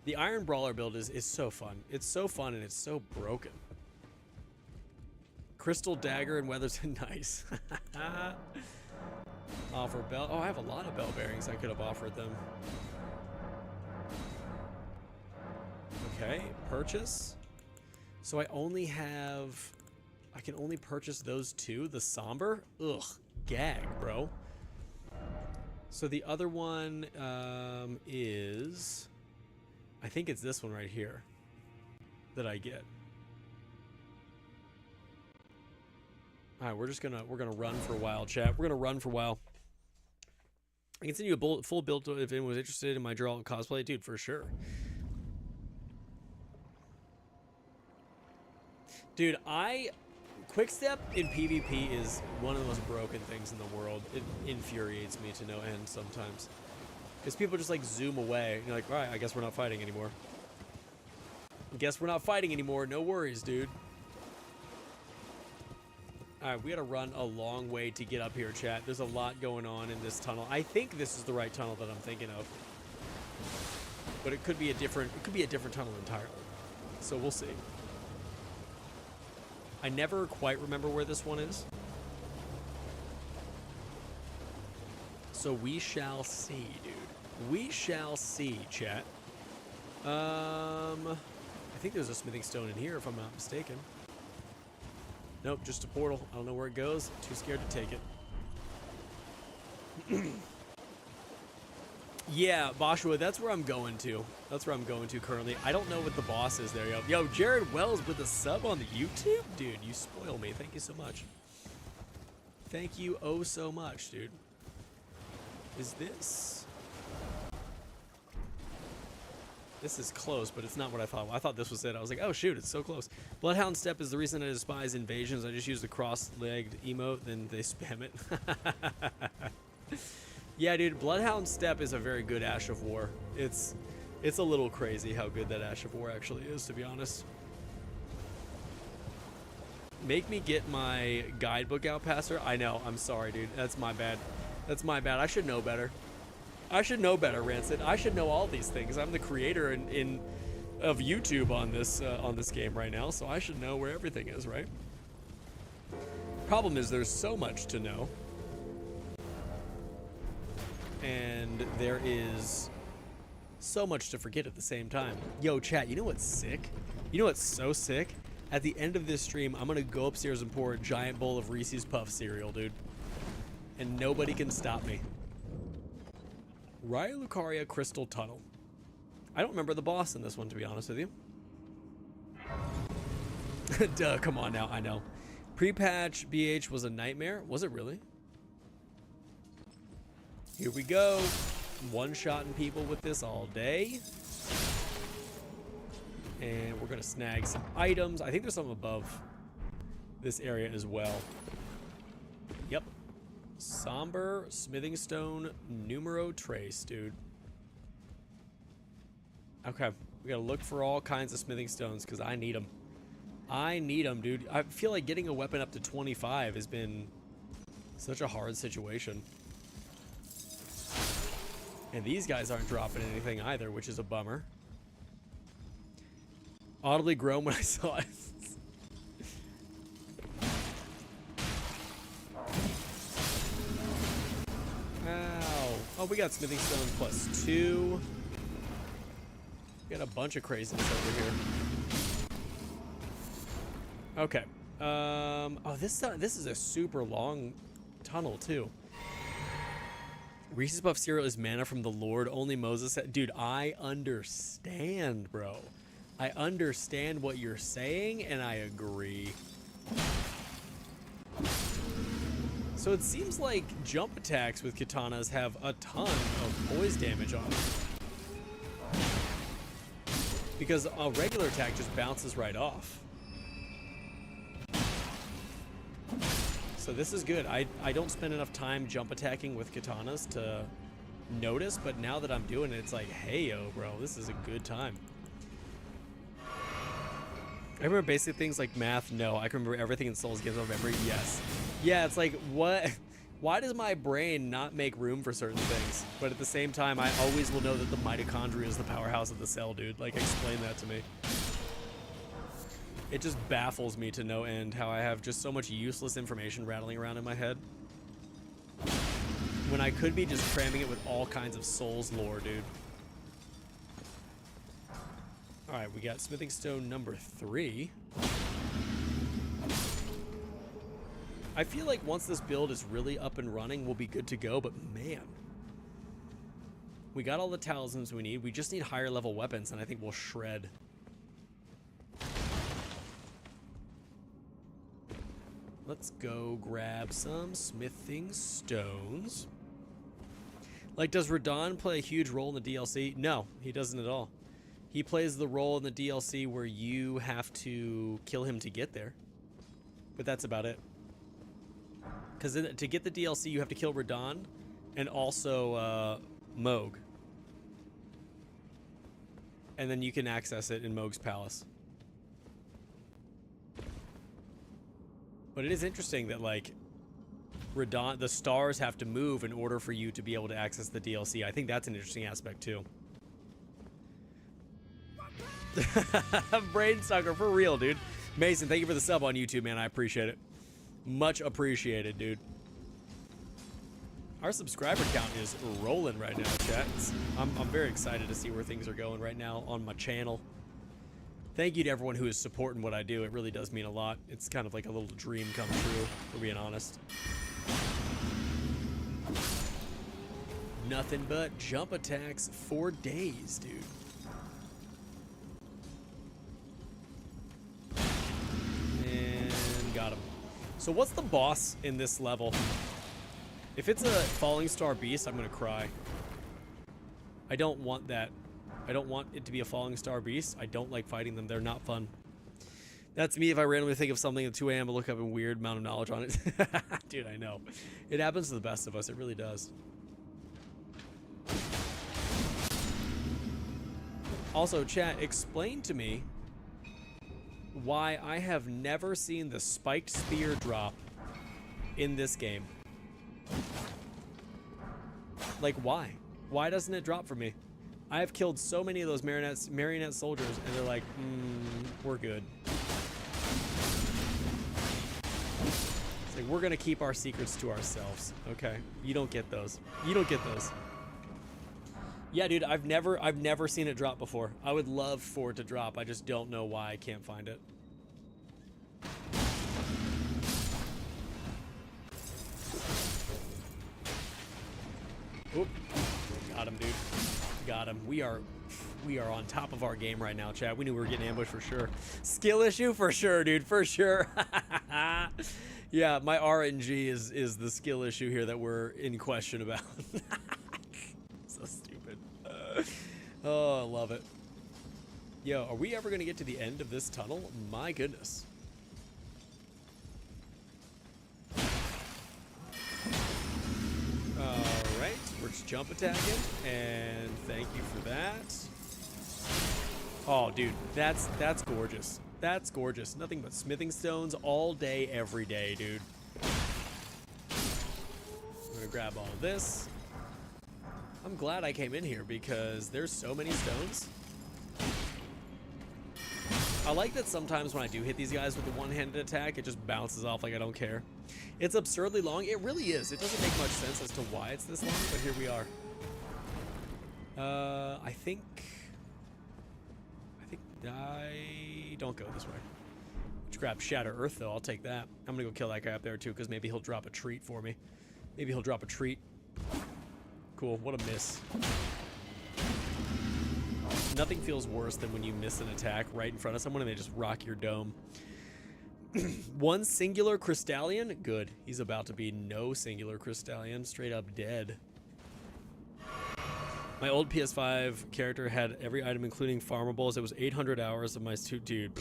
The Iron Brawler build is so fun. It's so fun and it's so broken. Crystal Dagger and Weathers. Nice. Offer bell. Oh, I have a lot of bell bearings. I could have offered them. Okay, purchase. So I only have... I can only purchase those two. The Somber? Ugh. Gag, bro. So the other one is... I think it's this one right here that I get. All right, we're gonna run for a while, chat. We're gonna run for a while. I can send you a full build if anyone was interested in my Geralt cosplay, dude, for sure. Dude, Quickstep in PvP is one of the most broken things in the world. It infuriates me to no end sometimes. Because people just like zoom away. And you're like, all right, I guess we're not fighting anymore. Guess we're not fighting anymore. No worries, dude. Alright, we gotta run a long way to get up here, chat. There's a lot going on in this tunnel. I think this is the right tunnel that I'm thinking of. But it could be a different tunnel entirely. So we'll see. I never quite remember where this one is. So we shall see, dude. We shall see, chat. I think there's a smithing stone in here, if I'm not mistaken. Nope, just a portal. I don't know where it goes. Too scared to take it. Yeah, Boshua, that's where I'm going to. That's where I'm going to currently. I don't know what the boss is there, yo. Yo, Jared Wells with a sub on the YouTube? Dude, you spoil me. Thank you so much. Thank you oh so much, dude. Is this... This is close, but it's not what I thought. I thought this was it. I was like, oh shoot, it's so close. Bloodhound Step is the reason I despise invasions. I just use the cross-legged emote, then they spam it. Yeah, dude, Bloodhound Step is a very good Ash of War. It's a little crazy how good that Ash of War actually is, to be honest. Make me get my guidebook out, Pastor. I know, I'm sorry, dude. That's my bad. That's my bad. I should know better. I should know better, Rancid. I should know all these things. I'm the creator of YouTube on this game right now, so I should know where everything is, right? Problem is, there's so much to know. And there is so much to forget at the same time. Yo, chat, you know what's sick? You know what's so sick? At the end of this stream, I'm gonna go upstairs and pour a giant bowl of Reese's Puff cereal, dude. And nobody can stop me. Raya Lucaria Crystal Tunnel. I don't remember the boss in this one, to be honest with you. Duh, come on now, I know. Pre-patch BH was a nightmare. Was it really? Here we go. One-shotting people with this all day. And we're gonna snag some items. I think there's some above this area as well. Yep. Somber Smithing Stone Numero Trace, dude. Okay, we gotta look for all kinds of smithing stones because I need them. I need them, dude. I feel like getting a weapon up to 25 has been such a hard situation. And these guys aren't dropping anything either, which is a bummer. Audibly groan when I saw it. Ow. Oh, we got smithing stone +2. We got a bunch of craziness over here. Okay. Oh, this is a super long tunnel too. Reese's Puff cereal is mana from the Lord. Only Moses had. Dude, I understand, bro. I understand what you're saying, and I agree. So it seems like jump attacks with katanas have a ton of poise damage on them. Because a regular attack just bounces right off. So this is good. I don't spend enough time jump attacking with katanas to notice, but now that I'm doing it, it's like, hey, yo, bro, this is a good time. I remember basic things like math. No, I can remember everything in Souls games. I remember, yes. Yeah, it's like, what? Why does my brain not make room for certain things? But at the same time, I always will know that the mitochondria is the powerhouse of the cell, dude. Like, explain that to me. It just baffles me to no end how I have just so much useless information rattling around in my head. When I could be just cramming it with all kinds of Souls lore, dude. Alright, we got smithing stone number 3. I feel like once this build is really up and running, we'll be good to go, but man. We got all the talismans we need. We just need higher level weapons, and I think we'll shred. Let's go grab some smithing stones. Like, does Radon play a huge role in the DLC? No, he doesn't at all. He plays the role in the DLC where you have to kill him to get there. But that's about it. Because to get the DLC, you have to kill Radon and also Moog. And then you can access it in Moog's palace. But it is interesting that, like, Radon, the stars have to move in order for you to be able to access the DLC. I think that's an interesting aspect, too. Brain sucker, for real, dude. Mason, thank you for the sub on YouTube, man. I appreciate it. Much appreciated, dude. Our subscriber count is rolling right now, chat. I'm very excited to see where things are going right now on my channel. Thank you to everyone who is supporting what I do. It really does mean a lot. It's kind of like a little dream come true, for being honest. Nothing but jump attacks for days, dude. And got him. So what's the boss in this level? If it's a Fallingstar Beast, I'm gonna cry. I don't want that. I don't want it to be a Fallingstar Beast. I don't like fighting them. They're not fun. That's me if I randomly think of something at 2 a.m. and look up a weird amount of knowledge on it. Dude, I know. It happens to the best of us. It really does. Also, chat, explain to me why I have never seen the spiked spear drop in this game. Like, why? Why doesn't it drop for me? I have killed so many of those marionette soldiers, and they're like, we're good. It's like, we're gonna keep our secrets to ourselves. Okay, you don't get those. You don't get those. Yeah, dude, I've never seen it drop before. I would love for it to drop. I just don't know why I can't find it. Oop. Got him, dude. Got him. We are on top of our game right now, chat. We knew we were getting ambushed for sure. Skill issue for sure, dude, for sure. Yeah, my RNG is the skill issue here that we're in question about. So stupid. Oh, I love it. Yo, are we ever gonna get to the end of this tunnel? My goodness. Alright, we're just jump attacking, and thank you for that. Oh, dude, that's gorgeous. That's gorgeous. Nothing but smithing stones all day, every day, dude. I'm gonna grab all of this. I'm glad I came in here because there's so many stones. I like that sometimes when I do hit these guys with the one-handed attack, it just bounces off like I don't care. It's absurdly long. It really is. It doesn't make much sense as to why it's this long, but here we are. I think I don't go this way. Let's grab Shatter Earth, though. I'll take that. I'm gonna go kill that guy up there, too, because maybe he'll drop a treat for me. Maybe he'll drop a treat. Cool. What a miss. Nothing feels worse than when you miss an attack right in front of someone and they just rock your dome. One singular Crystallion? Good. He's about to be no singular Crystallion. Straight up dead. My old PS5 character had every item including farmables. It was 800 hours of my dude.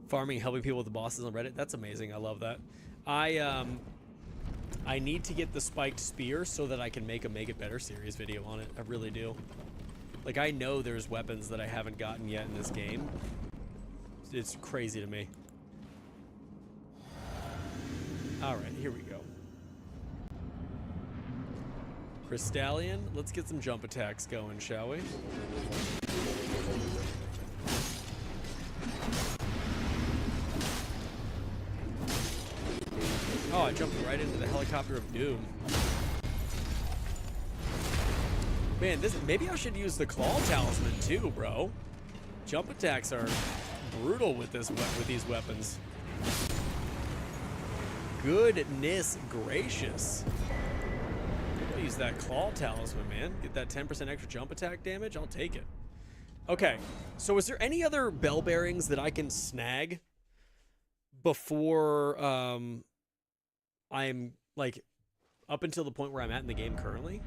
Farming, helping people with the bosses on Reddit. That's amazing. I love that. I need to get the spiked spear so that I can make a Make It Better series video on it. I really do. Like, I know there's weapons that I haven't gotten yet in this game. It's crazy to me. Alright, here we go. Crystallion, let's get some jump attacks going, shall we? Oh, I jumped right into the helicopter of doom. Man, maybe I should use the claw talisman too, bro. Jump attacks are brutal with these weapons. Goodness gracious. I'll use that claw talisman, man. Get that 10% extra jump attack damage. I'll take it. Okay, so is there any other bell bearings that I can snag before I'm like up until the point where I'm at in the game currently?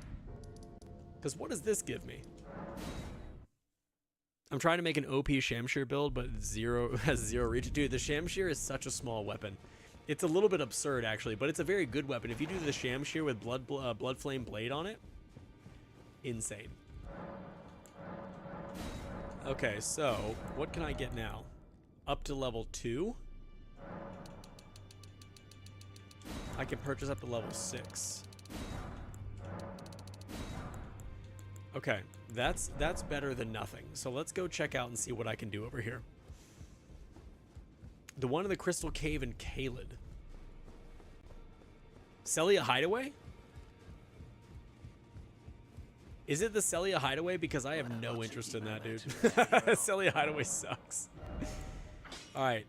Because what does this give me? I'm trying to make an OP Shamshir build, but has zero reach. Dude, the Shamshir is such a small weapon. It's a little bit absurd, actually, but it's a very good weapon. If you do the Shamshir with Blood Flame Blade on it, insane. Okay, so what can I get now? Up to level 2? I can purchase up to level 6. Okay, that's better than nothing. So let's go check out and see what I can do over here. The one in the Crystal Cave in Caelid. Celia Hideaway? Is it the Celia Hideaway? Because I have no interest in that, dude. Celia Hideaway sucks. All right.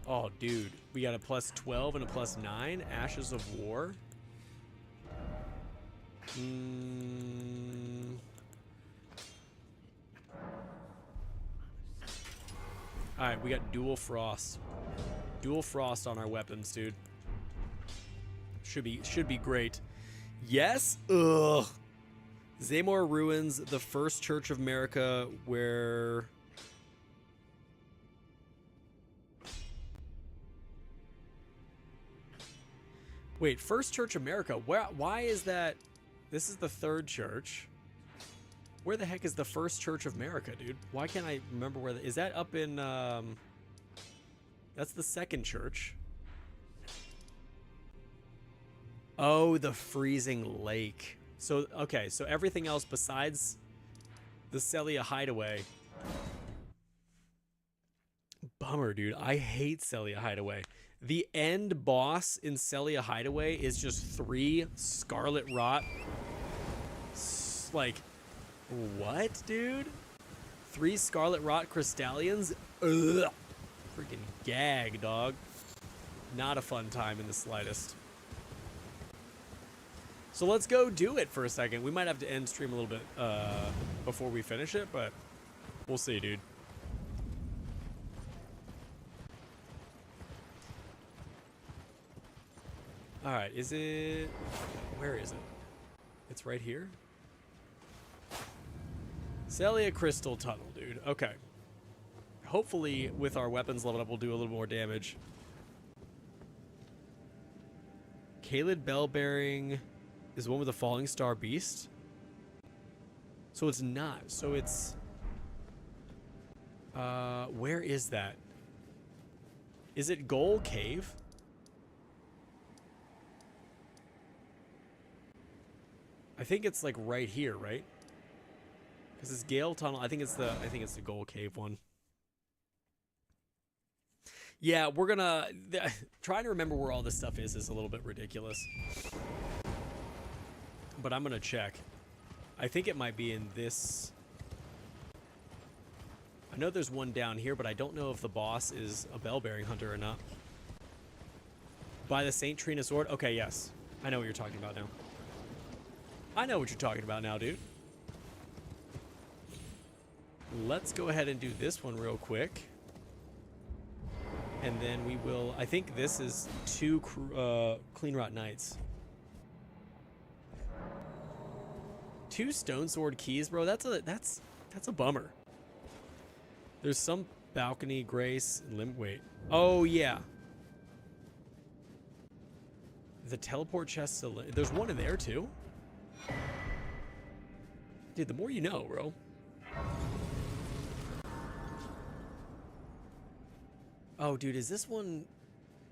Oh, dude. We got a plus 12 and a plus 9. Ashes of War. All right, we got dual frost. Dual frost on our weapons, dude. Should be great. Yes. Ugh. Zamor Ruins, the first Church of America where... Wait, First Church America. Why is that? This is the third church. Where the heck is the First Church of America, dude? Why can't I remember where? Is that up in? That's the second church. Oh, the Freezing Lake. So okay, so everything else besides the Celia Hideaway. Bummer, dude. I hate Celia Hideaway. The end boss in Celia Hideaway is just 3 Scarlet Rot. Like, what, dude? 3 Scarlet Rot Crystallions? Ugh. Freaking gag, dog. Not a fun time in the slightest. So let's go do it for a second. We might have to end stream a little bit before we finish it, but we'll see, dude. All right, is it... Where is it? It's right here? Celia Crystal Tunnel, dude. Okay. Hopefully, with our weapons leveled up, we'll do a little more damage. Kaled Bellbearing is the one with the Fallingstar Beast? So it's not. So it's... where is that? Is it Goal Cave? I think it's like right here, right? Because it's Gale Tunnel. I think it's the Goal Cave one. Yeah, we're gonna trying to remember where all this stuff is a little bit ridiculous. But I'm gonna check. I think it might be in this. I know there's one down here, but I don't know if the boss is a bell-bearing hunter or not. By the Saint Trina sword? Okay, yes. I know what you're talking about now. I know what you're talking about now, dude. Let's go ahead and do this one real quick. And then we will... I think this is 2 Clean Rot Knights. 2 Stone Sword keys, bro. That's a bummer. There's some Balcony, Grace, Wait. Oh, yeah. The teleport chest... There's one in there, too? Dude, the more you know, bro. Oh, dude, is this one...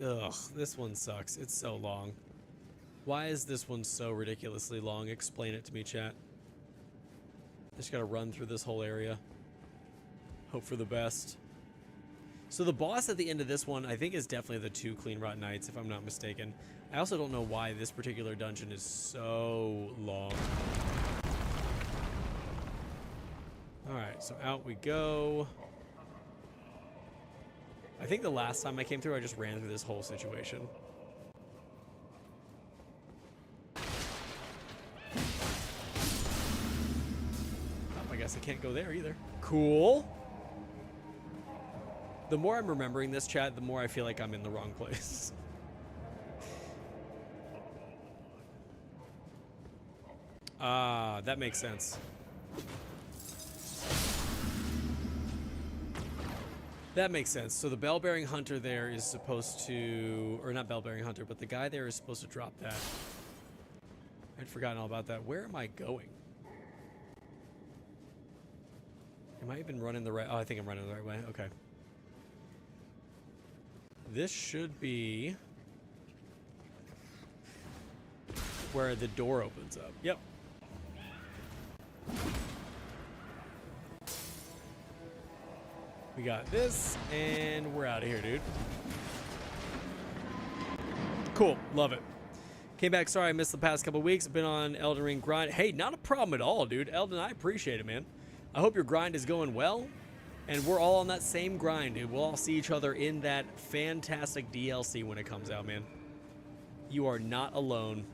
Ugh, this one sucks. It's so long. Why is this one so ridiculously long? Explain it to me, chat. Just gotta run through this whole area. Hope for the best. So the boss at the end of this one, I think, is definitely the 2 Clean Rot Knights, if I'm not mistaken. I also don't know why this particular dungeon is so long. Alright, so out we go. I think the last time I came through, I just ran through this whole situation. Oh, I guess I can't go there either. Cool. The more I'm remembering this, chat, the more I feel like I'm in the wrong place. Ah, that makes sense. That makes sense. So the bell-bearing hunter there is supposed to... Or not bell-bearing hunter, but the guy there is supposed to drop that. I'd forgotten all about that. Where am I going? Am I even running the right... Oh, I think I'm running the right way. Okay. This should be... where the door opens up. Yep. We got this, and we're out of here, dude. Cool. Love it. Came back. Sorry I missed the past couple weeks. I've been on Elden Ring grind. Hey, not a problem at all, dude. Elden, I appreciate it, man. I hope your grind is going well. And we're all on that same grind, dude. We'll all see each other in that fantastic DLC when it comes out, man. You are not alone.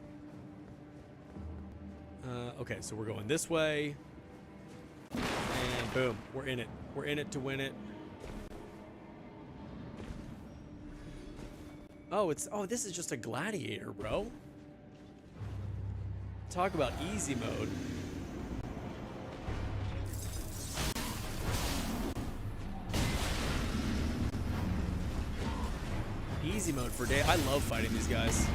Okay, so we're going this way. And boom, we're in it. We're in it to win it. Oh, this is just a gladiator, bro. Talk about easy mode. Easy mode for day. I love fighting these guys.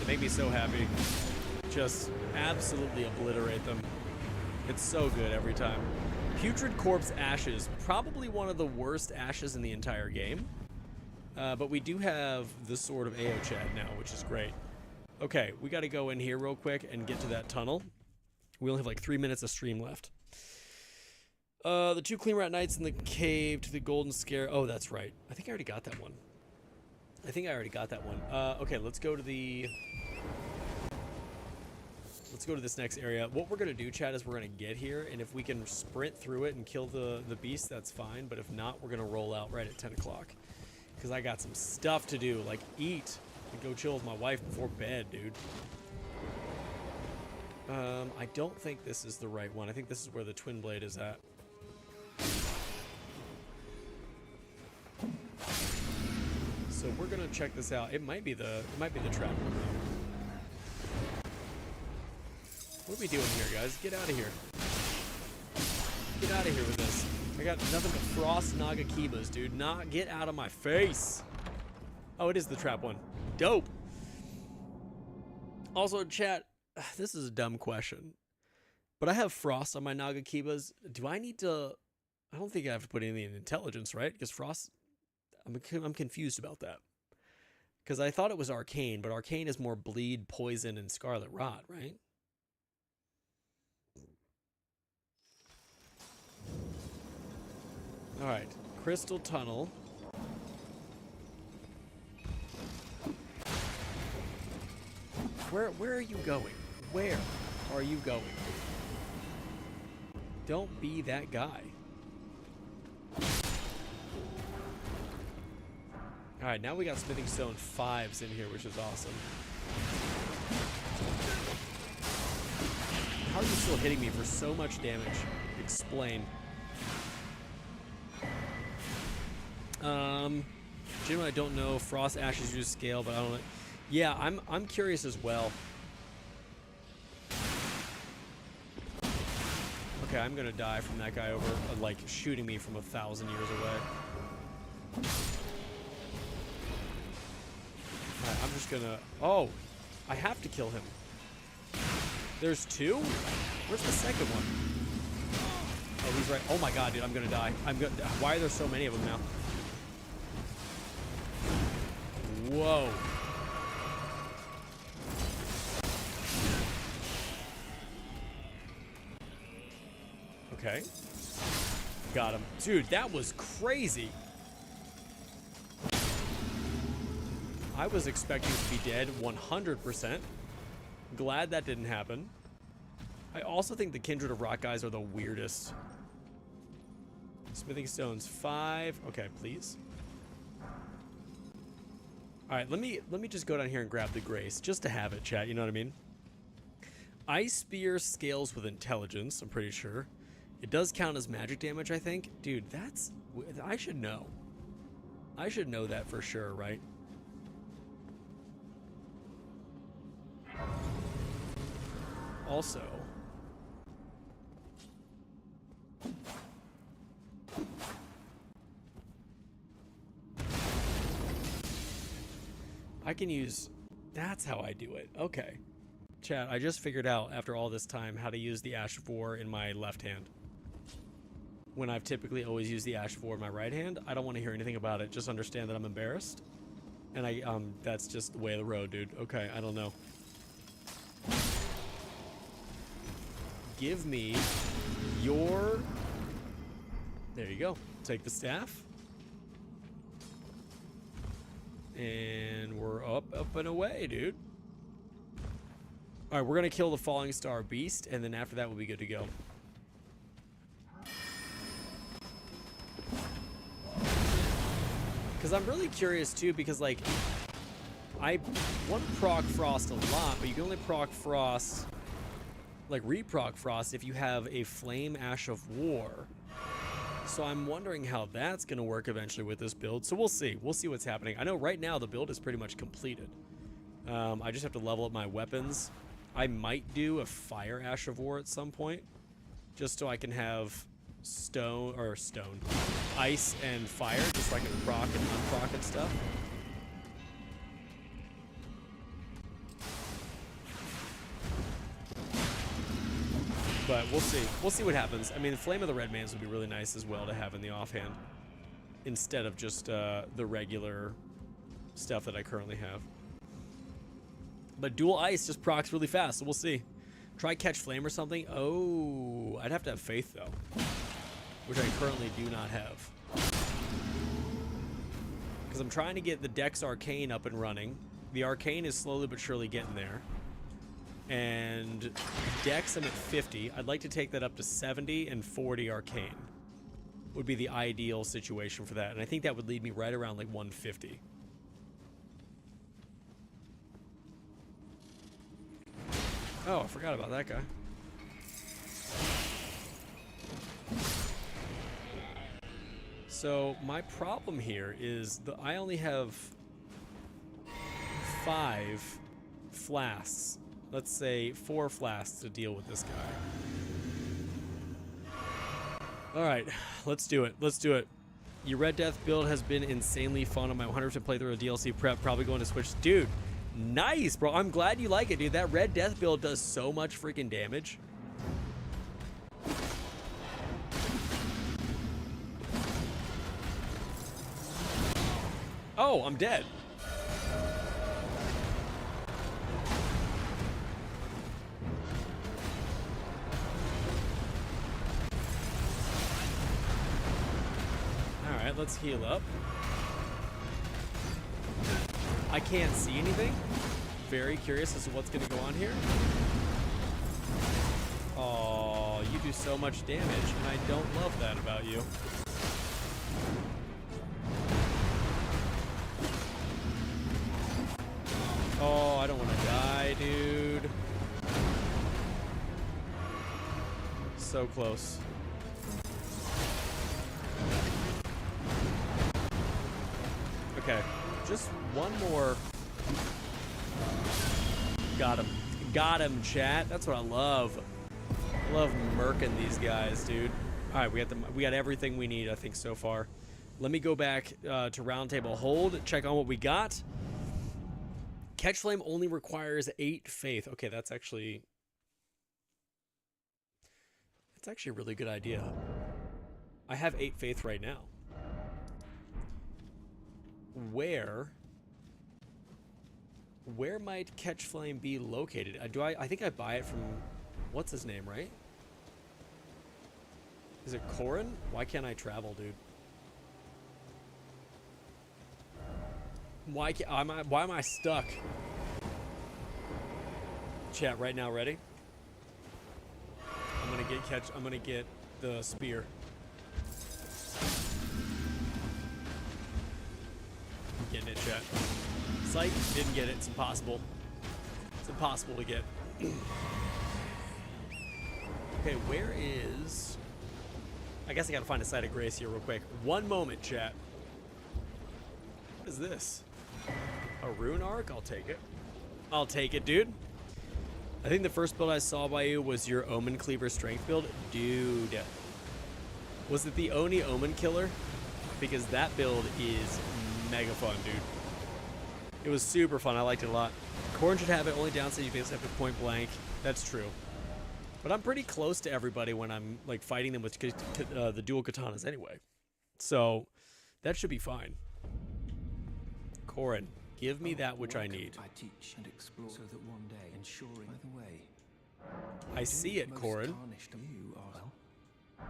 They make me so happy. Just absolutely obliterate them. It's so good every time. Putrid Corpse Ashes. Probably one of the worst ashes in the entire game. But we do have the Sword of Aochad now, which is great. Okay, we got to go in here real quick and get to that tunnel. We only have like 3 minutes of stream left. The 2 Clean Rat Knights in the cave to the Golden Scare. Oh, that's right. I think I already got that one. Okay, let's go to the... Let's go to this next area. What we're going to do, chat, is we're going to get here, and if we can sprint through it and kill the beast, that's fine. But if not, we're going to roll out right at 10 o'clock. Because I got some stuff to do, like eat and go chill with my wife before bed, dude. I don't think this is the right one. I think this is where the Twin Blade is at. So we're gonna check this out. It might be the trap one though. What are we doing here, guys? Get out of here. Get out of here with this. I got nothing but Frost Nagakibas, dude. Get out of my face. Oh, it is the trap one. Dope. Also, chat, this is a dumb question, but I have Frost on my Nagakibas. Do I need to... I don't think I have to put anything in intelligence, right? Because Frost... I'm confused about that. Because I thought it was Arcane, but Arcane is more Bleed, Poison, and Scarlet Rot, right? Alright. Crystal Tunnel. Where are you going? Where are you going? Don't be that guy. Alright, now we got Smithing Stone 5s in here, which is awesome. How are you still hitting me for so much damage? Explain. Generally, I don't know. Frost Ashes use scale, but I don't know. Yeah, I'm curious as well. Okay, I'm gonna die from that guy over, like, shooting me from 1,000 years away. Alright, I'm just gonna... Oh! I have to kill him. There's 2? Where's the second one? Oh, he's right. Oh my god, dude, I'm gonna die. Why are there so many of them now? Whoa. Okay. Got him. Dude, that was crazy. I was expecting to be dead 100%. Glad that didn't happen. I also think the Kindred of Rock guys are the weirdest. Smithing Stones 5. Okay, please. Alright, let me just go down here and grab the Grace, just to have it, chat, you know what I mean? Ice Spear scales with intelligence, I'm pretty sure. It does count as magic damage, I think. Dude, that's... I should know. I should know that for sure, right? Also... I can use... That's how I do it. Okay. Chat, I just figured out after all this time how to use the Ash of War in my left hand. When I've typically always used the Ash of War in my right hand. I don't want to hear anything about it. Just understand that I'm embarrassed. And that's just the way of the road, dude. Okay, I don't know. Give me your... There you go. Take the staff. And we're up and away, dude. All right, we're gonna kill the Fallingstar Beast, and then after that, we'll be good to go. Because I'm really curious too, because like, I want to proc Frost a lot, but you can only proc Frost, like reproc Frost, if you have a Flame Ash of War. So I'm wondering how that's going to work eventually with this build. So we'll see. We'll see what's happening. I know right now the build is pretty much completed. I just have to level up my weapons. I might do a Fire Ash of War at some point, just so I can have ice and fire, just so I can proc and unproc and stuff. But we'll see. We'll see what happens. I mean, the Flame of the Red Mans would be really nice as well to have in the offhand, instead of just the regular stuff that I currently have. But dual ice just procs really fast, so we'll see. Try Catch Flame or something. Oh, I'd have to have Faith though, which I currently do not have. Because I'm trying to get the Dex Arcane up and running. The Arcane is slowly but surely getting there. And Dex, I'm at 50. I'd like to take that up to 70, and 40 Arcane would be the ideal situation for that. And I think that would lead me right around like 150. Oh, I forgot about that guy. So my problem here is that I only have 5 flasks. Let's say 4 flasks to deal with this guy. All right, let's do it. Let's do it. Your Red Death build has been insanely fun on my 100% playthrough of DLC prep. Probably going to switch. Dude, nice, bro. I'm glad you like it, dude. That Red Death build does so much freaking damage. Oh, I'm dead. Alright, let's heal up. I can't see anything. Very curious as to what's going to go on here. Oh, you do so much damage, and I don't love that about you. Oh, I don't want to die, dude. So close. Okay, just one more. Got him. Got him, chat. That's what I love. I love murking these guys, dude. All right, we got everything we need, I think, so far. Let me go back to Roundtable Hold, check on what we got. Catch Flame only requires 8 faith. Okay, that's actually a really good idea. I have 8 faith right now. Where might Catch Flame be located? I think I buy it from, what's his name, right? Is it Corin? Why can't I travel, dude? Why am I stuck? Chat right now, ready? I'm gonna get the spear. I'm getting it, chat. Psych, didn't get it. It's impossible. It's impossible to get. Okay, where is... I guess I gotta find a site of grace here real quick. One moment, chat. What is this? A rune arc? I'll take it. I'll take it, dude. I think the first build I saw by you was your Omen Cleaver Strength build. Dude. Was it the Oni Omen Killer? Because that build is mega fun, dude. It was super fun. I liked it a lot. Corn should have it. Only downside, you basically have to point blank. That's true. But I'm pretty close to everybody when I'm like fighting them with the dual katanas anyway. So that should be fine. Corin, give me that which I need. I teach and explore so that one day, ensuring by the way. I see it, Corin. You are well.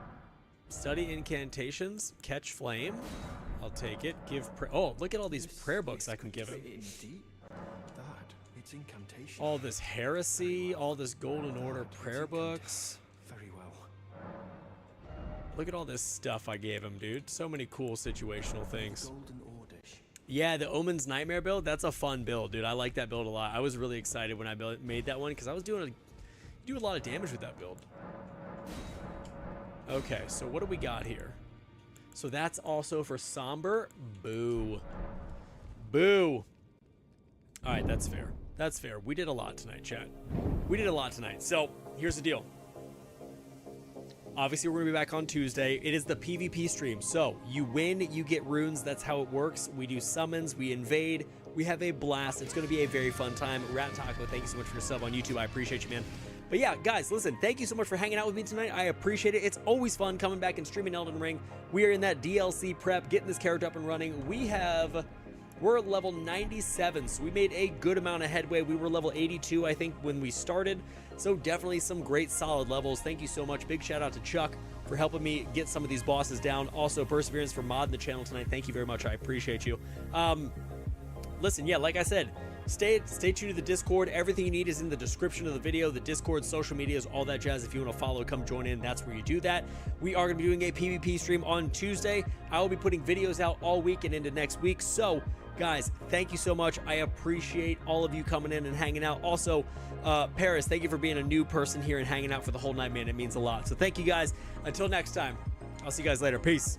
Study incantations, catch flame. I'll take it. Give oh, look at all these prayer books I can give him. It's incantation. All this heresy, all this Golden Order prayer books. Very well. Look at all this stuff I gave him, dude. So many cool situational things. Golden Order. Yeah, the Omen's Nightmare build, that's a fun build, dude. I like that build a lot. I was really excited when I made that one because I was doing a lot of damage with that build. Okay, so what do we got here? So that's also for Somber. Boo. Boo. All right, that's fair. That's fair. We did a lot tonight, chat. We did a lot tonight. So here's the deal. Obviously, we're going to be back on Tuesday. It is the PvP stream. So you win, you get runes. That's how it works. We do summons. We invade. We have a blast. It's going to be a very fun time. Rat Taco, thank you so much for your sub on YouTube. I appreciate you, man. But yeah, guys, listen, thank you so much for hanging out with me tonight. I appreciate it. It's always fun coming back and streaming Elden Ring. We are in that DLC prep, getting this character up and running. We're at level 97, so we made a good amount of headway. We were level 82, I think, when we started. So definitely some great solid levels. Thank you so much. Big shout out to Chuck for helping me get some of these bosses down. Also, Perseverance for modding the channel tonight. Thank you very much. I appreciate you. Listen, yeah, like I said, stay tuned to the Discord. Everything you need is in the description of the video. The Discord, social medias, all that jazz. If you want to follow, come join in. That's where you do that. We are going to be doing a PvP stream on Tuesday. I will be putting videos out all week and into next week. So, guys, thank you so much. I appreciate all of you coming in and hanging out. Also, Paris, thank you for being a new person here and hanging out for the whole night, man. It means a lot. So thank you, guys. Until next time, I'll see you guys later. Peace.